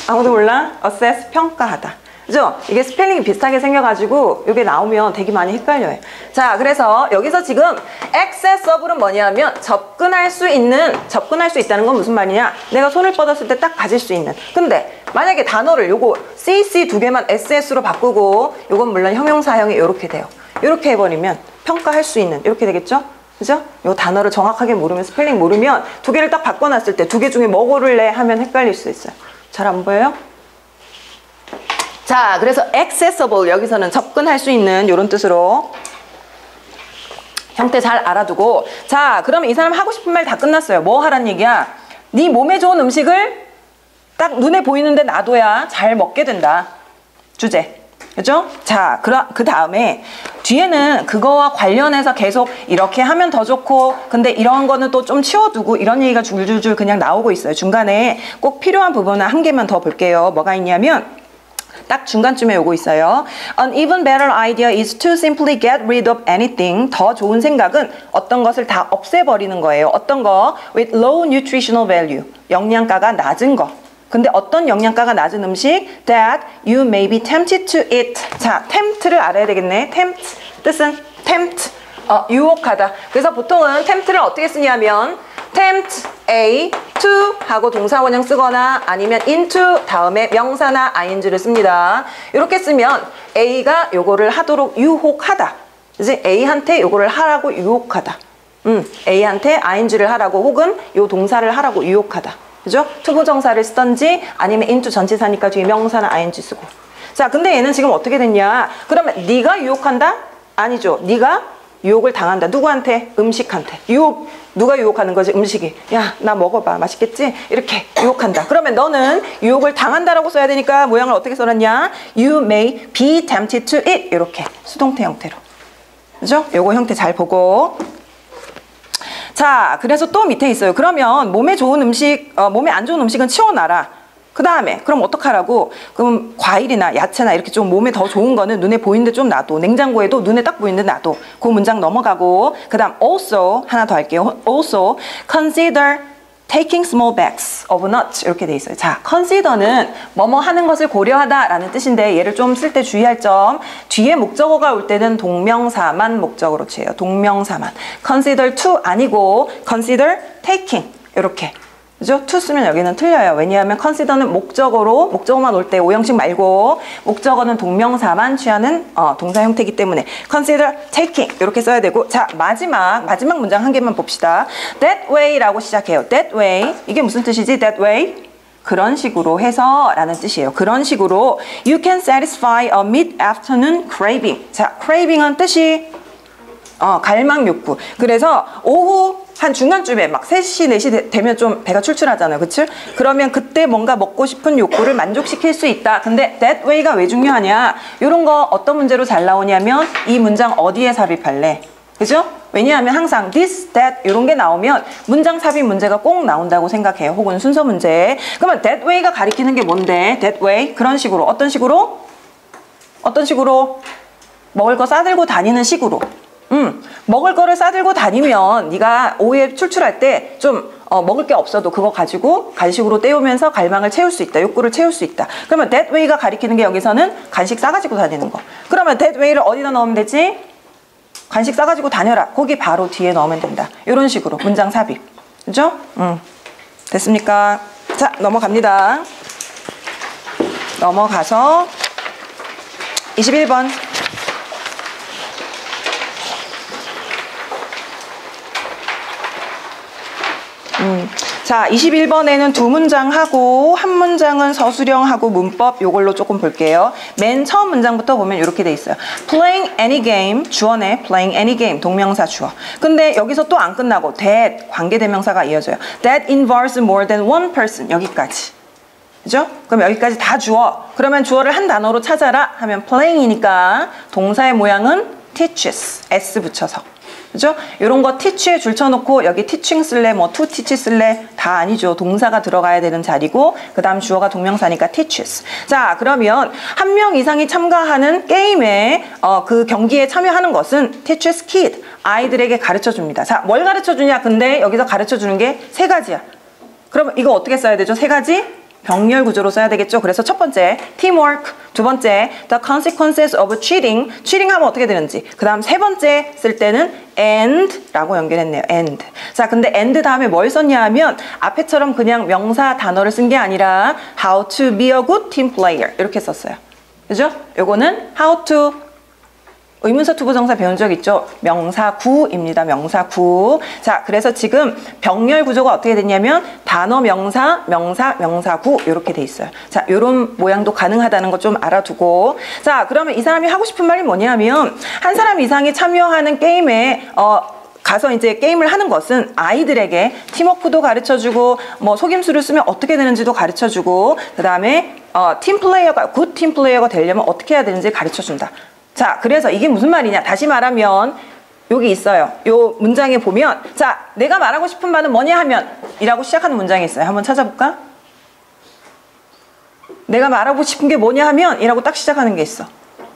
아무도 몰라? assess 평가하다. 그죠? 이게 스펠링이 비슷하게 생겨가지고 이게 나오면 되게 많이 헷갈려요. 자, 그래서 여기서 지금 accessible은 뭐냐면 접근할 수 있다는 건 무슨 말이냐? 내가 손을 뻗었을 때 딱 가질 수 있는. 근데 만약에 단어를 요거 CC 두 개만 SS로 바꾸고 요건 물론 형용사형이 요렇게 돼요. 요렇게 해버리면 평가할 수 있는 이렇게 되겠죠? 그죠? 요 단어를 정확하게 모르면, 스펠링 모르면 두 개를 딱 바꿔놨을 때 두 개 중에 뭐 고를래 하면 헷갈릴 수 있어요. 잘 안 보여요? 자, 그래서 accessible 여기서는 접근할 수 있는 이런 뜻으로 형태 잘 알아두고. 자, 그럼 이 사람 하고 싶은 말 다 끝났어요. 뭐 하란 얘기야? 네 몸에 좋은 음식을 딱 눈에 보이는데 놔둬야 잘 먹게 된다. 주제. 그죠? 자, 그 다음에 뒤에는 그거와 관련해서 계속 이렇게 하면 더 좋고 근데 이런 거는 또 좀 치워두고 이런 얘기가 줄줄줄 그냥 나오고 있어요. 중간에 꼭 필요한 부분은 한 개만 더 볼게요. 뭐가 있냐면 딱 중간쯤에 오고 있어요. An even better idea is to simply get rid of anything. 더 좋은 생각은 어떤 것을 다 없애버리는 거예요. 어떤 거? With low nutritional value. 영양가가 낮은 거. 근데 어떤 영양가가 낮은 음식? That you may be tempted to eat. 자, tempt를 알아야 되겠네. tempt. 뜻은 tempt. 유혹하다. 그래서 보통은 tempt를 어떻게 쓰냐면 tempt A to 하고 동사 원형 쓰거나 아니면 into 다음에 명사나 ing를 씁니다. 이렇게 쓰면 A가 요거를 하도록 유혹하다. 이제 A한테 요거를 하라고 유혹하다. A한테 ing를 하라고 혹은 요 동사를 하라고 유혹하다. 그죠? 투부정사를 쓰던지 아니면 into 전치사니까 뒤에 명사나 ing 쓰고. 자, 근데 얘는 지금 어떻게 됐냐? 그러면 네가 유혹한다? 아니죠. 네가 유혹을 당한다. 누구한테? 음식한테. 유혹. 누가 유혹하는 거지? 음식이. 야, 나 먹어봐. 맛있겠지? 이렇게 유혹한다. 그러면 너는 유혹을 당한다라고 써야 되니까 모양을 어떻게 써놨냐? You may be tempted to eat. 이렇게 수동태 형태로. 그죠? 요거 형태 잘 보고. 자, 그래서 또 밑에 있어요. 그러면 몸에 좋은 음식, 몸에 안 좋은 음식은 치워놔라. 그 다음에 그럼 어떡하라고? 그럼 과일이나 야채나 이렇게 좀 몸에 더 좋은 거는 눈에 보이는데 좀 놔둬. 냉장고에도 눈에 딱 보이는데 놔둬. 그 문장 넘어가고 그 다음 also 하나 더 할게요. Also consider taking small bags of nuts 이렇게 돼 있어요. 자, consider는 뭐뭐 하는 것을 고려하다 라는 뜻인데 얘를 좀 쓸 때 주의할 점 뒤에 목적어가 올 때는 동명사만 목적어로 취해요. 동명사만. consider to 아니고 consider taking 이렇게. 그죠? to 쓰면 여기는 틀려요. 왜냐하면 consider는 목적어만 올 때 오형식 말고 목적어는 동명사만 취하는 동사 형태이기 때문에 consider taking 이렇게 써야 되고 자 마지막 문장 한 개만 봅시다. That way라고 시작해요. That way 이게 무슨 뜻이지? That way 그런 식으로 해서 라는 뜻이에요. 그런 식으로 you can satisfy a mid-afternoon craving. 자 craving은 뜻이 갈망 욕구. 그래서 오후 한 중간쯤에 막 3시, 4시 되면 좀 배가 출출하잖아요. 그치? 그러면 그때 뭔가 먹고 싶은 욕구를 만족시킬 수 있다. 근데 that way가 왜 중요하냐? 이런 거 어떤 문제로 잘 나오냐면 이 문장 어디에 삽입할래? 그죠? 왜냐하면 항상 this, that 이런 게 나오면 문장 삽입 문제가 꼭 나온다고 생각해요. 혹은 순서 문제. 그러면 that way가 가리키는 게 뭔데? that way. 그런 식으로. 어떤 식으로? 어떤 식으로? 먹을 거 싸들고 다니는 식으로. 먹을 거를 싸들고 다니면 네가 오후에 출출할 때 좀 먹을 게 없어도 그거 가지고 간식으로 때우면서 갈망을 채울 수 있다. 욕구를 채울 수 있다. 그러면 that way가 가리키는 게 여기서는 간식 싸가지고 다니는 거. 그러면 that way를 어디다 넣으면 되지? 간식 싸가지고 다녀라. 거기 바로 뒤에 넣으면 된다. 이런 식으로 문장 삽입. 그죠? 됐습니까? 자, 넘어갑니다. 넘어가서 21번. 자, 21번에는 두 문장 하고 한 문장은 서술형하고 문법 요걸로 조금 볼게요. 맨 처음 문장부터 보면 이렇게 돼 있어요. Playing any game, 주어네. Playing any game, 동명사 주어. 근데 여기서 또 안 끝나고 that, 관계대명사가 이어져요. That involves more than one person, 여기까지. 그죠? 그럼 여기까지 다 주어. 그러면 주어를 한 단어로 찾아라 하면 playing이니까 동사의 모양은 teaches, s 붙여서. 그죠? 이런 거 teach에 줄쳐놓고 여기 teaching 쓸래, 뭐 to teach 쓸래 다 아니죠. 동사가 들어가야 되는 자리고 그 다음 주어가 동명사니까 teaches. 자, 그러면 한 명 이상이 참가하는 게임에 그 경기에 참여하는 것은 teaches kid, 아이들에게 가르쳐줍니다. 자, 뭘 가르쳐주냐? 근데 여기서 가르쳐주는 게 세 가지야. 그러면 이거 어떻게 써야 되죠? 세 가지? 병렬 구조로 써야 되겠죠. 그래서 첫 번째 teamwork, 두 번째 the consequences of cheating, cheating 하면 어떻게 되는지, 그 다음 세 번째 쓸 때는 and 라고 연결했네요. and. 자, 근데 and 다음에 뭘 썼냐 하면 앞에처럼 그냥 명사 단어를 쓴 게 아니라 how to be a good team player 이렇게 썼어요. 그죠? 요거는 how to 의문사 투부정사 배운 적 있죠? 명사구입니다. 명사구. 자, 그래서 지금 병렬 구조가 어떻게 됐냐면 단어 명사, 명사, 명사구 이렇게 돼 있어요. 자, 요런 모양도 가능하다는 거 좀 알아두고. 자, 그러면 이 사람이 하고 싶은 말이 뭐냐면 한 사람 이상이 참여하는 게임에 가서 이제 게임을 하는 것은 아이들에게 팀워크도 가르쳐주고 뭐 속임수를 쓰면 어떻게 되는지도 가르쳐주고 그 다음에 팀플레이어가 굿 팀플레이어가 되려면 어떻게 해야 되는지 가르쳐준다. 자, 그래서 이게 무슨 말이냐? 다시 말하면 여기 있어요. 요 문장에 보면 자, 내가 말하고 싶은 말은 뭐냐 하면 이라고 시작하는 문장이 있어요. 한번 찾아볼까? 내가 말하고 싶은 게 뭐냐 하면 이라고 딱 시작하는 게 있어.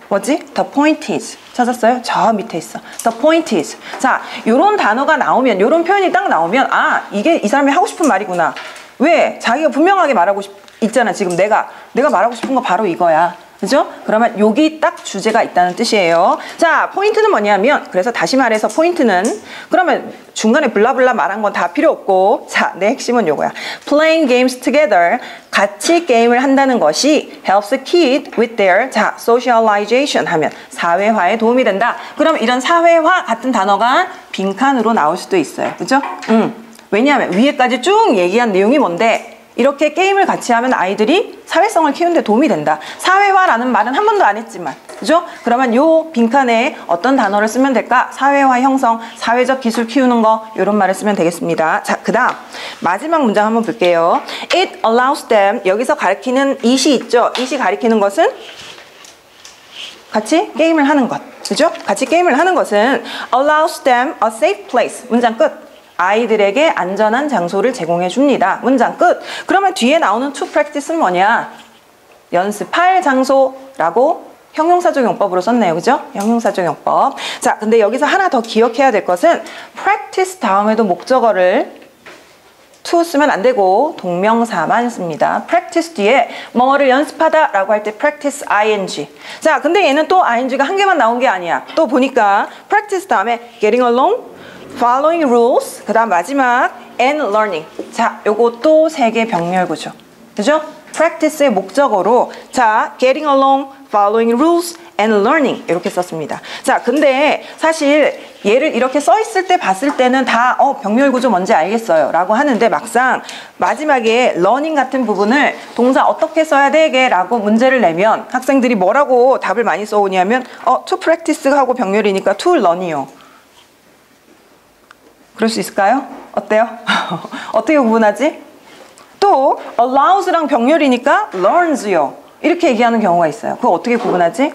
뭐지? The point is. 찾았어요? 저 밑에 있어. The point is. 자, 요런 단어가 나오면, 요런 표현이 딱 나오면, 아, 이게 이 사람이 하고 싶은 말이구나. 왜? 자기가 분명하게 말하고 있잖아. 지금 내가 말하고 싶은 거 바로 이거야. 그죠? 그러면 여기 딱 주제가 있다는 뜻이에요. 자, 포인트는 뭐냐면, 그래서 다시 말해서 포인트는, 그러면 중간에 블라블라 말한 건 다 필요 없고, 자, 내 핵심은 요거야. Playing games together, 같이 게임을 한다는 것이 helps a kid with their, 자, socialization 하면 사회화에 도움이 된다. 그럼 이런 사회화 같은 단어가 빈칸으로 나올 수도 있어요. 그죠? 왜냐하면 위에까지 쭉 얘기한 내용이 뭔데, 이렇게 게임을 같이 하면 아이들이 사회성을 키우는 데 도움이 된다. 사회화라는 말은 한 번도 안 했지만, 그죠? 그러면 요 빈칸에 어떤 단어를 쓰면 될까? 사회화 형성, 사회적 기술 키우는 거, 이런 말을 쓰면 되겠습니다. 자, 그 다음 마지막 문장 한번 볼게요. It allows them, 여기서 가리키는 it이 있죠? it이 가리키는 것은 같이 게임을 하는 것, 그죠? 같이 게임을 하는 것은 allows them a safe place. 문장 끝. 아이들에게 안전한 장소를 제공해 줍니다. 문장 끝. 그러면 뒤에 나오는 to practice는 뭐냐? 연습할 장소라고 형용사적 용법으로 썼네요. 그죠? 형용사적 용법. 자, 근데 여기서 하나 더 기억해야 될 것은 practice 다음에도 목적어를 to 쓰면 안 되고 동명사만 씁니다. practice 뒤에 뭐를 연습하다 라고 할 때 practice ing. 자, 근데 얘는 또 ing가 한 개만 나온 게 아니야. 또 보니까 practice 다음에 getting along, following rules, 그 다음 마지막 and learning. 자, 요것도 3개 병렬 구조. 그죠? practice의 목적어로 자, getting along, following rules and learning 이렇게 썼습니다. 자, 근데 사실 얘를 이렇게 써 있을 때 봤을 때는 다 병렬 구조 뭔지 알겠어요 라고 하는데 막상 마지막에 learning 같은 부분을 동사 어떻게 써야 되게 라고 문제를 내면 학생들이 뭐라고 답을 많이 써오냐면 to practice 하고 병렬이니까 to learn이요. 그럴 수 있을까요? 어때요? 어떻게 구분하지? 또 allows랑 병렬이니까 learns요. 이렇게 얘기하는 경우가 있어요. 그거 어떻게 구분하지?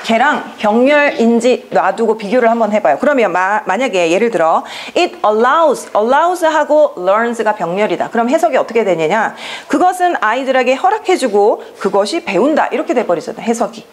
걔랑 병렬인지 놔두고 비교를 한번 해봐요. 그러면 만약에 예를 들어 it allows하고 learns가 병렬이다. 그럼 해석이 어떻게 되느냐? 그것은 아이들에게 허락해주고 그것이 배운다. 이렇게 돼버리잖아요. 해석이.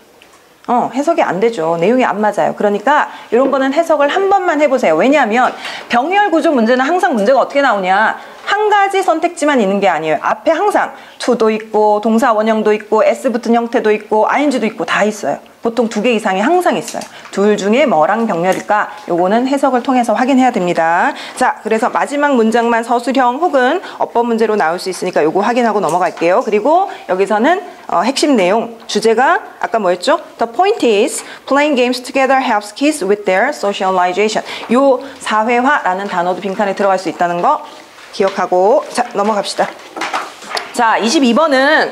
해석이 안 되죠. 내용이 안 맞아요. 그러니까 이런 거는 해석을 한 번만 해보세요. 왜냐하면 병렬 구조 문제는 항상 문제가 어떻게 나오냐? 한 가지 선택지만 있는 게 아니에요. 앞에 항상 to도 있고 동사 원형도 있고 s 붙은 형태도 있고 ing도 있고 다 있어요. 보통 2개 이상이 항상 있어요. 둘 중에 뭐랑 병렬일까? 요거는 해석을 통해서 확인해야 됩니다. 자, 그래서 마지막 문장만 서술형 혹은 어법 문제로 나올 수 있으니까 요거 확인하고 넘어갈게요. 그리고 여기서는 핵심 내용, 주제가 아까 뭐였죠? The point is playing games together helps kids with their socialization. 요 사회화라는 단어도 빈칸에 들어갈 수 있다는 거 기억하고 자, 넘어갑시다. 자, 22번은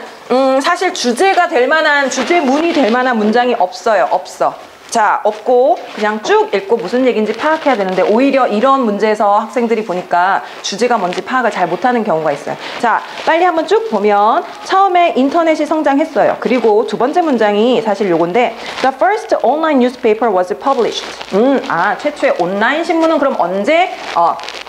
사실 주제가 될 만한, 주제문이 될 만한 문장이 없어요. 없어. 자, 없고 그냥 쭉 읽고 무슨 얘기인지 파악해야 되는데 오히려 이런 문제에서 학생들이 보니까 주제가 뭔지 파악을 잘 못하는 경우가 있어요. 자, 빨리 한번 쭉 보면 처음에 인터넷이 성장했어요. 그리고 두 번째 문장이 사실 요건데 The first online newspaper was published. 최초의 온라인 신문은 그럼 언제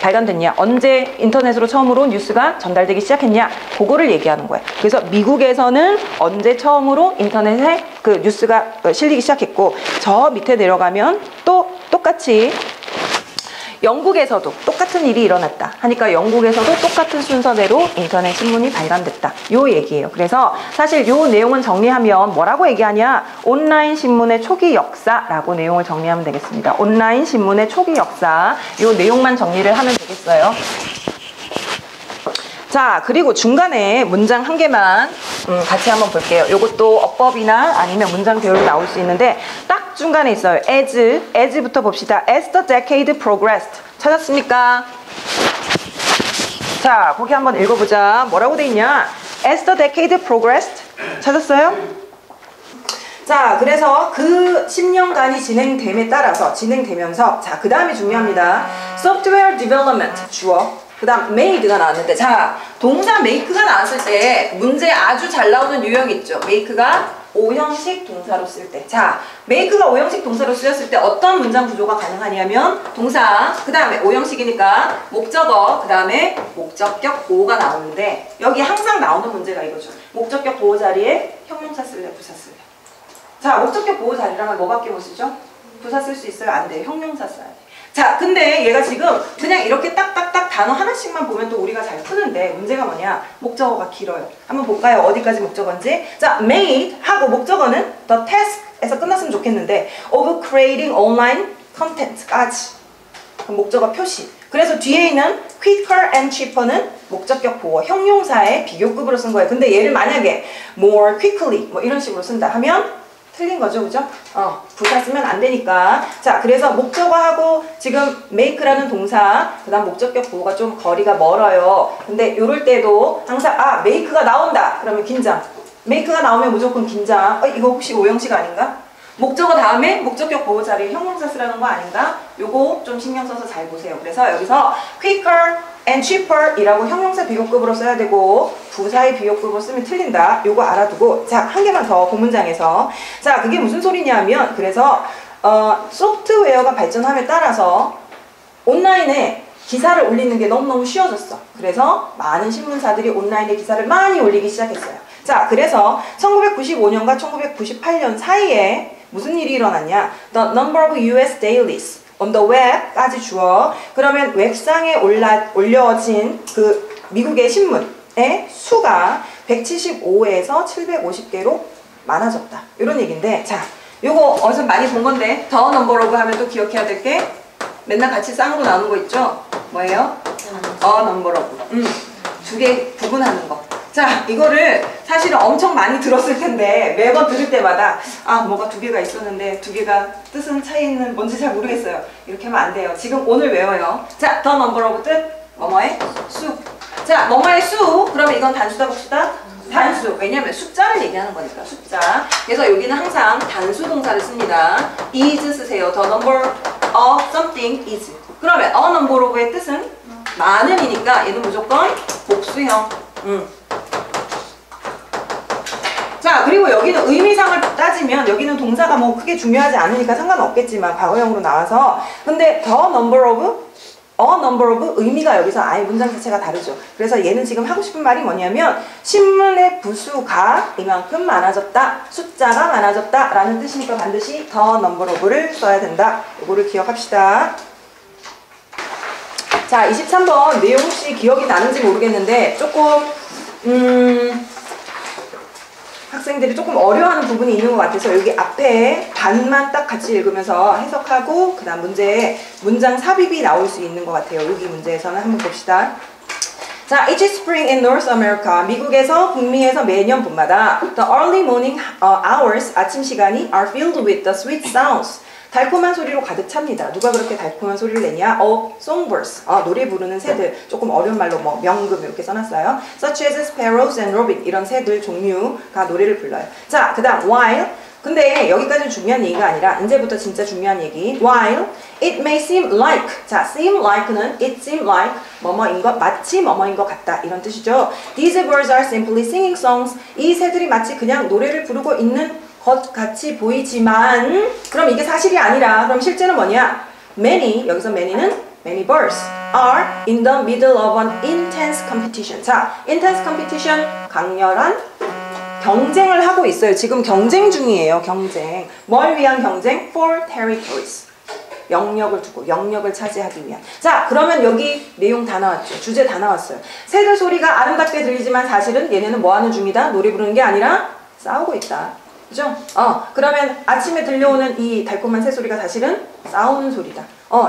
발간됐냐? 언제 인터넷으로 처음으로 뉴스가 전달되기 시작했냐? 그거를 얘기하는 거예요. 그래서 미국에서는 언제 처음으로 인터넷에 그 뉴스가 실리기 시작했고 저 밑에 내려가면 또 똑같이 영국에서도 똑같은 일이 일어났다 하니까 영국에서도 똑같은 순서대로 인터넷 신문이 발간됐다. 요 얘기예요. 그래서 사실 요 내용은 정리하면 뭐라고 얘기하냐? 온라인 신문의 초기 역사라고 내용을 정리하면 되겠습니다. 온라인 신문의 초기 역사. 요 내용만 정리를 하면 되겠어요. 자, 그리고 중간에 문장 한 개만 같이 한번 볼게요. 요것도 어법이나 아니면 문장 배우로 나올 수 있는데 딱 중간에 있어요. as부터 봅시다. As the decade progressed. 찾았습니까? 자, 거기 한번 읽어보자. 뭐라고 돼 있냐? As the decade progressed. 찾았어요? 자, 그래서 그 10년간이 진행됨에 따라서 진행되면서 자, 그 다음이 중요합니다. Software development 주어. 그 다음 made가 나왔는데 자, 동사 make가 나왔을 때 문제 아주 잘 나오는 유형 있죠. make가 O형식 동사로 쓸 때. 자, make가 O형식 동사로 쓰였을 때 어떤 문장 구조가 가능하냐면 동사, 그 다음에 O형식이니까 목적어, 그 다음에 목적격 보호가 나오는데 여기 항상 나오는 문제가 이거죠. 목적격 보호 자리에 형용사 쓸래, 부사 쓸래? 자, 목적격 보호 자리라면 뭐밖에 못 쓰죠? 부사 쓸 수 있어요? 안 돼요. 형용사 써야 돼. 자, 근데 얘가 지금 그냥 이렇게 딱딱딱 단어 하나씩만 보면 또 우리가 잘 푸는데 문제가 뭐냐? 목적어가 길어요. 한번 볼까요? 어디까지 목적어인지. 자, made 하고 목적어는 the task에서 끝났으면 좋겠는데 of creating online content까지. 그럼 목적어 표시. 그래서 뒤에 있는 quicker and cheaper는 목적격 보호, 형용사의 비교급으로 쓴 거예요. 근데 얘를 만약에 more quickly 뭐 이런 식으로 쓴다 하면 틀린 거죠, 그죠? 부사 쓰면 안 되니까. 자, 그래서 목적어하고 지금 make라는 동사, 그 다음 목적격 보호가 좀 거리가 멀어요. 근데 이럴 때도 항상, make가 나온다! 그러면 긴장. make가 나오면 무조건 긴장. 이거 혹시 오형식 아닌가? 목적어 다음에 목적격 보호 자리에 형용사 쓰라는 거 아닌가? 요거 좀 신경 써서 잘 보세요. 그래서 여기서 quicker and cheaper 이라고 형용사 비교급으로 써야 되고 부사의 비교급으로 쓰면 틀린다. 요거 알아두고 자, 한 개만 더 그 문장에서 자, 그게 무슨 소리냐면 그래서 소프트웨어가 발전함에 따라서 온라인에 기사를 올리는 게 너무너무 쉬워졌어. 그래서 많은 신문사들이 온라인에 기사를 많이 올리기 시작했어요. 자, 그래서 1995년과 1998년 사이에 무슨 일이 일어났냐? The number of US dailies on the web까지 주어. 그러면 웹상에 올려진 그 미국의 신문의 수가 175에서 750개로 많아졌다. 이런 얘기인데, 자, 요거 어디서 많이 본 건데, the number of 하면 또 기억해야 될 게 맨날 같이 쌍으로 나오는 거 있죠? 뭐예요? number of. 두 개 구분하는 거. 자, 이거를 사실은 엄청 많이 들었을 텐데 매번 들을 때마다 뭐가 두 개가 있었는데 두 개가 뜻은 차이는 뭔지 잘 모르겠어요. 이렇게 하면 안 돼요. 지금 오늘 외워요. 자, the number of 뜻 뭐뭐의 수. 자, 뭐뭐의 수. 그러면 이건 단수다 복수다? 단수. 왜냐면 숫자를 얘기하는 거니까 숫자. 그래서 여기는 항상 단수 동사를 씁니다. is 쓰세요. The number of something is. 그러면 a number of의 뜻은 많음이니까 얘는 무조건 복수형. 자, 그리고 여기는 의미상을 따지면 여기는 동사가 뭐 크게 중요하지 않으니까 상관없겠지만 과거형으로 나와서 근데 the number of, a number of 의미가 여기서 아예 문장 자체가 다르죠. 그래서 얘는 지금 하고 싶은 말이 뭐냐면 신문의 부수가 이만큼 많아졌다, 숫자가 많아졌다 라는 뜻이니까 반드시 the number of를 써야 된다. 이거를 기억합시다. 자, 23번 내용 혹시 기억이 나는지 모르겠는데 조금 학생들이 조금 어려워하는 부분이 있는 것 같아서 여기 앞에 반만 딱 같이 읽으면서 해석하고 그 다음 문제에 문장 삽입이 나올 수 있는 것 같아요. 여기 문제에서는 한번 봅시다. 자, each spring in North America, 미국에서 북미에서 매년 봄마다 the early morning hours, 아침 시간이 are filled with the sweet sounds. 달콤한 소리로 가득 찹니다. 누가 그렇게 달콤한 소리를 내냐? songbirds. 노래 부르는 새들. 조금 어려운 말로 뭐 명금 이렇게 써놨어요. Such as sparrows and robin. 이런 새들 종류가 노래를 불러요. 자, 그 다음 while. 근데 여기까지는 중요한 얘기가 아니라 이제부터 진짜 중요한 얘기. While it may seem like. 자, seem like는 it seem like 뭐뭐인 것, 마치 뭐뭐인 것 같다. 이런 뜻이죠. These birds are simply singing songs. 이 새들이 마치 그냥 노래를 부르고 있는 것 같이 보이지만 그럼 이게 사실이 아니라 그럼 실제는 뭐냐? Many, 여기서 many는 many birds are in the middle of an intense competition. 자, intense competition, 강렬한 경쟁을 하고 있어요. 지금 경쟁 중이에요. 경쟁. 뭘 위한 경쟁? For territories. 영역을 두고 영역을 차지하기 위한. 자, 그러면 여기 내용 다 나왔죠. 주제 다 나왔어요. 새들 소리가 아름답게 들리지만 사실은 얘네는 뭐 하는 중이다? 노래 부르는 게 아니라 싸우고 있다. 그죠? 그러면 아침에 들려오는 이 달콤한 새소리가 사실은 싸우는 소리다.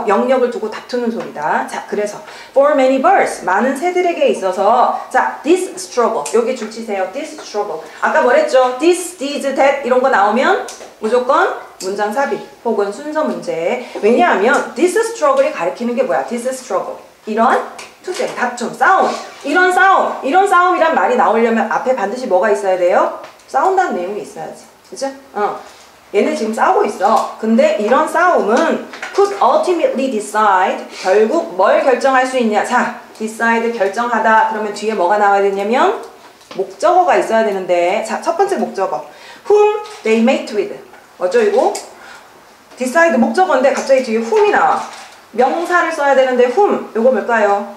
영역을 두고 다투는 소리다. 자, 그래서 for many birds, 많은 새들에게 있어서 자, this struggle, 여기 줄 치세요. this struggle. 아까 뭐랬죠? this, these, that 이런 거 나오면 무조건 문장 삽입 혹은 순서 문제. 왜냐하면 this struggle이 가리키는 게 뭐야? this struggle. 이런 투쟁, 다툼, 싸움. 이런 싸움이란 말이 나오려면 앞에 반드시 뭐가 있어야 돼요? 싸운다는 내용이 있어야지. 그죠? 얘네 지금 싸우고 있어. 근데 이런 싸움은 could ultimately decide, 결국 뭘 결정할 수 있냐. 자, decide, 결정하다. 그러면 뒤에 뭐가 나와야 되냐면 목적어가 있어야 되는데 자, 첫 번째 목적어 whom they met with. 뭐죠 이거? decide 목적어인데 갑자기 뒤에 whom이 나와. 명사를 써야 되는데 whom 요거 뭘까요?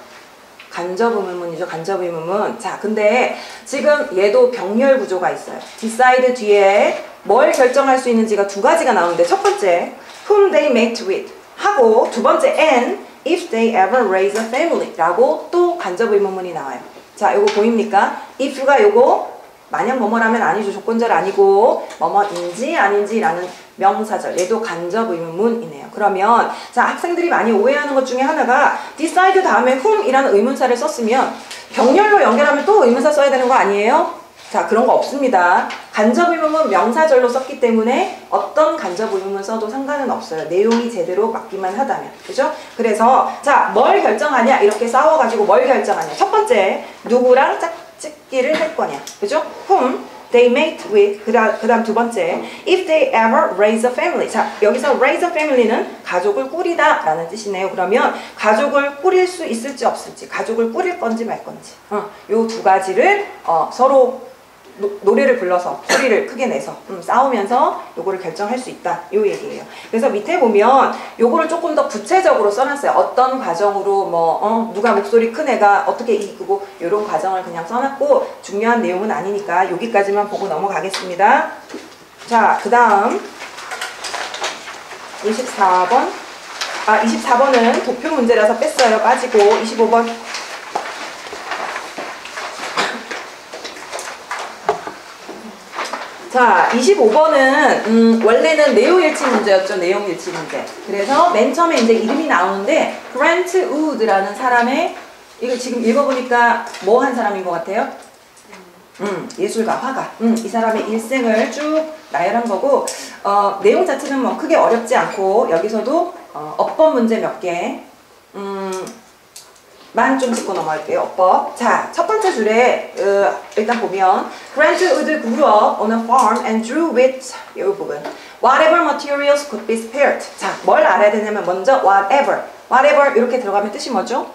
간접 의문문이죠. 간접 의문문. 자, 근데 지금 얘도 병렬 구조가 있어요. decide 뒤에 뭘 결정할 수 있는지가 두 가지가 나오는데 첫 번째 whom they met with 하고 두 번째 and if they ever raise a family 라고 또 간접 의문문이 나와요. 자, 요거 보입니까? if가 요거 만약 뭐뭐라면 아니죠. 조건절 아니고 뭐뭐인지 아닌지라는 명사절. 얘도 간접 의문문이네요. 그러면 자, 학생들이 많이 오해하는 것 중에 하나가 decide 다음에 whom이라는 의문사를 썼으면 병렬로 연결하면 또 의문사 써야 되는 거 아니에요? 자, 그런 거 없습니다. 간접 의문문 명사절로 썼기 때문에 어떤 간접 의문문 써도 상관은 없어요. 내용이 제대로 맞기만 하다면. 그죠? 그래서 자, 뭘 결정하냐? 이렇게 싸워가지고 뭘 결정하냐? 첫 번째, 누구랑 짝짓기를 할 거냐? 그죠? whom they met with. 그 다음 두 번째, if they ever raise a family. 자, 여기서 raise a family는 가족을 꾸리다 라는 뜻이네요. 그러면 가족을 꾸릴 수 있을지 없을지, 가족을 꾸릴 건지 말 건지, 요 두 가지를 서로 노래를 불러서 소리를 크게 내서 싸우면서 요거를 결정할 수 있다 요 얘기예요. 그래서 밑에 보면 요거를 조금 더 구체적으로 써놨어요. 어떤 과정으로 뭐 누가 목소리 큰 애가 어떻게 이기고 요런 과정을 그냥 써놨고 중요한 내용은 아니니까 여기까지만 보고 넘어가겠습니다. 자, 그 다음 24번 24번은 도표 문제라서 뺐어요. 빠지고 25번 자, 25번은 원래는 내용일치 문제였죠. 내용일치 문제. 그래서 맨 처음에 이제 이름이 나오는데 그랜트 우드라는 사람의 이거 지금 읽어보니까 뭐 한 사람인 것 같아요? 예술가, 화가. 이 사람의 일생을 쭉 나열한 거고 내용 자체는 뭐 크게 어렵지 않고 여기서도 어법 문제 몇 개 만 좀 짚고 넘어갈게요. 어법. 자, 첫 번째 줄에 일단 보면 Grant Wood grew up on a farm and drew with 이 부분 Whatever materials could be spared. 자, 뭘 알아야 되냐면 먼저 whatever. whatever 이렇게 들어가면 뜻이 뭐죠?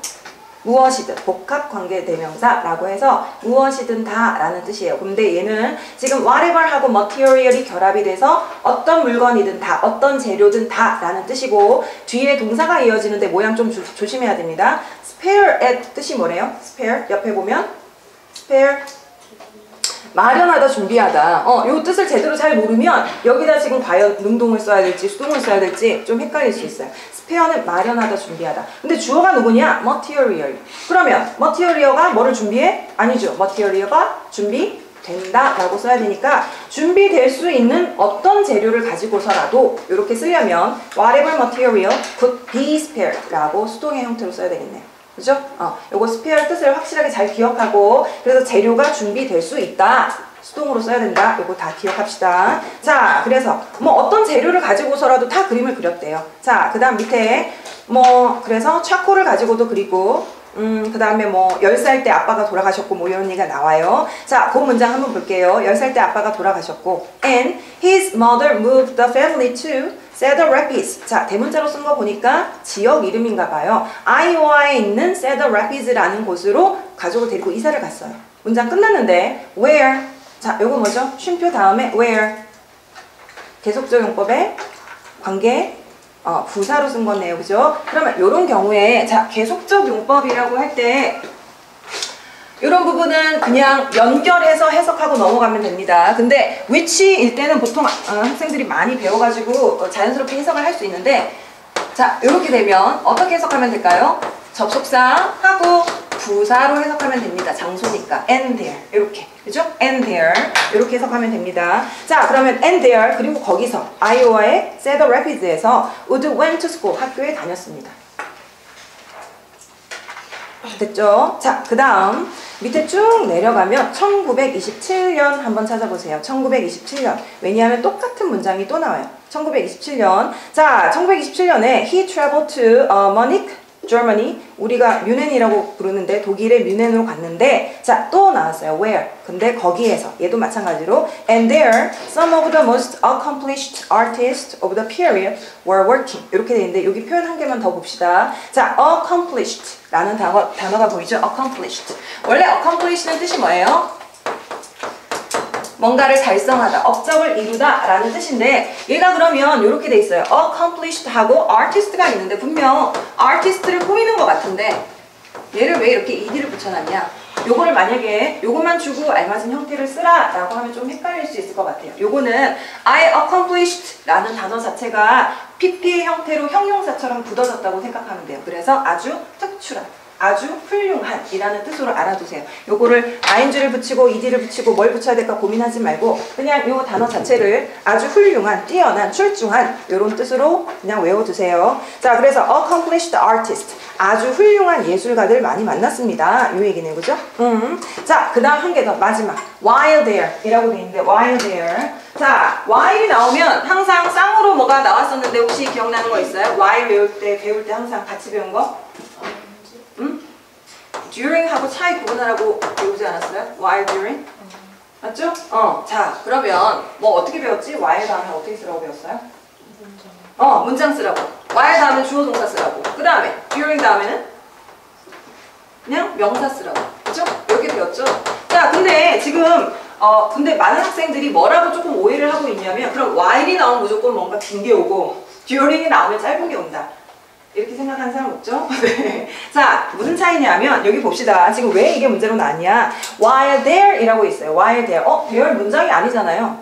무엇이든 복합관계대명사라고 해서 무엇이든 다 라는 뜻이에요. 근데 얘는 지금 whatever하고 material이 결합이 돼서 어떤 물건이든 다, 어떤 재료든 다 라는 뜻이고 뒤에 동사가 이어지는데 모양 좀 조심해야 됩니다. spare의 뜻이 뭐래요? spare 옆에 보면 spare 마련하다, 준비하다. 요 뜻을 제대로 잘 모르면 여기다 지금 과연 능동을 써야 될지 수동을 써야 될지 좀 헷갈릴 수 있어요. 스페어는 마련하다, 준비하다. 근데 주어가 누구냐? material. 그러면 material가 뭐를 준비해? 아니죠. material가 준비된다 라고 써야 되니까 준비될 수 있는 어떤 재료를 가지고서라도 이렇게 쓰려면 whatever material could be spared 라고 수동의 형태로 써야 되겠네요. 그죠? 요거 spare 뜻을 확실하게 잘 기억하고 그래서 재료가 준비될 수 있다. 수동으로 써야 된다. 요거 다 기억합시다. 자, 그래서 뭐 어떤 재료를 가지고서라도 다 그림을 그렸대요. 자, 그 다음 밑에 뭐 그래서 차코를 가지고도 그리고 그 다음에 뭐 10살 때 아빠가 돌아가셨고 뭐 이런 얘기가 나와요. 자, 그 문장 한번 볼게요. 10살 때 아빠가 돌아가셨고 and his mother moved the family to Cedar Rapids. 자, 대문자로 쓴 거 보니까 지역 이름인가 봐요. 아이오와에 있는 Cedar Rapids라는 곳으로 가족을 데리고 이사를 갔어요. 문장 끝났는데 where. 자, 요거 뭐죠? 쉼표 다음에 where. 계속적 용법의 관계 부사로 쓴 거네요. 그죠? 그러면 요런 경우에 자, 계속적 용법이라고 할 때 이런 부분은 그냥 연결해서 해석하고 넘어가면 됩니다. 근데 which일 때는 보통 학생들이 많이 배워가지고 자연스럽게 해석을 할 수 있는데 자, 이렇게 되면 어떻게 해석하면 될까요? 접속사하고 부사로 해석하면 됩니다. 장소니까 and there 이렇게 그죠? and there 이렇게 해석하면 됩니다. 자, 그러면 and there 그리고 거기서 아이오와의 Cedar Rapids에서 Wood went to school 학교에 다녔습니다. 됐죠? 자, 그 다음 밑에 쭉 내려가면 1927년 한번 찾아보세요. 1927년. 왜냐하면 똑같은 문장이 또 나와요. 1927년. 자, 1927년에 he traveled to Munich, Germany. 우리가 뮌헨이라고 부르는데 독일의 뮌헨으로 갔는데 자, 또 나왔어요. where. 근데 거기에서 얘도 마찬가지로 and there some of the most accomplished artists of the period were working. 이렇게 돼 있는데 여기 표현 한 개만 더 봅시다. 자, accomplished 라는 단어가 보이죠? accomplished. 원래 accomplish는 뜻이 뭐예요? 뭔가를 달성하다, 업적을 이루다 라는 뜻인데 얘가 그러면 이렇게 돼 있어요. accomplished 하고 artist가 있는데 분명 artist를 꾸미는 것 같은데 얘를 왜 이렇게 ed를 붙여놨냐? 요거를 만약에 요것만 주고 알맞은 형태를 쓰라 라고 하면 좀 헷갈릴 수 있을 것 같아요. 요거는 I accomplished 라는 단어 자체가 PP의 형태로 형용사처럼 굳어졌다고 생각하면 돼요. 그래서 아주 특출한, 아주 훌륭한 이라는 뜻으로 알아두세요. 요거를 ing를 붙이고 ed를 붙이고 뭘 붙여야 될까 고민하지 말고 그냥 요 단어 자체를 아주 훌륭한, 뛰어난, 출중한 이런 뜻으로 그냥 외워두세요. 자, 그래서 accomplished artist, 아주 훌륭한 예술가들 많이 만났습니다. 이 얘기네, 그죠? 자, 그 다음 한 개 더, 마지막 while there 이라고 돼 있는데 while there. 자, while이 나오면 항상 쌍으로 뭐가 나왔었는데 혹시 기억나는 거 있어요? while 배울 때 항상 같이 배운 거? during하고 차이 구분하라고 배우지 않았어요? while during? 맞죠? 자, 그러면 뭐 어떻게 배웠지? while 다음에 어떻게 쓰라고 배웠어요? 문장 쓰라고. while 다음에 주어 동사 쓰라고. 그 다음에 during 다음에는 그냥 명사 쓰라고. 그죠? 이렇게 배웠죠? 자, 근데 지금 근데 많은 학생들이 뭐라고 조금 오해를 하고 있냐면 그럼 while이 나오면 무조건 뭔가 긴 게 오고 during이 나오면 짧은 게 온다. 이렇게 생각하는 사람 없죠? 네. 자, 무슨 차이냐면 여기 봅시다. 지금 왜 이게 문제로 나왔냐? while there 이라고 있어요. while there. there 문장이 아니잖아요.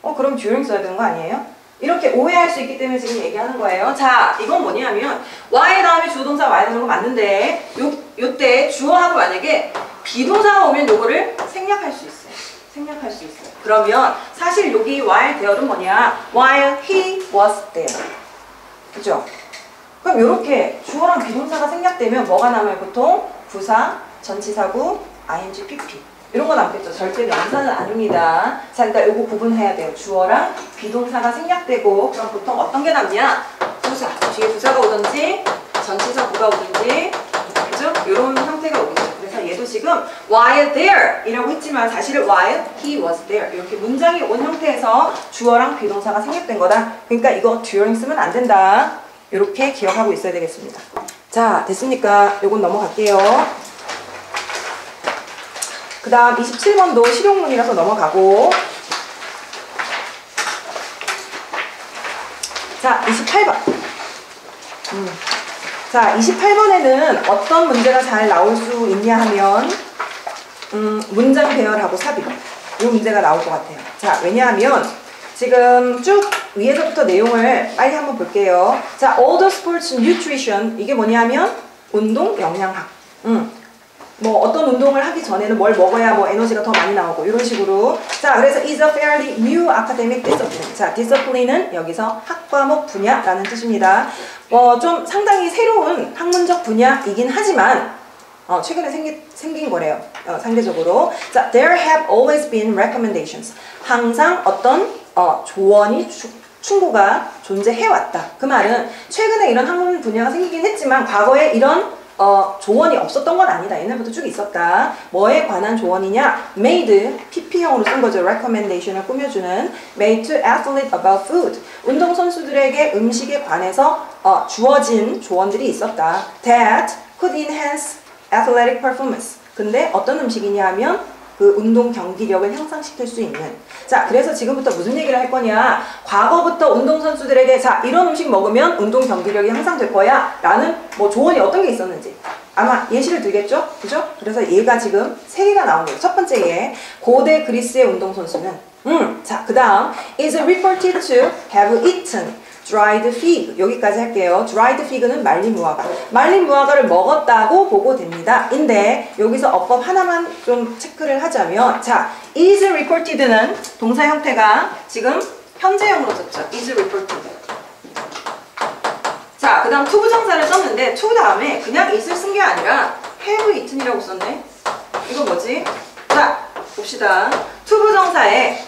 그럼 during 써야 되는 거 아니에요? 이렇게 오해할 수 있기 때문에 지금 얘기하는 거예요. 자, 이건 뭐냐면 while 다음에 주어동사 와야 되는 거 맞는데 요때 주어하고 만약에 비동사가 오면 요거를 생략할 수 있어요. 생략할 수 있어요. 그러면 사실 여기 while there은 뭐냐? while he was there. 그죠? 그럼 이렇게 주어랑 비동사가 생략되면 뭐가 남아요? 보통 부사, 전치사구, ing, pp 이런 거 남겠죠. 절대 명사는 아닙니다. 자, 그러니까 이거 구분해야 돼요. 주어랑 비동사가 생략되고 그럼 보통 어떤 게 남냐? 부사, 뒤에 부사가 오든지 전치사구가 오든지 그죠? 이런 형태가 오겠죠. 그래서 얘도 지금 while there 이라고 했지만 사실은 while he was there 이렇게 문장이 온 형태에서 주어랑 비동사가 생략된 거다. 그러니까 이거 during 쓰면 안 된다. 이렇게 기억하고 있어야 되겠습니다. 자, 됐습니까? 요건 넘어갈게요. 그 다음 27번도 실용문이라서 넘어가고 자, 28번. 자, 28번에는 어떤 문제가 잘 나올 수 있냐 하면 문장 배열하고 삽입 이 문제가 나올 것 같아요. 자, 왜냐하면 지금 쭉 위에서부터 내용을 빨리 한번 볼게요. 자, all the sports nutrition 이게 뭐냐면 운동 영양학. 뭐 어떤 운동을 하기 전에는 뭘 먹어야 뭐 에너지가 더 많이 나오고 이런 식으로. 자, 그래서 is a fairly new academic discipline. 자, discipline은 여기서 학과목 분야라는 뜻입니다. 좀 상당히 새로운 학문적 분야이긴 하지만 최근에 생긴 거래요. 상대적으로. 자, there have always been recommendations. 항상 어떤 조언이 충고가 존재해왔다. 그 말은 최근에 이런 학문 분야가 생기긴 했지만 과거에 이런 조언이 없었던 건 아니다. 옛날부터 쭉 있었다. 뭐에 관한 조언이냐? made, pp형으로 쓴 거죠. recommendation을 꾸며주는 made to athlete about food. 운동선수들에게 음식에 관해서 주어진 조언들이 있었다. that could enhance athletic performance. 근데 어떤 음식이냐 하면 그 운동 경기력을 향상시킬 수 있는. 자, 그래서 지금부터 무슨 얘기를 할 거냐? 과거부터 운동선수들에게 자, 이런 음식 먹으면 운동 경기력이 향상될 거야 라는 뭐 조언이 어떤 게 있었는지 아마 예시를 들겠죠? 그죠? 그래서 얘가 지금 3개가 나온 거예요. 첫 번째 얘 고대 그리스의 운동선수는 자, 그 다음 is reported to have eaten dried fig. 여기까지 할게요. dried fig는 말린 무화과. 말린 무화과를 먹었다고 보고됩니다. 인데 여기서 어법 하나만 좀 체크를 하자면 자, is reported는 동사 형태가 지금 현재형으로 썼죠. is reported. 자, 그 다음 to 부정사를 썼는데 to 다음에 그냥 is를 쓴 게 아니라 have eaten이라고 썼네. 이거 뭐지? 자, 봅시다. to 부정사에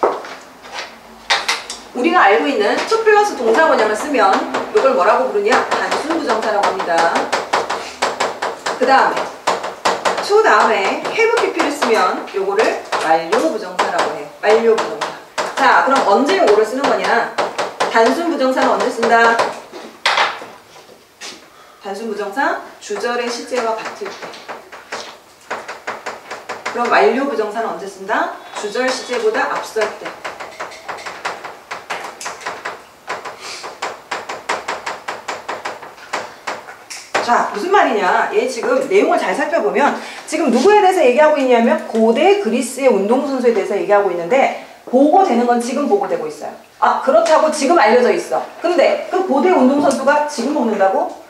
우리가 알고 있는 to 플러스 동사원형을 쓰면 이걸 뭐라고 부르냐? 단순 부정사라고 합니다. 그 다음에 to 다음에 have pp를 쓰면 요거를 완료 부정사라고 해요. 완료 부정사. 자, 그럼 언제 요거를 쓰는 거냐? 단순 부정사는 언제 쓴다? 단순 부정사 주절의 시제와 같을 때. 그럼 완료 부정사는 언제 쓴다? 주절 시제보다 앞설 때. 자, 무슨 말이냐? 얘 지금 내용을 잘 살펴보면 지금 누구에 대해서 얘기하고 있냐면 고대 그리스의 운동선수에 대해서 얘기하고 있는데 보고되는 건 지금 보고되고 있어요. 아, 그렇다고 지금 알려져 있어. 근데 그 고대 운동선수가 지금 먹는다고?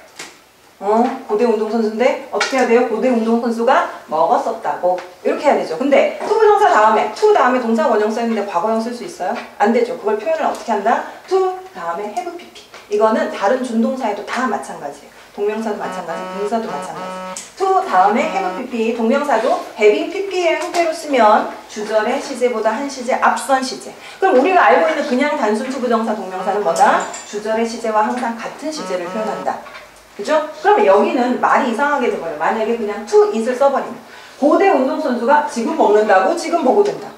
고대 운동선수인데 어떻게 해야 돼요? 고대 운동선수가 먹었었다고 이렇게 해야 되죠. 근데 투부정사 다음에 to 다음에 동사 원형 써있는데 과거형 쓸 수 있어요? 안 되죠. 그걸 표현을 어떻게 한다? to 다음에 have pp. 이거는 다른 준동사에도 다 마찬가지예요. 동명사도 마찬가지, 분사도 마찬가지. to 다음에 have pp, 동명사도 having pp의 형태로 쓰면 주절의 시제보다 한 시제 앞선 시제. 그럼 우리가 알고 있는 그냥 단순 투부정사 동명사는 뭐다? 주절의 시제와 항상 같은 시제를 표현한다. 그죠? 그러면 여기는 말이 이상하게 돼버려요. 만약에 그냥 to it을 써버리면 고대 운동선수가 지금 먹는다고 지금 보고된다.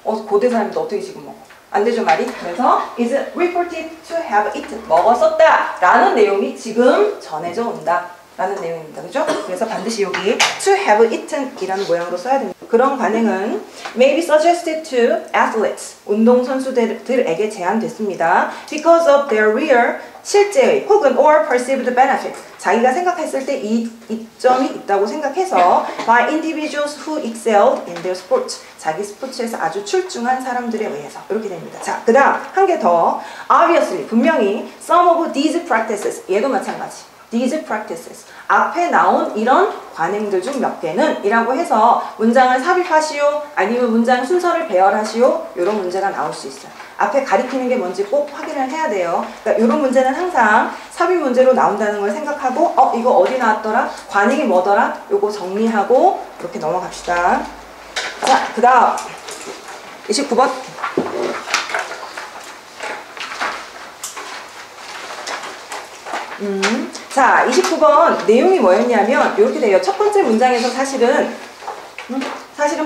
고대 사람도 어떻게 지금 먹어? 안 되죠 말이? 그래서 is reported to have eaten 먹었었다 라는 내용이 지금 전해져 온다 라는 내용입니다. 그죠? 그래서 반드시 여기 to have eaten 이라는 모양으로 써야 됩니다. 그런 관행은 may be suggested to athletes 운동선수들에게 제한됐습니다. because of their real 실제의 혹은 or perceived benefit 자기가 생각했을 때 이점이 있다고 생각해서 by individuals who excelled in their sport 자기 스포츠에서 아주 출중한 사람들에 의해서 이렇게 됩니다. 자, 그 다음 한 개 더 obviously 분명히 some of these practices 얘도 마찬가지 these practices 앞에 나온 이런 관행들 중 몇 개는 이라고 해서 문장을 삽입하시오 아니면 문장 순서를 배열하시오 이런 문제가 나올 수 있어요. 앞에 가리키는 게 뭔지 꼭 확인을 해야 돼요. 그러니까 이런 문제는 항상 삽입 문제로 나온다는 걸 생각하고 이거 어디 나왔더라? 관행이 뭐더라? 요거 정리하고 이렇게 넘어갑시다. 자, 그 다음 29번 자, 29번 내용이 뭐였냐면 이렇게 돼요. 첫 번째 문장에서 사실은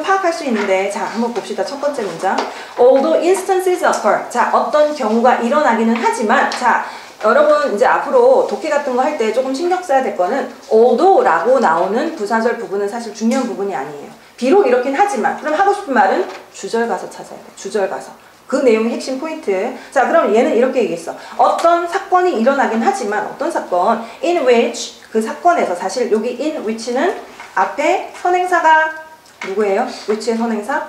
파악할 수 있는데 자, 한번 봅시다. 첫 번째 문장 although instances occur 자, 어떤 경우가 일어나기는 하지만 자, 여러분 이제 앞으로 독해 같은 거 할 때 조금 신경 써야 될 거는 although 라고 나오는 부사절 부분은 사실 중요한 부분이 아니에요. 비록 이렇긴 하지만 그럼 하고 싶은 말은 주절 가서 찾아야 돼. 주절 가서. 그 내용의 핵심 포인트. 자, 그럼 얘는 이렇게 얘기했어. 어떤 사건이 일어나긴 하지만 어떤 사건 in which 그 사건에서 사실 여기 in which는 앞에 선행사가 누구예요? which의 선행사?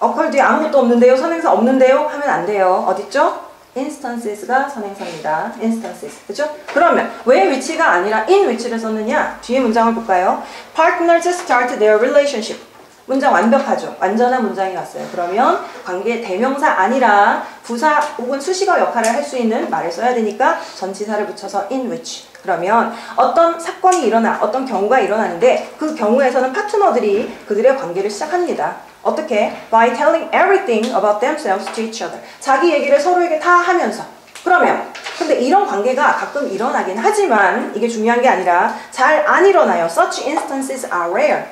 occur 뒤에 아무것도 없는데요? 선행사 없는데요? 하면 안 돼요. 어딨죠? instances가 선행사입니다. instances. 그죠? 그러면 왜 which가 아니라 in which를 썼느냐? 뒤에 문장을 볼까요? Partners start their relationship. 문장 완벽하죠? 완전한 문장이 왔어요. 그러면 관계 대명사 아니라 부사 혹은 수식어 역할을 할 수 있는 말을 써야 되니까 전치사를 붙여서 in which. 그러면 어떤 사건이 일어나 어떤 경우가 일어나는데 그 경우에서는 파트너들이 그들의 관계를 시작합니다. 어떻게? By telling everything about themselves to each other. 자기 얘기를 서로에게 다 하면서. 그러면 근데 이런 관계가 가끔 일어나긴 하지만 이게 중요한 게 아니라 잘 안 일어나요. Such instances are rare.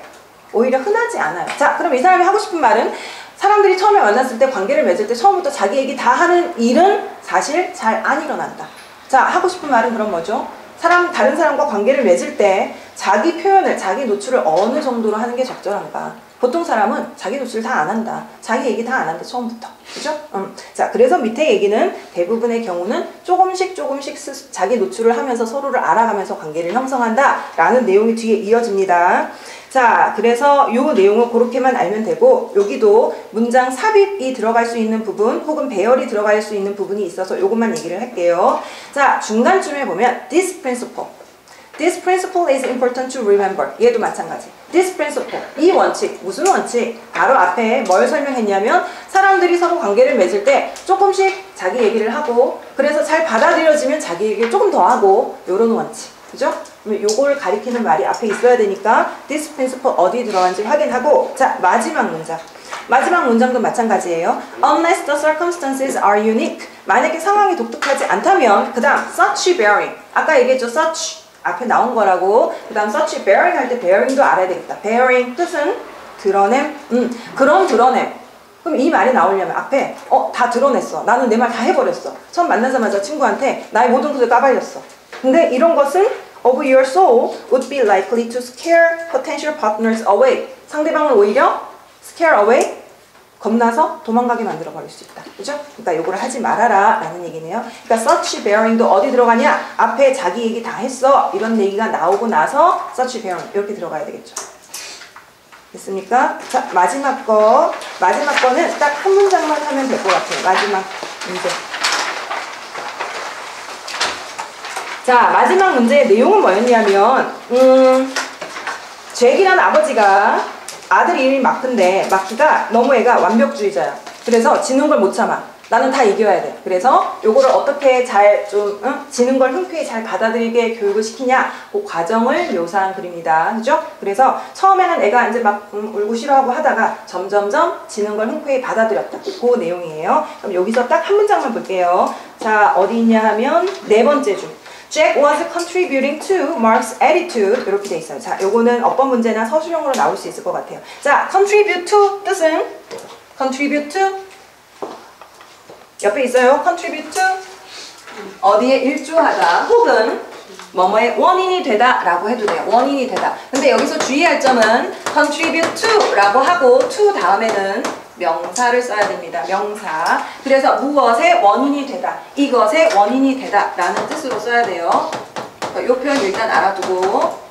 오히려 흔하지 않아요. 자, 그럼 이 사람이 하고 싶은 말은 사람들이 처음에 만났을 때 관계를 맺을 때 처음부터 자기 얘기 다 하는 일은 사실 잘 안 일어난다. 자, 하고 싶은 말은 그럼 뭐죠? 다른 사람과 관계를 맺을 때 자기 표현을, 자기 노출을 어느 정도로 하는 게 적절한가? 보통 사람은 자기 노출 다 안 한다. 자기 얘기 다 안 한다. 처음부터. 그죠? 자, 그래서 밑에 얘기는 대부분의 경우는 조금씩 자기 노출을 하면서 서로를 알아가면서 관계를 형성한다. 라는 내용이 뒤에 이어집니다. 자, 그래서 이 내용을 그렇게만 알면 되고 여기도 문장 삽입이 들어갈 수 있는 부분 혹은 배열이 들어갈 수 있는 부분이 있어서 이것만 얘기를 할게요. 자, 중간쯤에 보면 this principle is important to remember. 얘도 마찬가지. This principle, 이 원칙, 무슨 원칙? 바로 앞에 뭘 설명했냐면 사람들이 서로 관계를 맺을 때 조금씩 자기 얘기를 하고 그래서 잘 받아들여지면 자기 얘기를 조금 더 하고 이런 원칙. 그죠? 요걸 가리키는 말이 앞에 있어야 되니까 this principle 어디 들어간지 확인하고 자, 마지막 문장. 마지막 문장도 마찬가지예요. Unless the circumstances are unique. 만약에 상황이 독특하지 않다면 그 다음 such bearing. 아까 얘기했죠. such. 앞에 나온 거라고. 그 다음 such bearing 할 때 bearing도 알아야 되겠다. bearing 뜻은 드러냄. 그런 드러냄. 그럼 이 말이 나오려면 앞에 다 드러냈어. 나는 내 말 다 해버렸어. 처음 만나자마자 친구한테 나의 모든 것을 까발렸어. 근데 이런 것은 of your soul would be likely to scare potential partners away. 상대방을 오히려 scare away, 겁나서 도망가게 만들어 버릴 수 있다. 그죠? 그러니까 요거를 하지 말아라 라는 얘기네요. 그러니까 such bearing도 어디 들어가냐? 앞에 자기 얘기 다 했어. 이런 얘기가 나오고 나서 such bearing 이렇게 들어가야 되겠죠. 됐습니까? 자, 마지막 거는 딱 한 문장만 하면 될 것 같아요. 마지막 문제. 자, 마지막 문제의 내용은 뭐였냐면 잭이란 아버지가 아들이 마크인데 마크가 너무 애가 완벽주의자야. 그래서 지는 걸 못 참아. 나는 다 이겨야 돼. 그래서 요거를 어떻게 잘 지는 걸 흔쾌히 잘 받아들이게 교육을 시키냐, 그 과정을 묘사한 글입니다. 그죠? 그래서 처음에는 애가 이제 막 울고 싫어하고 하다가 점점점 지는 걸 흔쾌히 받아들였다. 그 내용이에요. 그럼 여기서 딱 한 문장만 볼게요. 자, 어디 있냐 하면 네 번째 줄. Jack was contributing to Mark's attitude. 이렇게 돼 있어요. 자, 요거는 어법 문제나 서술형으로 나올 수 있을 것 같아요. 자, contribute to 뜻은 contribute to 옆에 있어요. contribute to 어디에 일조하다 혹은 뭐뭐의 원인이 되다 라고 해도 돼요. 원인이 되다. 근데 여기서 주의할 점은 contribute to 라고 하고 to 다음에는 명사를 써야 됩니다. 명사. 그래서 무엇의 원인이 되다, 이것의 원인이 되다 라는 뜻으로 써야 돼요. 이 표현 일단 알아두고.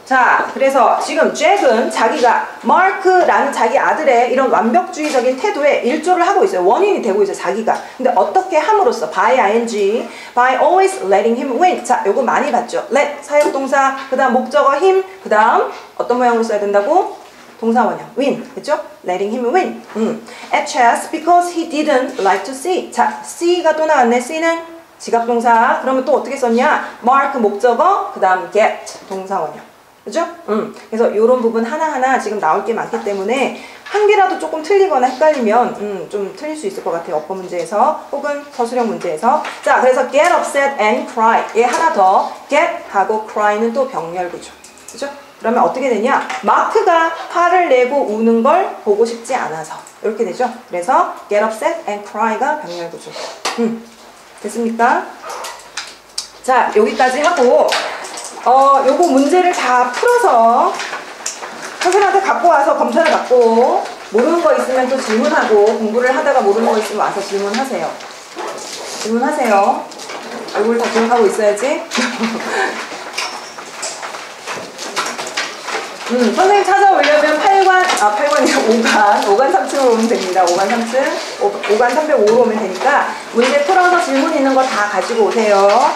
자, 그래서 지금 잭은 자기가 마크라는 자기 아들의 이런 완벽주의적인 태도에 일조를 하고 있어요. 원인이 되고 있어요, 자기가. 근데 어떻게 함으로써 by ing, by always letting him win. 자, 요거 많이 봤죠. let 사역동사, 그 다음 목적어 him, 그 다음 어떤 모양으로 써야 된다고? 동사원형 win, 그죠? letting him win. At chess because he didn't like to see. 자, see가 또 나왔네. see는 지각동사. 그러면 또 어떻게 썼냐? mark 목적어, 그 다음 get 동사원형. 그죠? 그래서 이런 부분 하나하나 지금 나올 게 많기 때문에 한 개라도 조금 틀리거나 헷갈리면 좀 틀릴 수 있을 것 같아요. 어법 문제에서 혹은 서술형 문제에서. 자, 그래서 get upset and cry. 얘 하나 더. get 하고 cry는 또 병렬구죠. 그죠? 그러면 어떻게 되냐? 마크가 화를 내고 우는 걸 보고 싶지 않아서 이렇게 되죠. 그래서 get upset and cry가 병렬구죠. 됐습니까? 자, 여기까지 하고 요거 문제를 다 풀어서 선생님한테 갖고 와서 검사를 받고 모르는 거 있으면 또 질문하고 공부를 하다가 모르는 거 있으면 와서 질문하세요. 질문하세요. 얼굴 다 기억하고 있어야지. 선생님 찾아오려면 5관 3층으로 오면 됩니다. 5관 3층, 5관 305로 오면 되니까 문제 풀어서 질문 있는 거 다 가지고 오세요.